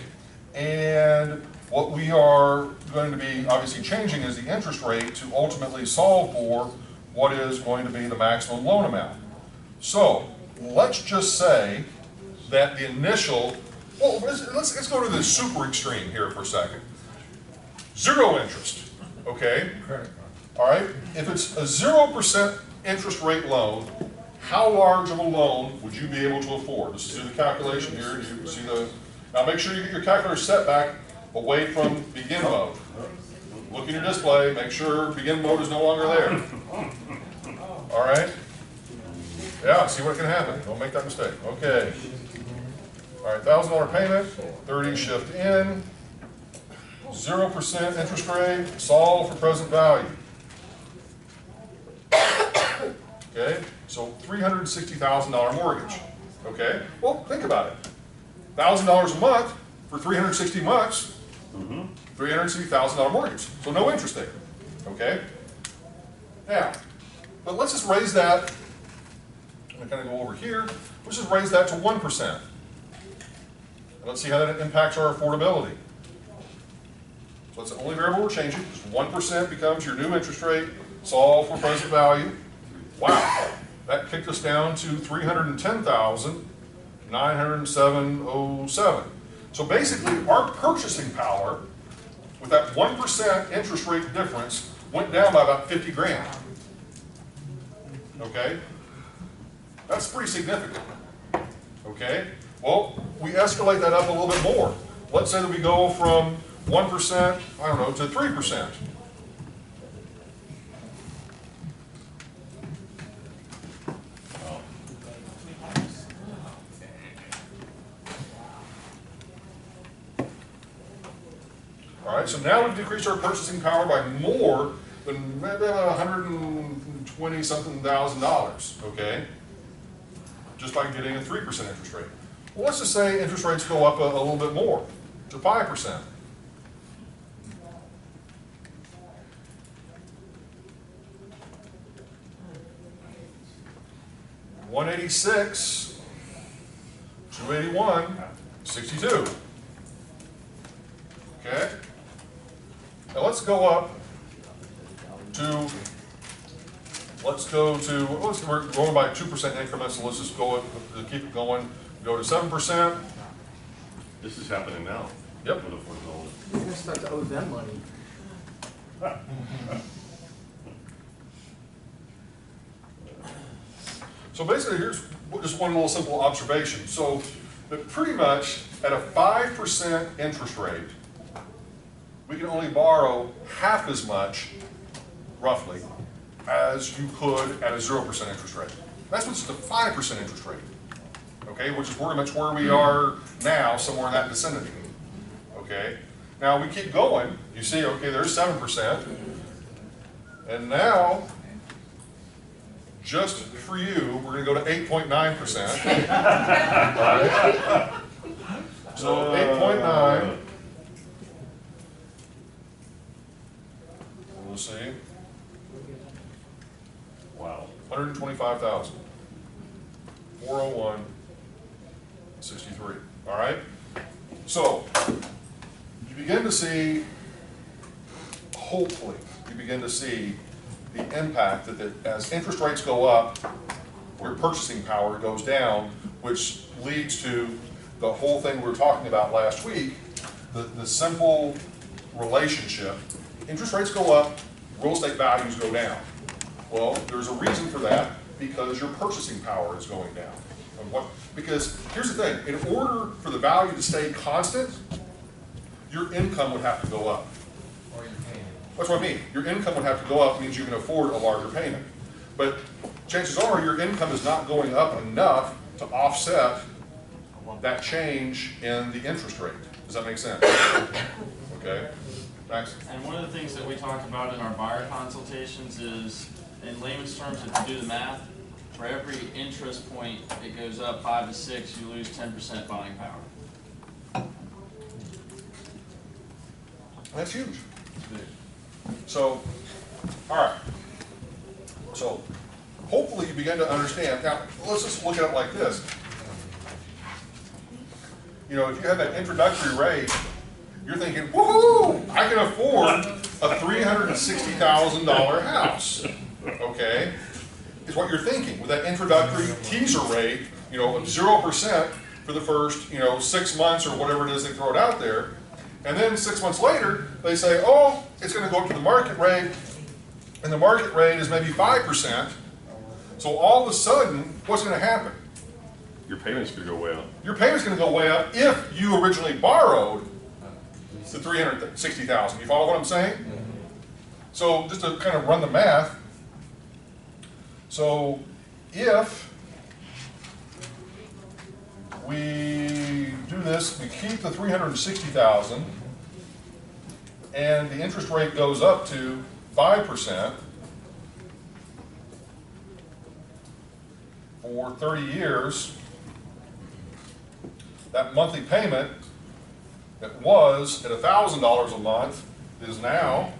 And what we are going to be obviously changing is the interest rate to ultimately solve for what is going to be the maximum loan amount. So let's just say that the initial, well, let's go to the super extreme here for a second. 0 interest, okay? All right, if it's a 0% interest rate loan, how large of a loan would you be able to afford? Let's do the calculation here. You see the, now make sure you get your calculator set back away from begin mode. Look in your display, make sure begin mode is no longer there. All right? Yeah, see what can happen. Don't make that mistake. Okay. All right, $1,000 payment, 30 shift in, 0% interest rate, solve for present value. Okay, so $360,000 mortgage. Okay, well, think about it. $1,000 a month for 360 months, $360,000 mortgage. So no interest there. Okay? Now, but let's just raise that. I'm going to kind of go over here. Let's just raise that to 1%. And let's see how that impacts our affordability. So that's the only variable we're changing. Just 1% becomes your new interest rate. Solve for present value. Wow, that kicked us down to $310,907.07. So basically, our purchasing power with that 1% interest rate difference went down by about 50 grand. Okay? That's pretty significant. Okay? Well, we escalate that up a little bit more. Let's say that we go from 1%, I don't know, to 3%. All right, so now we've decreased our purchasing power by more than maybe $120-something thousand, okay? Just by getting a 3% interest rate. Well, let's just say interest rates go up a little bit more, to 5%. $186, $281, $62. Okay? Now let's go up to, we're going by 2% increments, so let's just go, keep it going, go to 7%. This is happening now. Yep. You're gonna start to owe them money. So basically, here's just one little simple observation. So that pretty much at a 5% interest rate, we can only borrow half as much, roughly, as you could at a 0% interest rate. That's what's just a 5% interest rate. Okay, which is pretty much where we are now, somewhere in that vicinity. Okay, now we keep going. You see, okay, there's 7%. And now, just for you, we're going to go to 8.9%. Right? So 8.9. We'll see. Wow. 125,000. 401.63. All right? So, you begin to see, hopefully, you begin to see the impact that as interest rates go up, your purchasing power goes down, which leads to the whole thing we were talking about last week, the simple relationship. Interest rates go up, real estate values go down. Well, there's a reason for that, because your purchasing power is going down. Because here's the thing, in order for the value to stay constant, your income would have to go up. Or your payment. That's what I mean. Your income would have to go up, means you can afford a larger payment. But chances are your income is not going up enough to offset that change in the interest rate. Does that make sense? Okay. Max? And one of the things that we talk about in our buyer consultations is, in layman's terms, if you do the math, for every interest point it goes up 5 to 6, you lose 10% buying power. That's huge. So, all right. So, hopefully you begin to understand. Now, let's just look at it like this. You know, if you have that introductory rate, you're thinking, woohoo, I can afford a $360,000 house. Okay? Is what you're thinking with that introductory teaser rate, you know, of 0% for the first, 6 months or whatever it is they throw it out there. And then 6 months later, they say, oh, it's going to go up to the market rate, and the market rate is maybe 5%. So all of a sudden, what's going to happen? Your payment's going to go way up. Your payment's going to go way up if you originally borrowed the $360,000. You follow what I'm saying? So just to kind of run the math. So if we do this, we keep the $360,000, and the interest rate goes up to 5% for 30 years, that monthly payment that was at $1,000 a month is now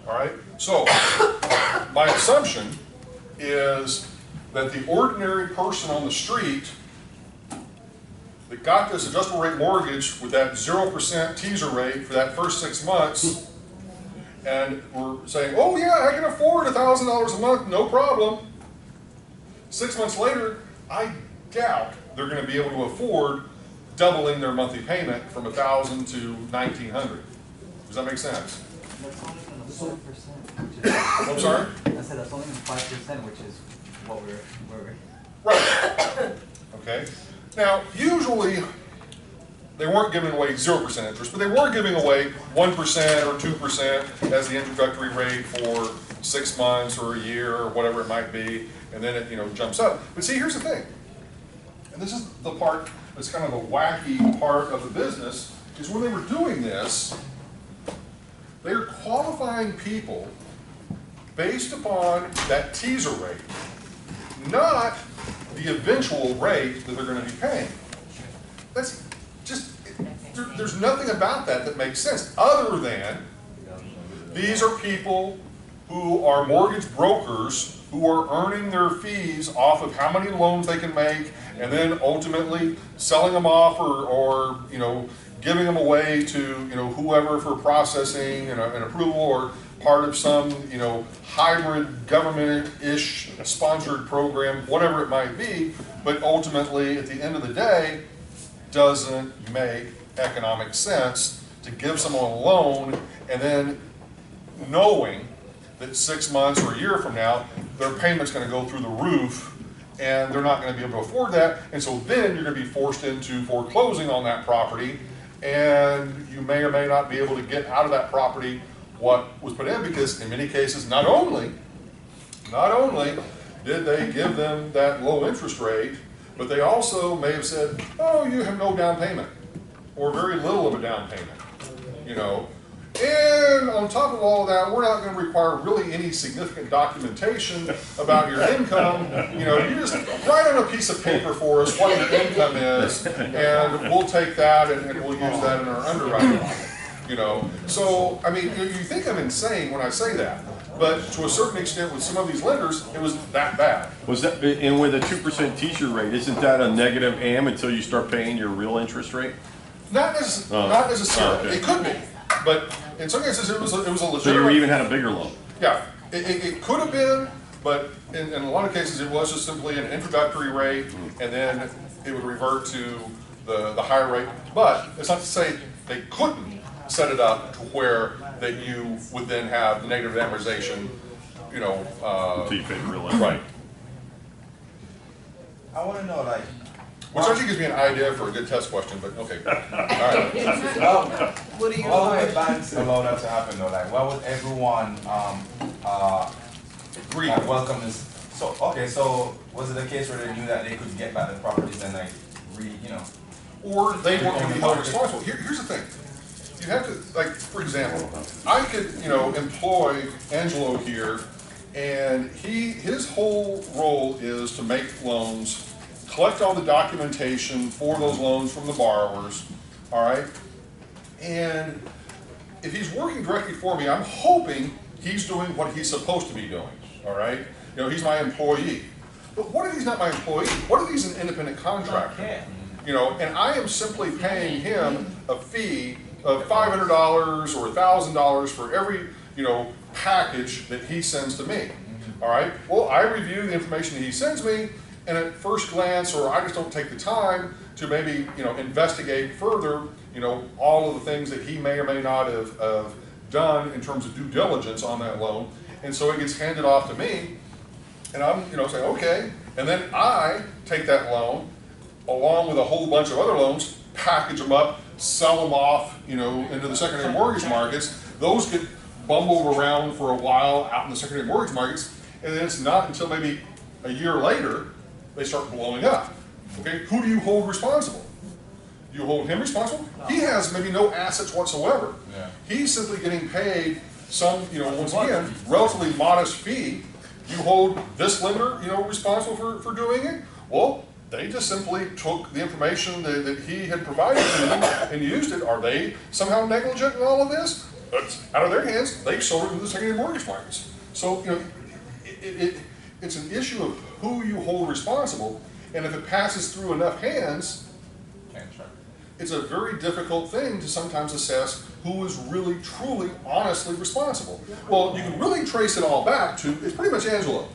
all right, so my assumption is that the ordinary person on the street that got this adjustable rate mortgage with that 0% teaser rate for that first 6 months, and we're saying, oh yeah, I can afford $1,000 a month, no problem. 6 months later, I doubt they're going to be able to afford doubling their monthly payment from $1,000 to $1,900. Does that make sense? That's only from the 5%. I'm sorry? I said that's only 5%, which is what we're right. Okay. Now, usually they weren't giving away 0% interest, but they were giving away 1% or 2% as the introductory rate for 6 months or a year or whatever it might be, and then it jumps up. But see, here's the thing, and this is the part that's kind of a wacky part of the business, is when they were doing this, they were qualifying people based upon that teaser rate, not the eventual rate that they're going to be paying. That's just, there's nothing about that that makes sense, other than these are people who are mortgage brokers who are earning their fees off of how many loans they can make, and then ultimately selling them off or giving them away to whoever for processing and approval, or part of some hybrid government-ish sponsored program, whatever it might be, but ultimately at the end of the day doesn't make economic sense to give someone a loan and then knowing that 6 months or a year from now their payment's going to go through the roof and they're not gonna be able to afford that, and so then you're gonna be forced into foreclosing on that property, and you may or may not be able to get out of that property what was put in, because in many cases, not only did they give them that low interest rate, but they also may have said, oh, you have no down payment, or very little of a down payment, you know. And on top of all of that, we're not going to require really any significant documentation about your income. You know, you just write on a piece of paper for us what your income is, and we'll take that and we'll use that in our underwriting. You know, so I mean, you think I'm insane when I say that, but to a certain extent, with some of these lenders, it was that bad. Was that, and with a 2% teacher rate, isn't that a negative AM until you start paying your real interest rate? Not necessarily. Okay. It could be, but in some cases, it was a legitimate. So you even had a bigger loan? Yeah, it could have been, but in a lot of cases, it was just simply an introductory rate, and then it would revert to the higher rate. But it's not to say they couldn't set it up to where that you would then have negative amortization, you know. Until you pay the real interest. Right. I wanna know, like, Which actually gives me an idea for a good test question, but okay. All right. What do you why would the banks allow that to happen though? Like, why would everyone, Agree. welcome this? So, okay, so was it a case where they knew that they could get back the properties and like, you know? Or they weren't going to be held responsible. Here's the thing. You have to, like, for example, I could, you know, employ Angelo here, and his whole role is to make loans, collect all the documentation for those loans from the borrowers, all right? And if he's working directly for me, I'm hoping he's doing what he's supposed to be doing, all right? You know, he's my employee. But what if he's not my employee? What if he's an independent contractor? You know, and I am simply paying him a fee of $500 or $1,000 for every, you know, package that he sends to me, all right? Well, I review the information that he sends me, and at first glance, or I just don't take the time to maybe, you know, investigate further, you know, all of the things that he may or may not have done in terms of due diligence on that loan. And so it gets handed off to me, and I'm, you know, saying, okay, and then I take that loan along with a whole bunch of other loans, package them up, sell them off, you know, into the secondary mortgage markets. Those get bumbled around for a while out in the secondary mortgage markets, and then it's not until maybe a year later they start blowing up. Okay, who do you hold responsible? Do you hold him responsible? He has maybe no assets whatsoever. Yeah. He's simply getting paid some, you know, once again, relatively modest fee. You hold this lender, you know, responsible for doing it? Well, they just simply took the information that he had provided to them and used it. Are they somehow negligent in all of this? It's out of their hands. They sold it to the secondary mortgage markets. So, you know, it's an issue of who you hold responsible, and if it passes through enough hands, it's a very difficult thing to sometimes assess who is really, truly, honestly responsible. Well, you can really trace it all back to, it's pretty much Angelo.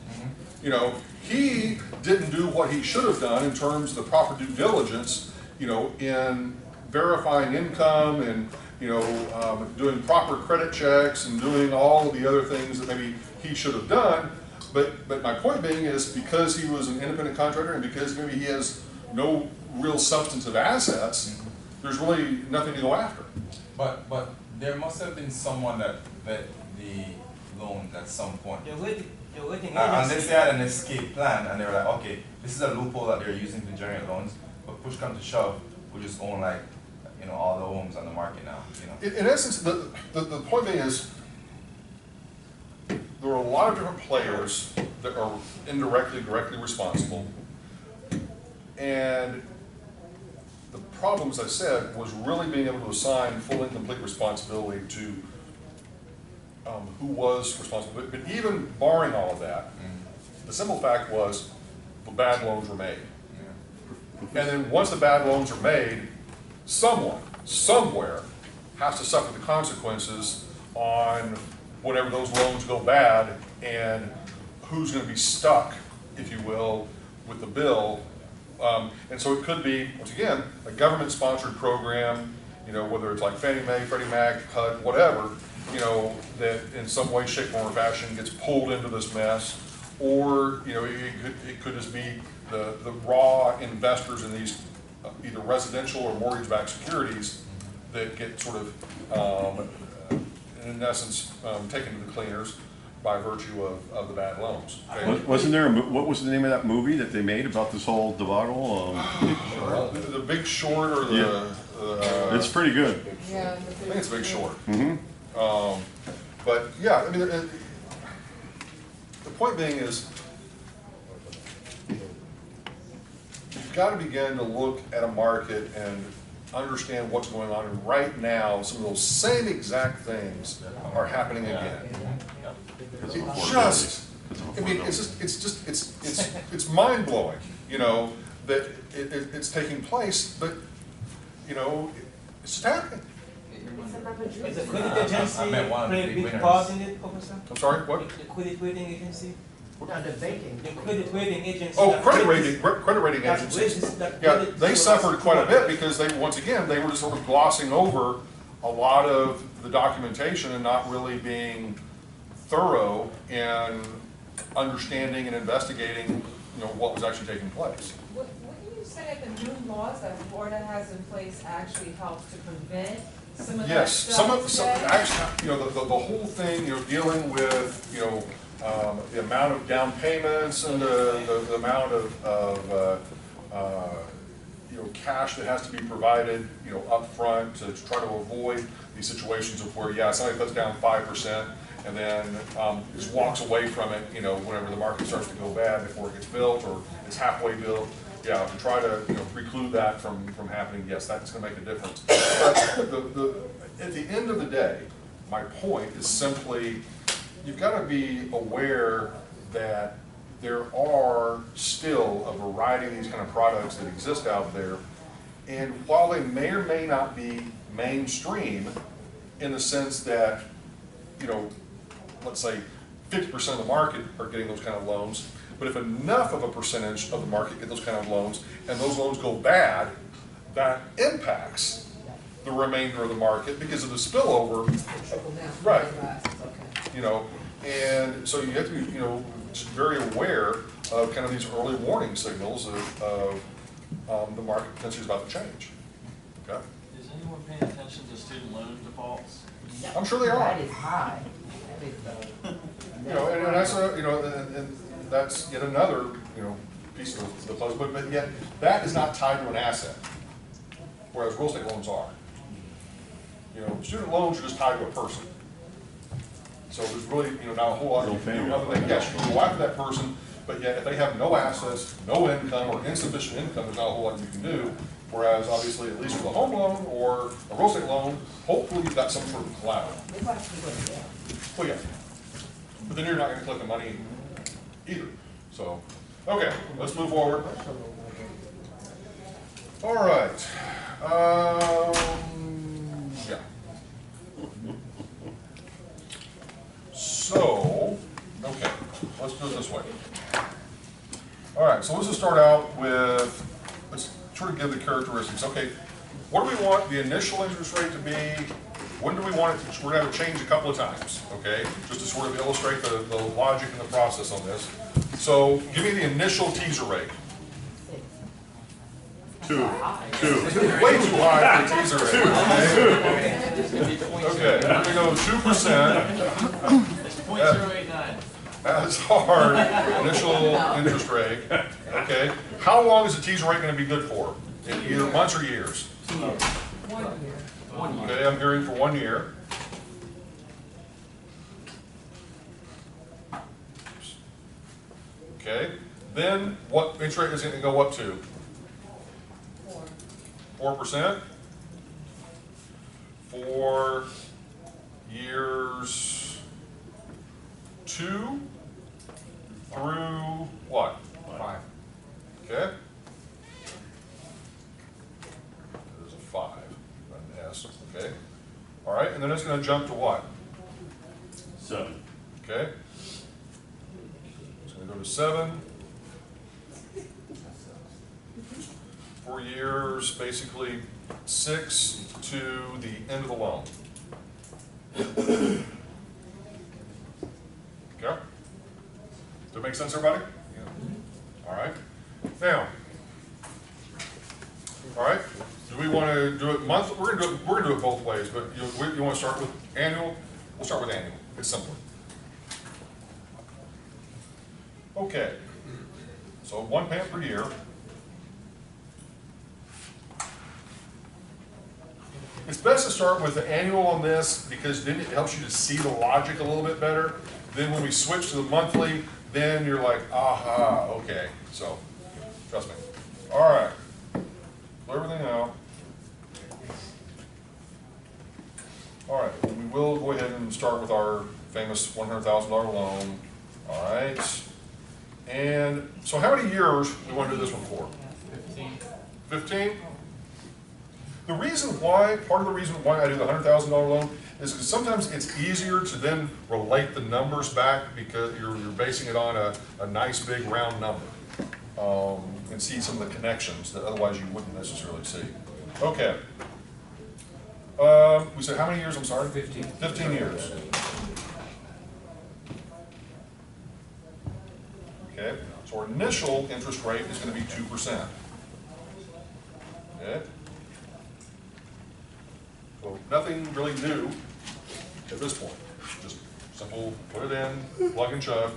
You know, he didn't do what he should have done in terms of the proper due diligence, you know, in verifying income and, you know, doing proper credit checks and doing all of the other things that maybe he should have done. But my point being is, because he was an independent contractor and because maybe he has no real substantive assets, there's really nothing to go after. But there must have been someone that vet the loan at some point. Unless they had an escape plan and they were like, okay, this is a loophole that they're using to generate loans, but push comes to shove, we just own, like, you know, all the homes on the market now. You know? In essence, the point being is, there are a lot of different players that are indirectly, directly responsible. And the problem, as I said, was really being able to assign full and complete responsibility to who was responsible. But even barring all of that, the simple fact was the bad loans were made. And then once the bad loans are made, someone, somewhere, has to suffer the consequences on whenever those loans go bad, and who's going to be stuck, if you will, with the bill. And so it could be, once again, a government-sponsored program, you know, whether it's like Fannie Mae, Freddie Mac, HUD, whatever, you know, that in some way, shape, form, or fashion gets pulled into this mess, or, you know, it could just be the raw investors in these either residential or mortgage-backed securities that get sort of, in essence, taken to the cleaners by virtue of the bad loans. Okay? Wasn't there, what was the name of that movie that they made about this whole debacle? The Big Short or the... It's pretty good. Yeah. I think it's Big Short. Mm-hmm. But yeah, I mean, the point being is, you've got to begin to look at a market and understand what's going on. And right now, some of those same exact things are happening again. It's mind blowing, you know, that it's taking place, but you know, it's just happening. Is the credit agency play a big part in it, Professor? I'm sorry, what? The credit rating agency? No, the banking. The credit rating agency. Oh, credit rating agencies. Yeah, they suffered quite a bit because they, once again, they were just sort of glossing over a lot of the documentation and not really being thorough in understanding and investigating, you know, what was actually taking place. Wouldn't you say that the new laws that Florida has in place actually helps to prevent some of that Yes, stuff? actually, you know, the whole thing, you know, dealing with, you know, the amount of down payments and the amount of you know, cash that has to be provided, you know, up front to try to avoid these situations of where, yeah, somebody puts down 5% and then just walks away from it, you know, whenever the market starts to go bad before it gets built or it's halfway built. Yeah, to try to, you know, preclude that from happening, yes, that's going to make a difference. But at the end of the day, my point is simply, you've got to be aware that there are still a variety of these kind of products that exist out there, and while they may or may not be mainstream in the sense that, you know, let's say 50% of the market are getting those kind of loans, but if enough of a percentage of the market get those kind of loans, and those loans go bad, that impacts the remainder of the market because of the spillover. Right. You know, and so you have to be, you know, just very aware of kind of these early warning signals of the market potentially is about to change. Okay. Is anyone paying attention to student loan defaults? I'm sure they are. That is high. You know, and that's a, you know, and that's yet another, you know, piece of the puzzle. But yet that is not tied to an asset, whereas real estate loans are. You know, student loans are just tied to a person. So there's really, you know, not a whole lot you can do other than, yes, you can go after that person, but yet if they have no assets, no income, or insufficient income, there's not a whole lot you can do. Whereas obviously, at least with a home loan or a real estate loan, hopefully you've got some sort of collateral. Well, yeah. But then you're not going to collect the money either. So, okay, let's move forward. All right. Yeah. So, okay, let's do it this way. All right, so let's just start out with, let's sort of give the characteristics. Okay, what do we want the initial interest rate to be? When do we want it to, we're going to have to change a couple of times, okay? Just to sort of illustrate the logic and the process on this. So, give me the initial teaser rate. 2. Way too high for a teaser rate. Okay, we're going to go 2%. It's 0.089. That's our initial interest rate. Okay, how long is the teaser rate going to be good for? In months or years? 1 year. Okay, I'm hearing for 1 year. Okay, then what interest rate is it going to go up to? 4%? For years 2 through what? 5. Okay. There's a 5, an S, okay. All right, and then it's going to jump to what? 7. Okay. It's going to go to 7. For years, basically 6 to the end of the loan. Okay? Does that Make sense, everybody? All right. Now, all right. Do we want to do it monthly? We're gonna do it both ways. But you want to start with annual? We'll start with annual. It's simpler. Okay. So 1 payment per year. It's best to start with the annual on this because then it helps you to see the logic a little bit better. Then when we switch to the monthly, then you're like, aha, okay. So, trust me. All right. Clear everything out. All right. We will go ahead and start with our famous $100,000 loan. All right. And so how many years do we want to do this one for? 15. 15? The reason why, part of the reason why I do the $100,000 loan is because sometimes it's easier to then relate the numbers back because you're basing it on a nice big round number and see some of the connections that otherwise you wouldn't necessarily see. Okay. We said how many years, I'm sorry? 15. 15 years. Okay, so our initial interest rate is going to be 2%. Okay. So nothing really new at this point. Just simple, put it in, plug and chug.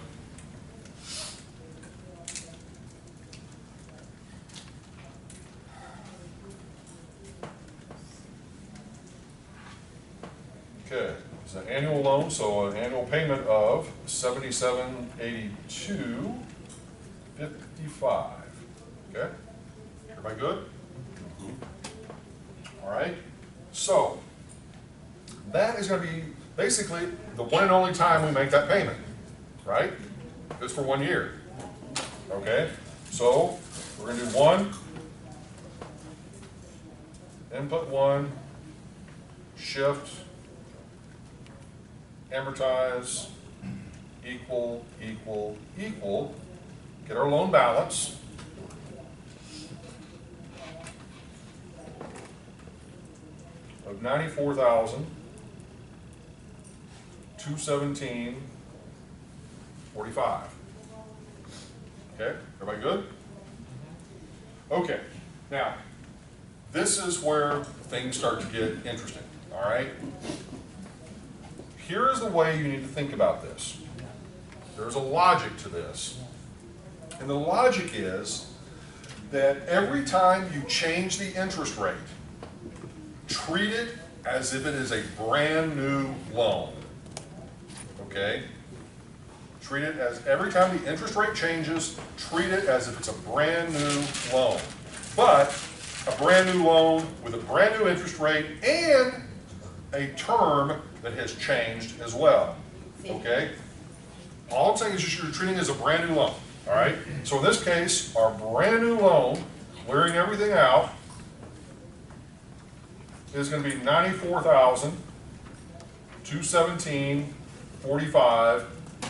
Okay, it's an annual loan, so an annual payment of $77.82.55. Okay, everybody good? All right. So that is going to be basically the one and only time we make that payment, right? It's for 1 year. Okay, so we're going to do 1, input 1, shift, amortize, equal, equal, equal, get our loan balance. Of $94,217.45. Okay, everybody good? Okay, now this is where things start to get interesting. All right. Here is the way you need to think about this. There's a logic to this, and the logic is that every time you change the interest rate, treat it as if it is a brand new loan, okay? Treat it as, every time the interest rate changes, treat it as if it's a brand new loan. But a brand new loan with a brand new interest rate and a term that has changed as well, okay? All I'm saying is just you're treating it as a brand new loan, all right? So in this case, our brand new loan, clearing everything out, is going to be $94,217.45.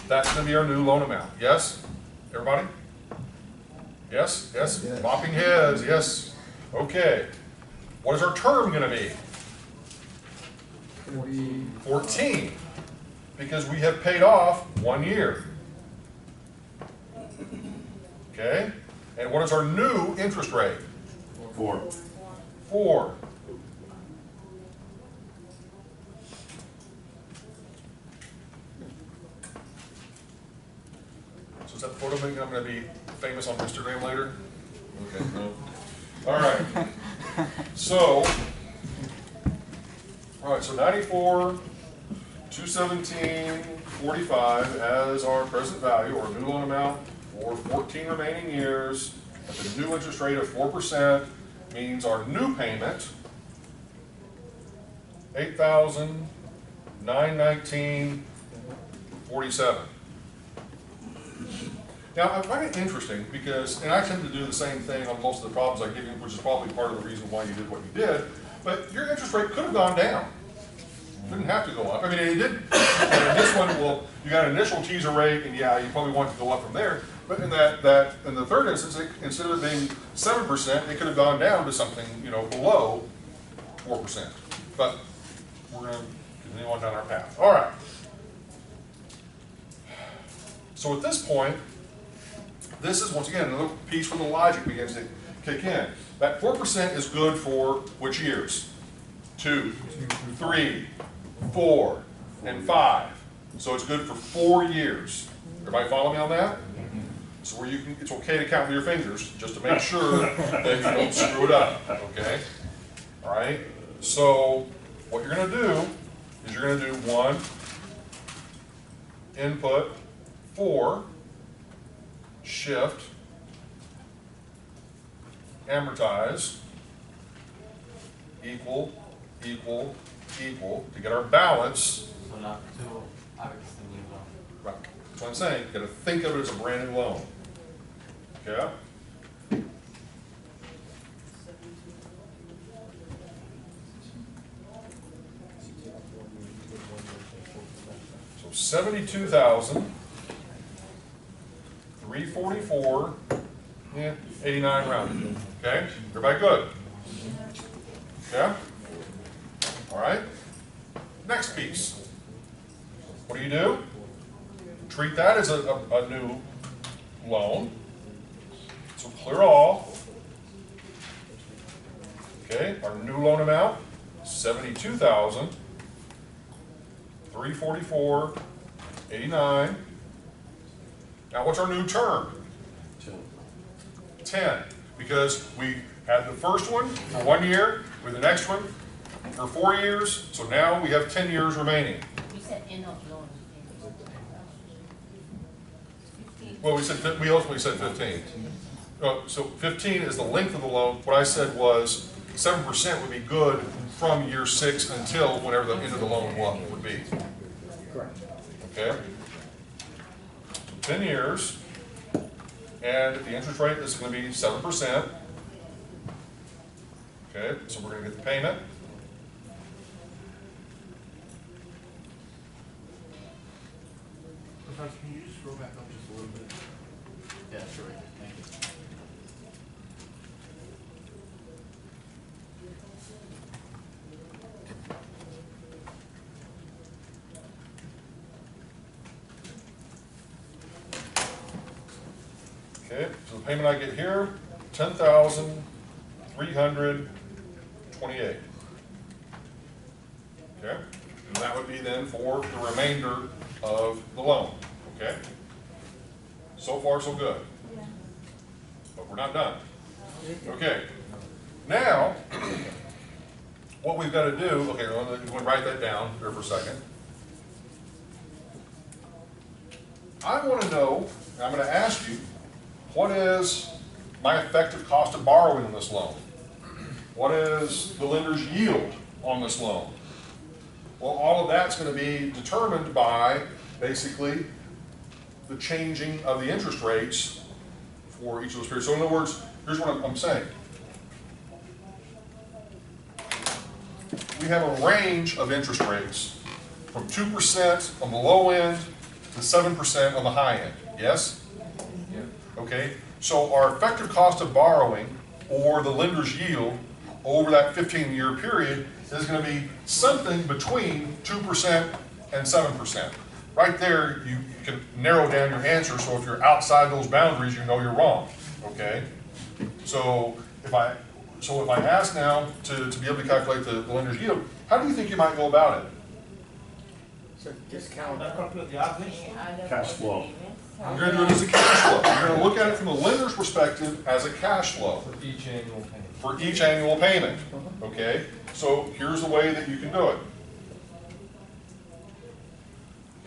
That's going to be our new loan amount. Yes? Everybody? Yes? Yes? Yes. Bopping heads. Yes. Okay. What is our term going to be? 14. Because we have paid off 1 year. Okay? And what is our new interest rate? 4. 4. So is that the photo making I'm going to be famous on Instagram later? Okay, no. All right. So, all right, so 94,217.45 as our present value or new loan amount for 14 remaining years at the new interest rate of 4% means our new payment, $8,919.47. Now, I find it interesting because, and I tend to do the same thing on most of the problems I give you, which is probably part of the reason why you did what you did, but your interest rate could have gone down. It didn't have to go up. I mean, it did. And in this one, well, you got an initial teaser rate, and yeah, you probably want it to go up from there. But in in the third instance, instead of it being 7%, it could have gone down to something, below 4%. But we're going to continue on down our path. All right. So at this point, this is, once again, another piece where the logic begins to kick in. That 4% is good for which years? 2, 3, 4, and 5. So it's good for 4 years. Everybody follow me on that? So where you can, it's okay to count with your fingers, just to make sure that you don't screw it up, okay? All right? So what you're gonna do is you're gonna do 1, input, 4, shift, amortize, equal, equal, equal, to get our balance. So not to obviously new loan. Right. That's what I'm saying. You gotta think of it as a brand new loan. Okay? So 72,344, yeah, 89 rounded. Okay? Everybody good? Okay? All right? Next piece. What do? Treat that as a new loan. So clear all. Okay, our new loan amount, 72,344.89. Now what's our new term? 10. Because we had the first one for 1 year, with the next one for 4 years, so now we have 10 years remaining. You said end of loan. Well, we ultimately said 15. So 15 is the length of the loan. What I said was 7% would be good from year 6 until whenever the end of the loan would be. Correct. Okay? 10 years, and the interest rate is going to be 7%. Okay, so we're going to get the payment. Professor, can you just scroll back up just a little bit? Yeah, sure. Thank you. Okay, so the payment I get here, 10,328. Okay, and that would be then for the remainder of the loan. Okay, so far so good, but we're not done. Okay, now what we've got to do. Okay, I'm going to write that down there for a second. I want to know, and I'm going to ask you, what is my effective cost of borrowing on this loan? What is the lender's yield on this loan? Well, all of that's going to be determined by basically the changing of the interest rates for each of those periods. So in other words, here's what I'm saying. We have a range of interest rates from 2% on the low end to 7% on the high end. Yes? Okay, so our effective cost of borrowing, or the lender's yield, over that 15-year period is going to be something between 2% and 7%. Right there, you can narrow down your answer, so if you're outside those boundaries, you know you're wrong, okay? So if I ask now to be able to calculate the lender's yield, how do you think you might go about it? So discount. Cash flow. You're going to do it as a cash flow. You're going to look at it from the lender's perspective as a cash flow. For each annual payment. For each annual payment, okay? So here's the way that you can do it.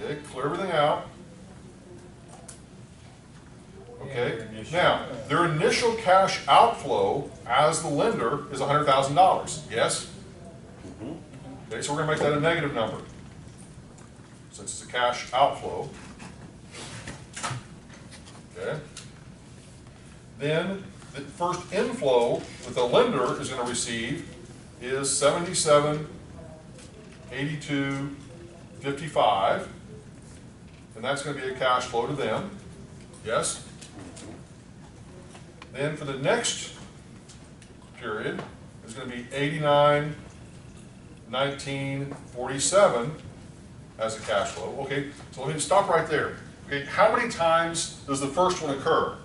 Okay, clear everything out. Okay, now, their initial cash outflow as the lender is $100,000, yes? Okay, so we're going to make that a negative number, since it's a cash outflow. Okay. Then the first inflow that the lender is going to receive is $77,82.55, and that's going to be a cash flow to them. Yes. Then for the next period is going to be $89,19.47 as a cash flow. Okay, so let me stop right there. Okay, how many times does the first one occur?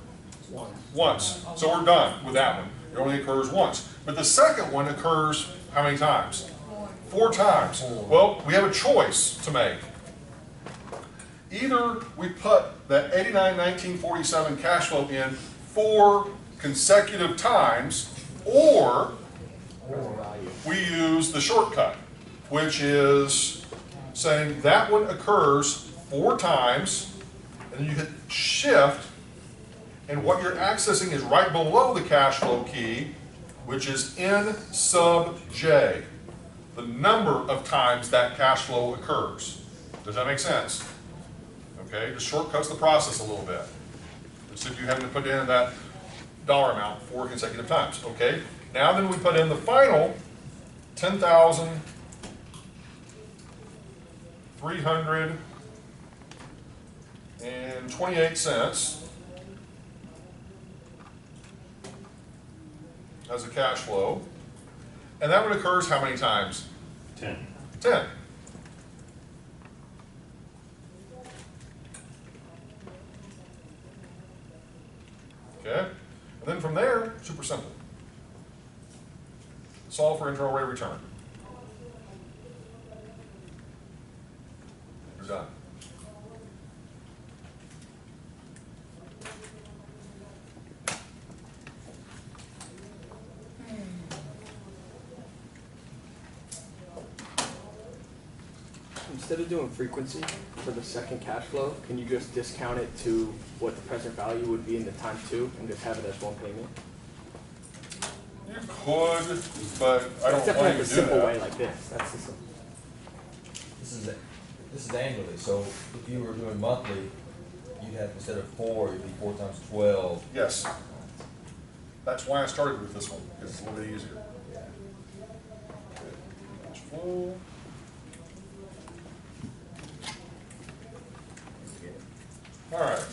Once. So we're done with that one. It only occurs once. But the second one occurs how many times? 4 times. Well, we have a choice to make. Either we put that 89-1947 cash flow in 4 consecutive times, or we use the shortcut, which is saying that one occurs 4 times, and then you hit shift, and what you're accessing is right below the cash flow key, which is N sub J, the number of times that cash flow occurs. Does that make sense? Okay, just shortcuts the process a little bit. Instead of you having to put in that dollar amount 4 consecutive times. Okay, now then we put in the final 10,328 as a cash flow. And that one occurs how many times? 10. 10. Okay? And then from there, super simple. Solve for internal rate of return. You're done. Instead of doing frequency for the second cash flow, can you just discount it to what the present value would be in the time 2 and just have it as one payment? You could, but I don't Except for want like you a to do simple that. way like this. That's the simple. This is annually, so if you were doing monthly, you'd have, instead of 4, it'd be 4 times 12. Yes. That's why I started with this one, because it's a little bit easier. Cash flow. All right,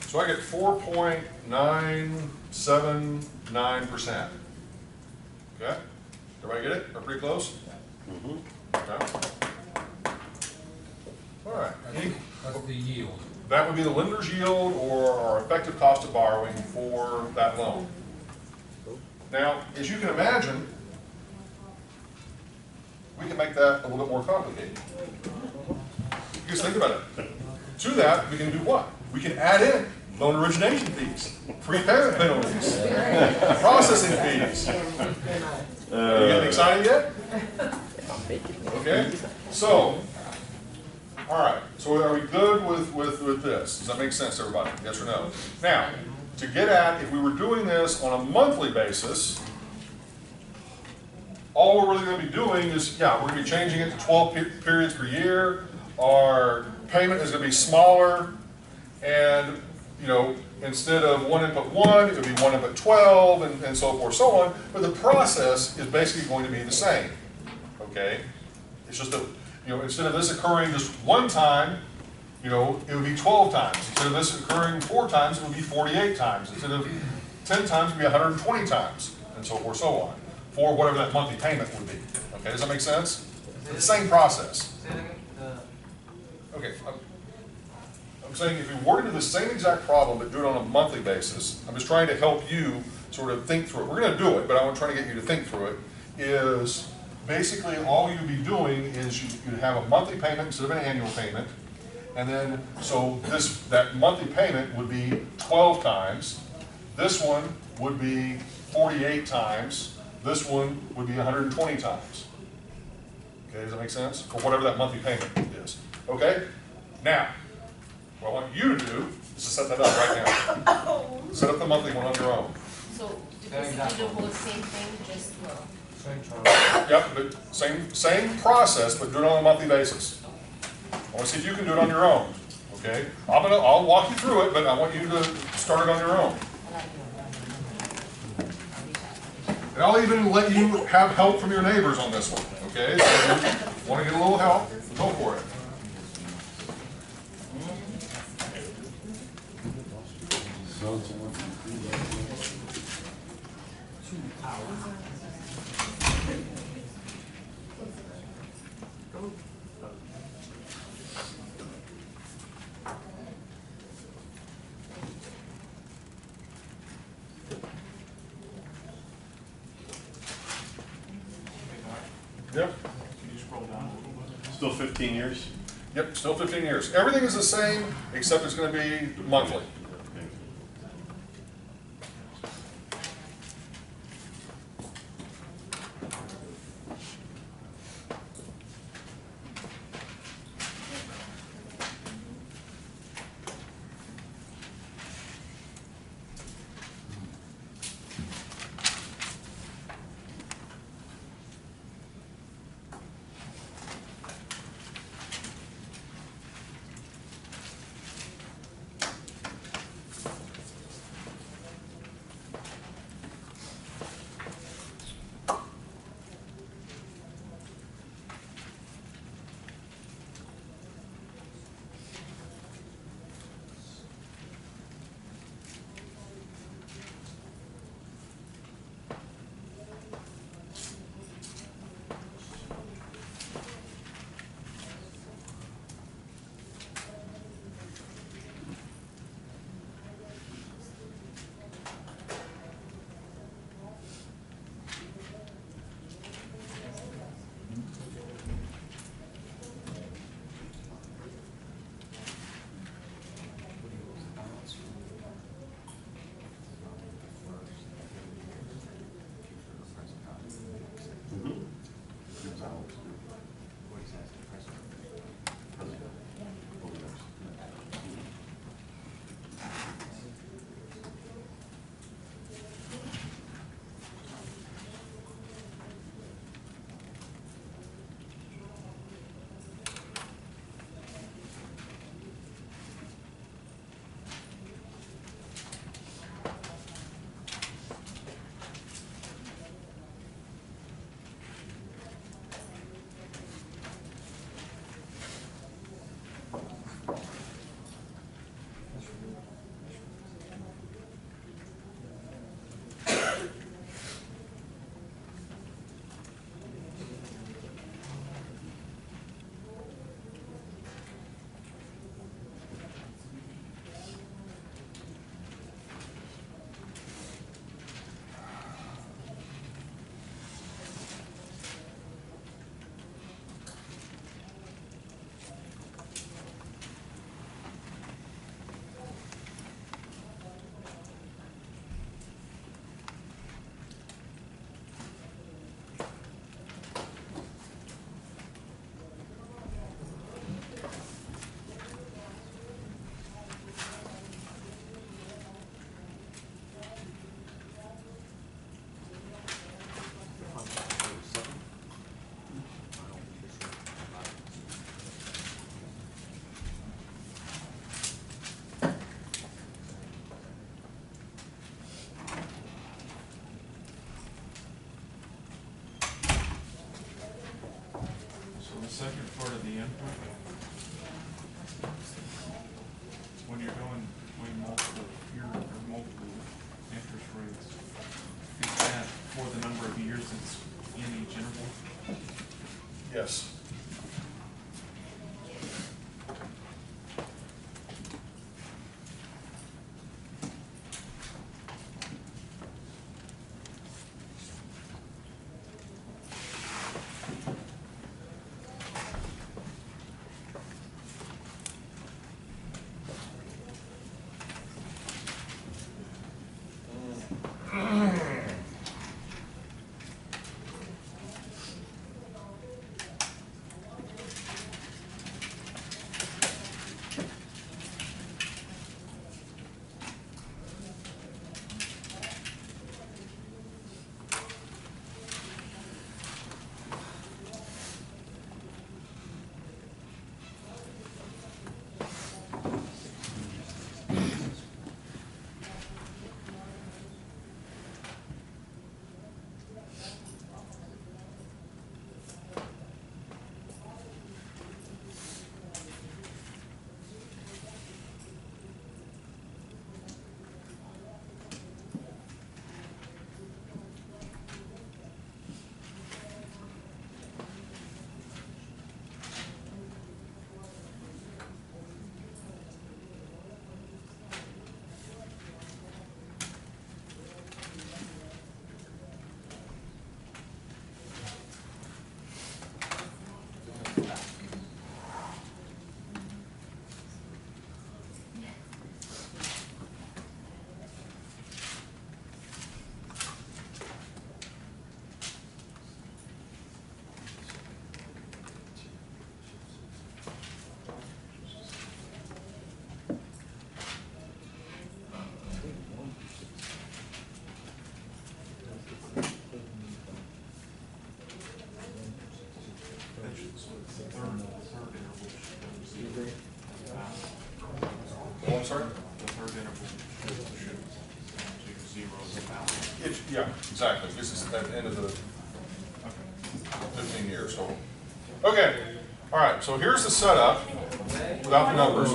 so I get 4.979%. Okay, everybody get it? Or pretty close? Okay. All right. That's the yield. That would be the lender's yield or our effective cost of borrowing for that loan. Now, as you can imagine, we can make that a little bit more complicated. Just think about it. To that, we can do what? We can add in loan origination fees, prepayment penalties, processing fees. Are you getting excited yet? Okay, so, all right, so are we good with this? Does that make sense to everybody? Yes or no? Now, to get at, if we were doing this on a monthly basis, all we're really going to be doing is, yeah, we're going to be changing it to 12 periods per year. Our payment is going to be smaller, and you know, instead of 1 input 1, it would be 1 input 12, and so forth, so on. But the process is basically going to be the same. Okay, it's just that, you know, instead of this occurring just 1 time, you know, it would be 12 times. Instead of this occurring 4 times, it would be 48 times. Instead of 10 times, it would be 120 times, and so forth, so on, for whatever that monthly payment would be. Okay, does that make sense? It's the same process. Okay, I'm saying if we were to do the same exact problem but do it on a monthly basis, I'm just trying to help you sort of think through it. We're going to do it, but I'm trying to get you to think through it. Is basically all you'd be doing is you'd have a monthly payment instead of an annual payment, and then so that monthly payment would be 12 times. This one would be 48 times. This one would be 120 times. Okay, does that make sense? For whatever that monthly payment is. Okay? Now, what I want you to do is to set that up right now. Set up the monthly one on your own. So, do basically the whole same thing, just, Yep, but same process, but do it on a monthly basis. I want to see if you can do it on your own. Okay? I'll walk you through it, but I want you to start it on your own. And I'll even let you have help from your neighbors on this one. Okay? So if you want to get a little help, go for it. Yep. Can you scroll down a little bit? Still 15 years? Yep, still 15 years. Everything is the same, except it's gonna be monthly. Second part of the input, when you're going between multiple year or multiple interest rates, is that for the number of years it's in each interval? Yes. I'm sorry? The third interval should to zero the balance. Yeah, exactly. This is at the end of the 15 years. So, okay. All right. So here's the setup without the numbers.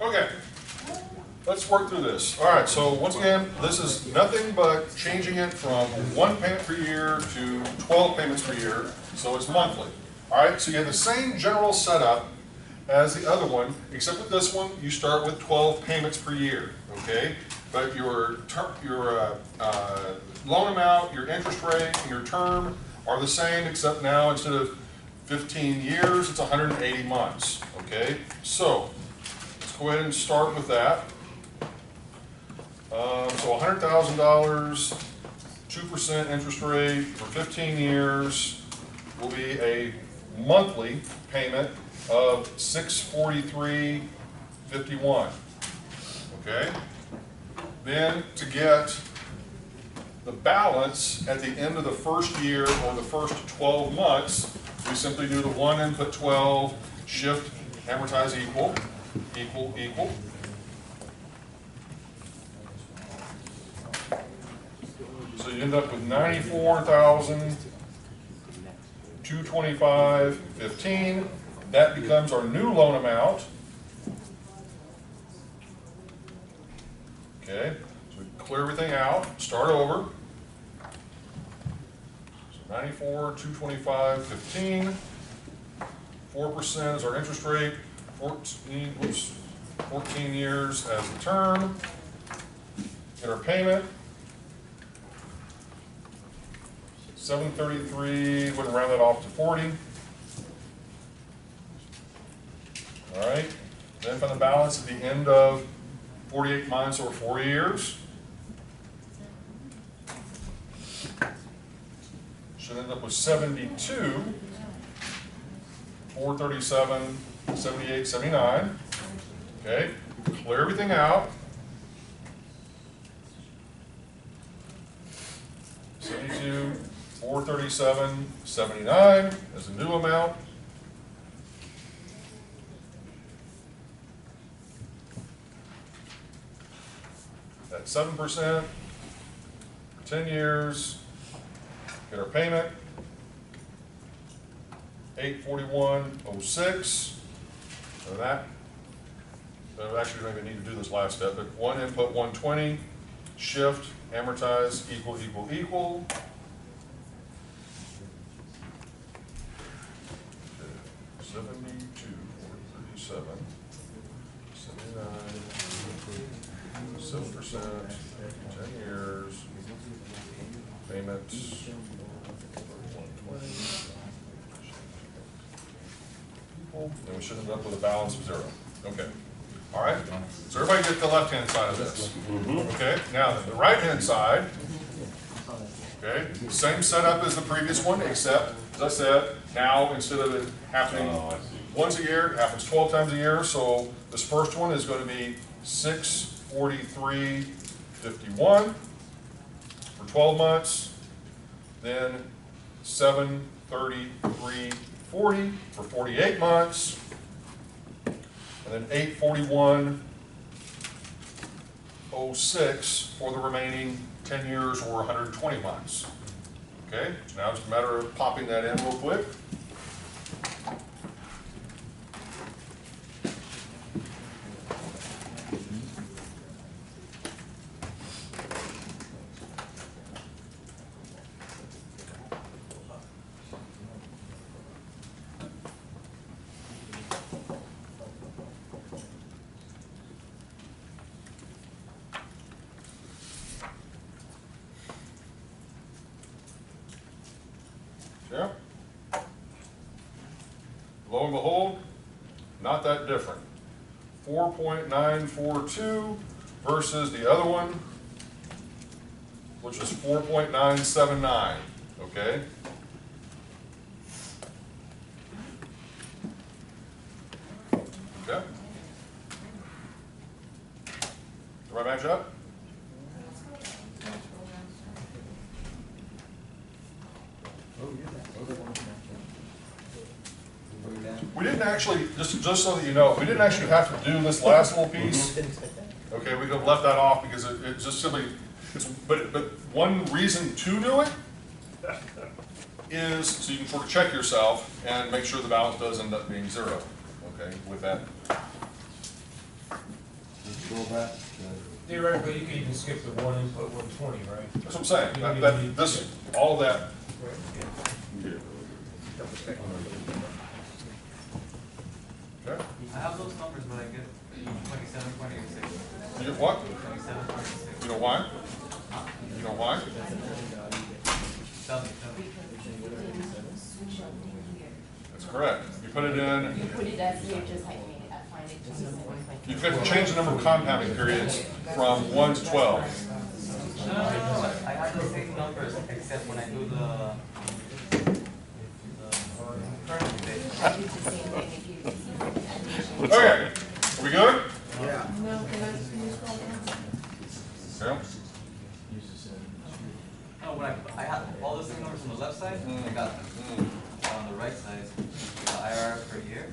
Okay, let's work through this. All right, so once again, this is nothing but changing it from 1 payment per year to 12 payments per year, so it's monthly. All right, so you have the same general setup as the other one, except with this one, you start with 12 payments per year, okay? But your loan amount, your interest rate, and your term are the same, except now instead of 15 years, it's 180 months, okay? So, let's go ahead and start with that. So $100,000, 2% interest rate for 15 years will be a monthly payment of $643.51. Okay? Then to get the balance at the end of the first year or the first 12 months, we simply do the 1 input 12, shift, amortize equal, equal, equal. So you end up with $94,225.15. That becomes our new loan amount. Okay, so we clear everything out, start over. So 94,225.15. 4% is our interest rate. 14 years as the term. Get our payment. 733, we're gonna round that off to 40. All right, then find the balance at the end of 48 months or 4 years. Should end up with 72, 437, 78, 79. Okay, clear everything out. 72, 437, 79 as a new amount. At 7%, 10 years, get our payment, 841.06. So that, actually we don't even need to do this last step, but 1 input 120, shift, amortize, equal, equal, equal. 72, 437, 79, 7%, 10 years, payments, 120. And we should end up with a balance of 0. Okay. All right. So everybody get the left-hand side of this. Okay. Now the right-hand side. Okay. Same setup as the previous one, except, as I said, now instead of it happening once a year, it happens 12 times a year. So this first one is going to be 643.51 for 12 months. Then 733.40 for 48 months. and then 841.06 for the remaining 10 years or 120 months. Okay, so now it's a matter of popping that in real quick. Yeah. Lo and behold, not that different. 4.942 versus the other one, which is 4.979, okay? Okay. Do I match up? We didn't actually, just so that you know, we didn't actually have to do this last little piece. Okay, we could have left that off because it just simply, but one reason to do it is so you can sort of check yourself and make sure the balance does end up being zero, okay, with that. Theoretically, you could even skip the one input 120, right? That's what I'm saying, all of that. Okay. I have those numbers, but I get 27.86. You get what? 27.86. You know why? You know why? Tell me. That's correct. You put it in. You put it as you just like made it, I find it just You have to change the number of compounding periods from 1 to 12. No. I have the same numbers except when I do the current date. Okay, are we good? Yeah. No, can I scroll down? Yeah. No, when I have all the same numbers on the left side, I got them. On the right side, the IRR per year,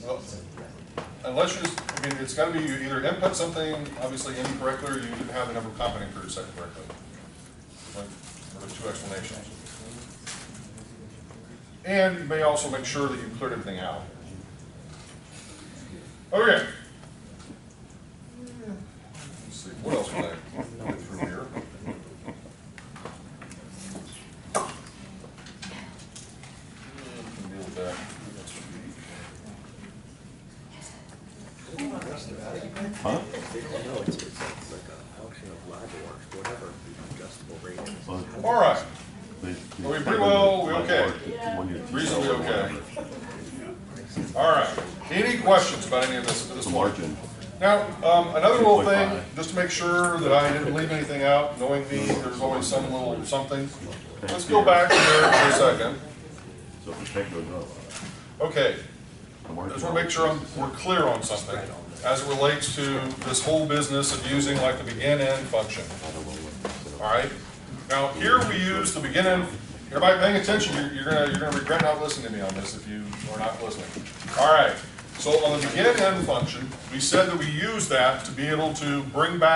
Well, unless you just, I mean, it's got to be you either input something obviously incorrectly or you didn't have the number of compounding periods set correctly. Like, there are two explanations. And you may also make sure that you've cleared everything out. Okay. Let's see, what else can I get through here? Can deal with that. Huh? No, it's like a function of LIBOR, whatever the adjustable rate is. All right. Are we pretty well, we okay? Reasonably okay. All right. Any questions about any of this at this point? Now, another little thing, just to make sure that I didn't leave anything out, knowing me, there's always some little something. Let's go back here for a second. So if the check goes up. Okay. I just want to make sure we're clear on something as it relates to this whole business of using like the begin-end function. All right. Now here we use the begin-end. Everybody paying attention, you're gonna regret not listening to me on this if you are not listening. All right. So on the begin-end function, we said that we use that to be able to bring back